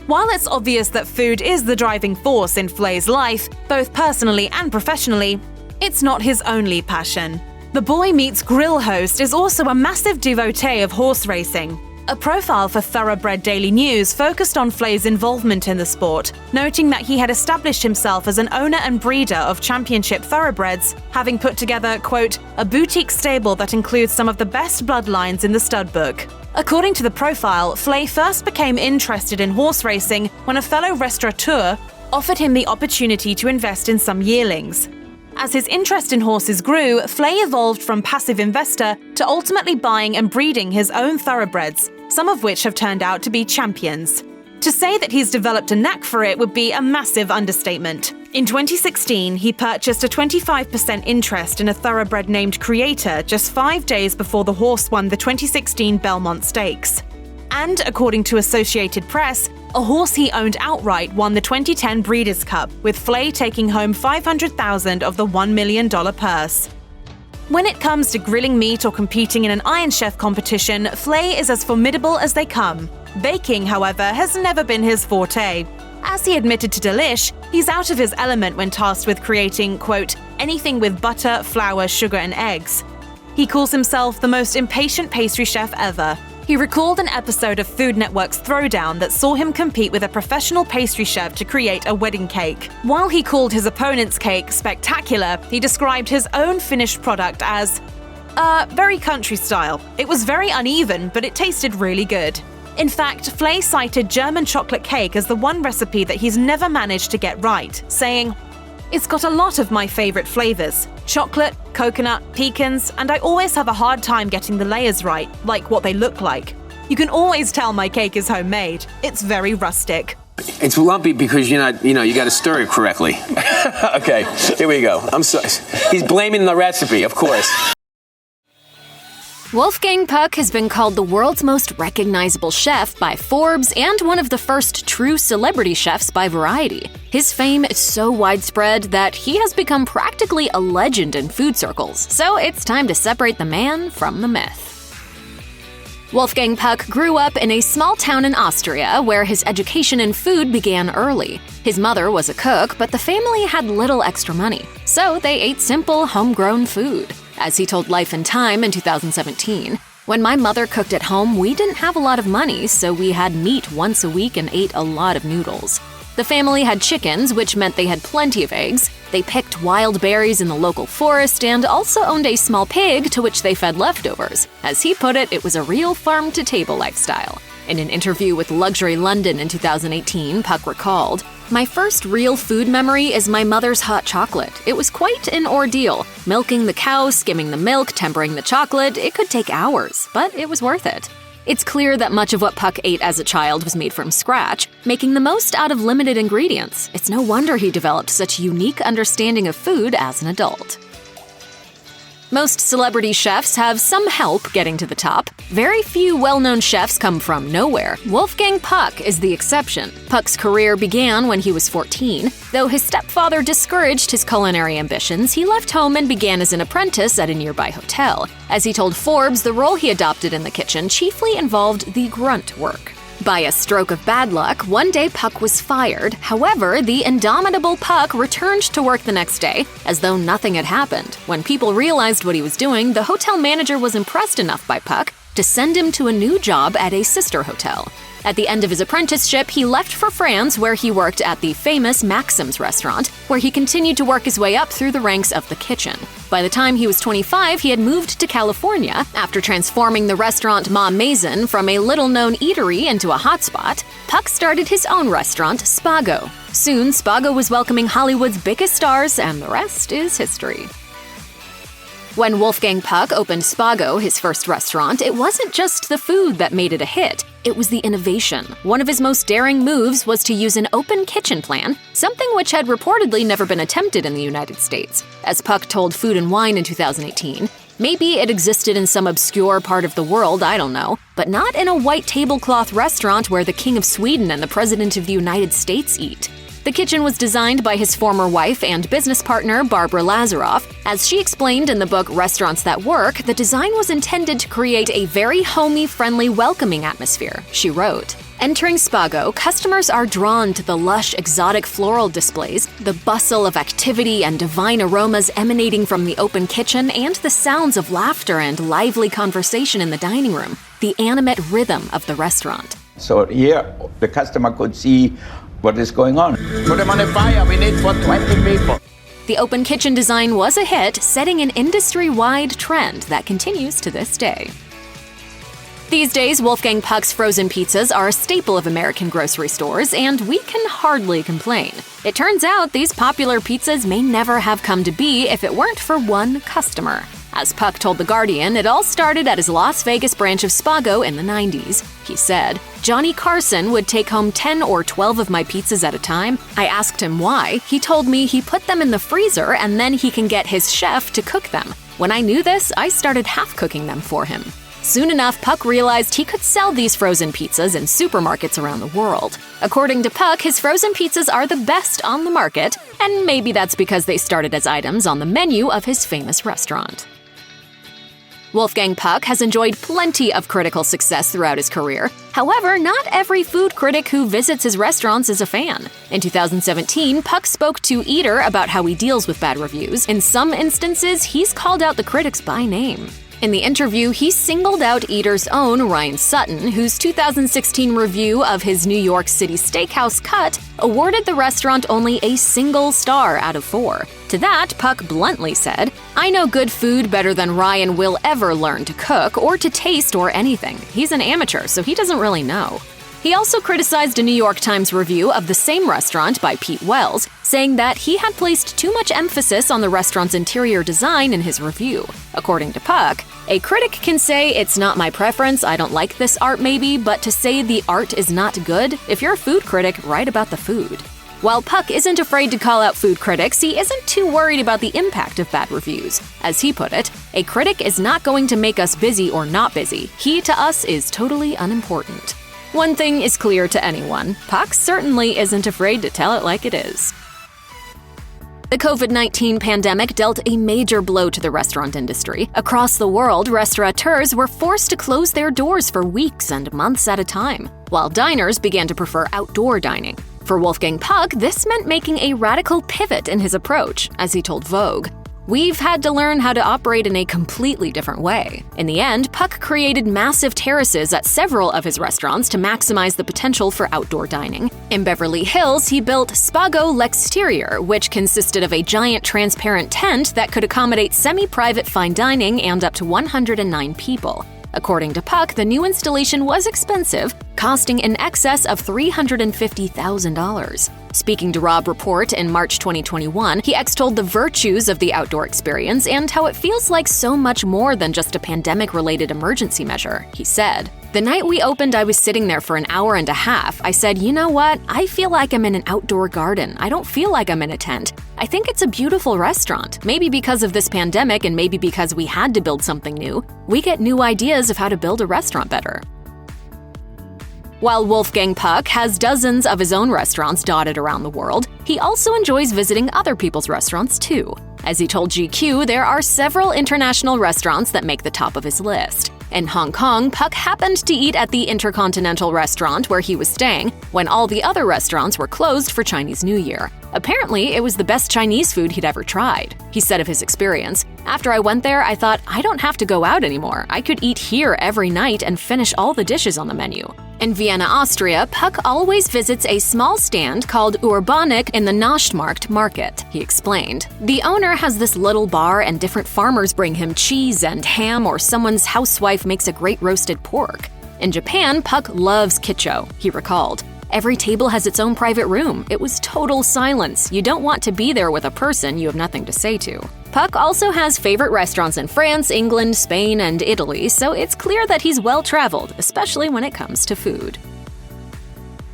While it's obvious that food is the driving force in Flay's life, both personally and professionally, it's not his only passion. The Boy Meets Grill host is also a massive devotee of horse racing. A profile for Thoroughbred Daily News focused on Flay's involvement in the sport, noting that he had established himself as an owner and breeder of championship thoroughbreds, having put together, quote, "a boutique stable that includes some of the best bloodlines in the stud book." According to the profile, Flay first became interested in horse racing when a fellow restaurateur offered him the opportunity to invest in some yearlings. As his interest in horses grew, Flay evolved from passive investor to ultimately buying and breeding his own thoroughbreds, some of which have turned out to be champions. To say that he's developed a knack for it would be a massive understatement. In 2016, he purchased a 25% interest in a thoroughbred named Creator just 5 days before the horse won the 2016 Belmont Stakes. And, according to Associated Press, a horse he owned outright won the 2010 Breeders' Cup, with Flay taking home $500,000 of the $1 million purse. When it comes to grilling meat or competing in an Iron Chef competition, Flay is as formidable as they come. Baking, however, has never been his forte. As he admitted to Delish, he's out of his element when tasked with creating, quote, anything with butter, flour, sugar, and eggs. He calls himself the most impatient pastry chef ever. He recalled an episode of Food Network's Throwdown that saw him compete with a professional pastry chef to create a wedding cake. While he called his opponent's cake spectacular, he described his own finished product as, very country style. It was very uneven, but it tasted really good. In fact, Flay cited German chocolate cake as the one recipe that he's never managed to get right, saying, it's got a lot of my favorite flavors: chocolate, coconut, pecans, and I always have a hard time getting the layers right, like what they look like. You can always tell my cake is homemade. It's very rustic. It's lumpy because you're not, you got to stir it correctly. Okay, here we go. I'm sorry. He's blaming the recipe, of course. Wolfgang Puck has been called the world's most recognizable chef by Forbes and one of the first true celebrity chefs by Variety. His fame is so widespread that he has become practically a legend in food circles, so it's time to separate the man from the myth. Wolfgang Puck grew up in a small town in Austria where his education in food began early. His mother was a cook, but the family had little extra money, so they ate simple, homegrown food. As he told Life and Time in 2017, when my mother cooked at home, we didn't have a lot of money, so we had meat once a week and ate a lot of noodles. The family had chickens, which meant they had plenty of eggs. They picked wild berries in the local forest and also owned a small pig to which they fed leftovers. As he put it, it was a real farm-to-table lifestyle. In an interview with Luxury London in 2018, Puck recalled, my first real food memory is my mother's hot chocolate. It was quite an ordeal. Milking the cow, skimming the milk, tempering the chocolate, it could take hours, but it was worth it. It's clear that much of what Puck ate as a child was made from scratch, making the most out of limited ingredients. It's no wonder he developed such a unique understanding of food as an adult. Most celebrity chefs have some help getting to the top. Very few well-known chefs come from nowhere. Wolfgang Puck is the exception. Puck's career began when he was 14. Though his stepfather discouraged his culinary ambitions, he left home and began as an apprentice at a nearby hotel. As he told Forbes, the role he adopted in the kitchen chiefly involved the grunt work. By a stroke of bad luck, one day Puck was fired. However, the indomitable Puck returned to work the next day, as though nothing had happened. When people realized what he was doing, the hotel manager was impressed enough by Puck to send him to a new job at a sister hotel. At the end of his apprenticeship, he left for France, where he worked at the famous Maxim's restaurant, where he continued to work his way up through the ranks of the kitchen. By the time he was 25, he had moved to California. After transforming the restaurant Matheson from a little-known eatery into a hotspot, Puck started his own restaurant, Spago. Soon, Spago was welcoming Hollywood's biggest stars, and the rest is history. When Wolfgang Puck opened Spago, his first restaurant, it wasn't just the food that made it a hit. It was the innovation. One of his most daring moves was to use an open kitchen plan, something which had reportedly never been attempted in the United States. As Puck told Food and Wine in 2018, maybe it existed in some obscure part of the world, I don't know, but not in a white tablecloth restaurant where the King of Sweden and the President of the United States eat. The kitchen was designed by his former wife and business partner, Barbara Lazaroff. As she explained in the book Restaurants That Work, the design was intended to create a very homey, friendly, welcoming atmosphere. She wrote, entering Spago, customers are drawn to the lush, exotic floral displays, the bustle of activity and divine aromas emanating from the open kitchen, and the sounds of laughter and lively conversation in the dining room, the animate rhythm of the restaurant. So here, the customer could see what is going on. Put them on the fire, we need for 20 people. The open kitchen design was a hit, setting an industry-wide trend that continues to this day. These days, Wolfgang Puck's frozen pizzas are a staple of American grocery stores, and we can hardly complain. It turns out these popular pizzas may never have come to be if it weren't for one customer. As Puck told The Guardian, it all started at his Las Vegas branch of Spago in the 90s. He said, Johnny Carson would take home 10 or 12 of my pizzas at a time. I asked him why. He told me he put them in the freezer and then he can get his chef to cook them. When I knew this, I started half-cooking them for him. Soon enough, Puck realized he could sell these frozen pizzas in supermarkets around the world. According to Puck, his frozen pizzas are the best on the market, and maybe that's because they started as items on the menu of his famous restaurant. Wolfgang Puck has enjoyed plenty of critical success throughout his career. However, not every food critic who visits his restaurants is a fan. In 2017, Puck spoke to Eater about how he deals with bad reviews. In some instances, he's called out the critics by name. In the interview, he singled out Eater's own Ryan Sutton, whose 2016 review of his New York City steakhouse cut awarded the restaurant only a single star out of 4. To that, Puck bluntly said, I know good food better than Ryan will ever learn to cook or to taste or anything. He's an amateur, so he doesn't really know. He also criticized a New York Times review of the same restaurant by Pete Wells, saying that he had placed too much emphasis on the restaurant's interior design in his review. According to Puck, a critic can say, it's not my preference, I don't like this art maybe, but to say the art is not good, if you're a food critic, write about the food. While Puck isn't afraid to call out food critics, he isn't too worried about the impact of bad reviews. As he put it, a critic is not going to make us busy or not busy. He to us is totally unimportant. One thing is clear to anyone, Puck certainly isn't afraid to tell it like it is. The COVID-19 pandemic dealt a major blow to the restaurant industry. Across the world, restaurateurs were forced to close their doors for weeks and months at a time, while diners began to prefer outdoor dining. For Wolfgang Puck, this meant making a radical pivot in his approach, as he told Vogue. We've had to learn how to operate in a completely different way. In the end, Puck created massive terraces at several of his restaurants to maximize the potential for outdoor dining. In Beverly Hills, he built Spago L'Exterieur, which consisted of a giant transparent tent that could accommodate semi-private fine dining and up to 109 people. According to Puck, the new installation was expensive, costing in excess of $350,000. Speaking to Rob Report in March 2021, he extolled the virtues of the outdoor experience and how it feels like so much more than just a pandemic-related emergency measure. He said, the night we opened, I was sitting there for an hour and a half. I said, you know what? I feel like I'm in an outdoor garden. I don't feel like I'm in a tent. I think it's a beautiful restaurant. Maybe because of this pandemic and maybe because we had to build something new, we get new ideas of how to build a restaurant better. While Wolfgang Puck has dozens of his own restaurants dotted around the world, he also enjoys visiting other people's restaurants too. As he told GQ, there are several international restaurants that make the top of his list. In Hong Kong, Puck happened to eat at the Intercontinental restaurant where he was staying when all the other restaurants were closed for Chinese New Year. Apparently, it was the best Chinese food he'd ever tried. He said of his experience, after I went there, I thought, I don't have to go out anymore. I could eat here every night and finish all the dishes on the menu. In Vienna, Austria, Puck always visits a small stand called Urbanik in the Nachtmarkt market, he explained. The owner has this little bar and different farmers bring him cheese and ham, or someone's housewife makes a great roasted pork. In Japan, Puck loves Kitcho, he recalled. Every table has its own private room. It was total silence. You don't want to be there with a person you have nothing to say to. Puck also has favorite restaurants in France, England, Spain, and Italy, so it's clear that he's well-traveled, especially when it comes to food.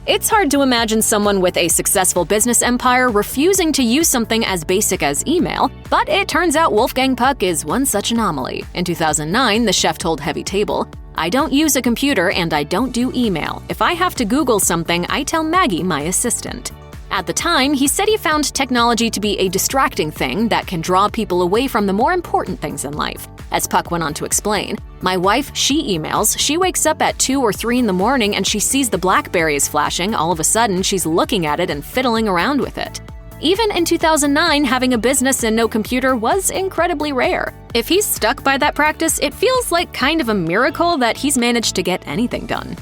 It's hard to imagine someone with a successful business empire refusing to use something as basic as email, but it turns out Wolfgang Puck is one such anomaly. In 2009, the chef told Heavy Table, I don't use a computer and I don't do email. If I have to Google something, I tell Maggie, my assistant. At the time, he said he found technology to be a distracting thing that can draw people away from the more important things in life. As Puck went on to explain, my wife, she emails, she wakes up at 2 or 3 in the morning and she sees the BlackBerry is flashing, all of a sudden she's looking at it and fiddling around with it. Even in 2009, having a business and no computer was incredibly rare. If he's stuck by that practice, it feels like kind of a miracle that he's managed to get anything done.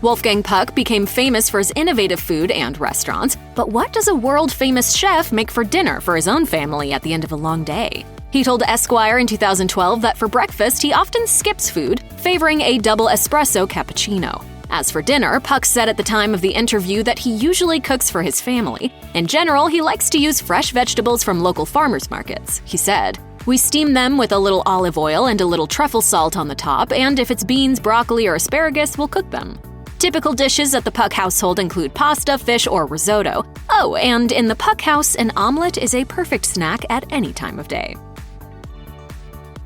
Wolfgang Puck became famous for his innovative food and restaurants, but what does a world-famous chef make for dinner for his own family at the end of a long day? He told Esquire in 2012 that for breakfast he often skips food, favoring a double espresso cappuccino. As for dinner, Puck said at the time of the interview that he usually cooks for his family. In general, he likes to use fresh vegetables from local farmers markets. He said, We steam them with a little olive oil and a little truffle salt on the top, and if it's beans, broccoli, or asparagus, we'll cook them. Typical dishes at the Puck household include pasta, fish, or risotto. Oh, and in the Puck house, an omelet is a perfect snack at any time of day.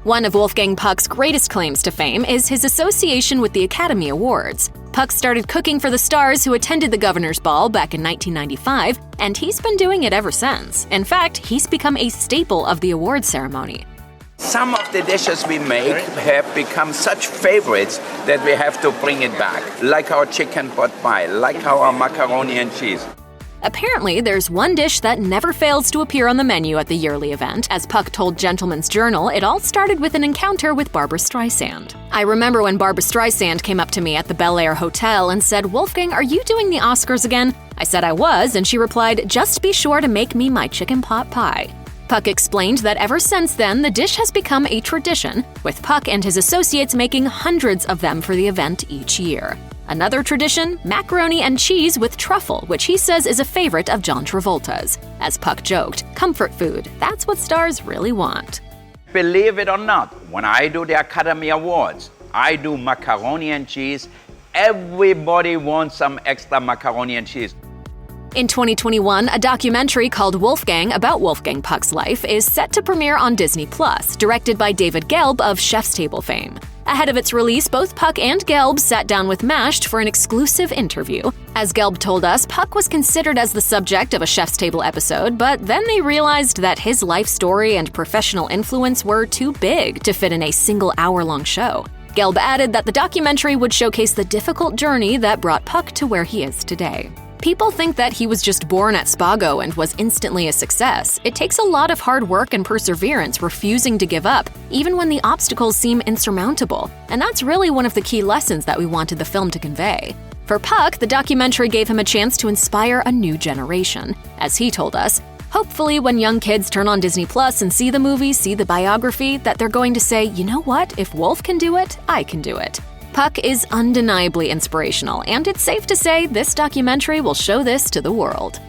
One of Wolfgang Puck's greatest claims to fame is his association with the Academy Awards. Puck started cooking for the stars who attended the Governor's Ball back in 1995, and he's been doing it ever since. In fact, he's become a staple of the award ceremony. Some of the dishes we make have become such favorites that we have to bring it back, like our chicken pot pie, like our macaroni and cheese. Apparently, there's one dish that never fails to appear on the menu at the yearly event. As Puck told Gentleman's Journal, it all started with an encounter with Barbra Streisand. I remember when Barbra Streisand came up to me at the Bel Air Hotel and said, "Wolfgang, are you doing the Oscars again?" I said I was, and she replied, "Just be sure to make me my chicken pot pie." Puck explained that ever since then, the dish has become a tradition, with Puck and his associates making hundreds of them for the event each year. Another tradition, macaroni and cheese with truffle, which he says is a favorite of John Travolta's. As Puck joked, comfort food, that's what stars really want. Believe it or not, when I do the Academy Awards, I do macaroni and cheese. Everybody wants some extra macaroni and cheese. In 2021, a documentary called Wolfgang about Wolfgang Puck's life is set to premiere on Disney+, directed by David Gelb of Chef's Table fame. Ahead of its release, both Puck and Gelb sat down with MASH for an exclusive interview. As Gelb told us, Puck was considered as the subject of a Chef's Table episode, but then they realized that his life story and professional influence were too big to fit in a single hour-long show. Gelb added that the documentary would showcase the difficult journey that brought Puck to where he is today. People think that he was just born at Spago and was instantly a success. It takes a lot of hard work and perseverance, refusing to give up, even when the obstacles seem insurmountable. And that's really one of the key lessons that we wanted the film to convey. For Puck, the documentary gave him a chance to inspire a new generation. As he told us, hopefully when young kids turn on Disney Plus and see the movie, see the biography, that they're going to say, you know what, if Wolf can do it, I can do it. Puck is undeniably inspirational, and it's safe to say this documentary will show this to the world.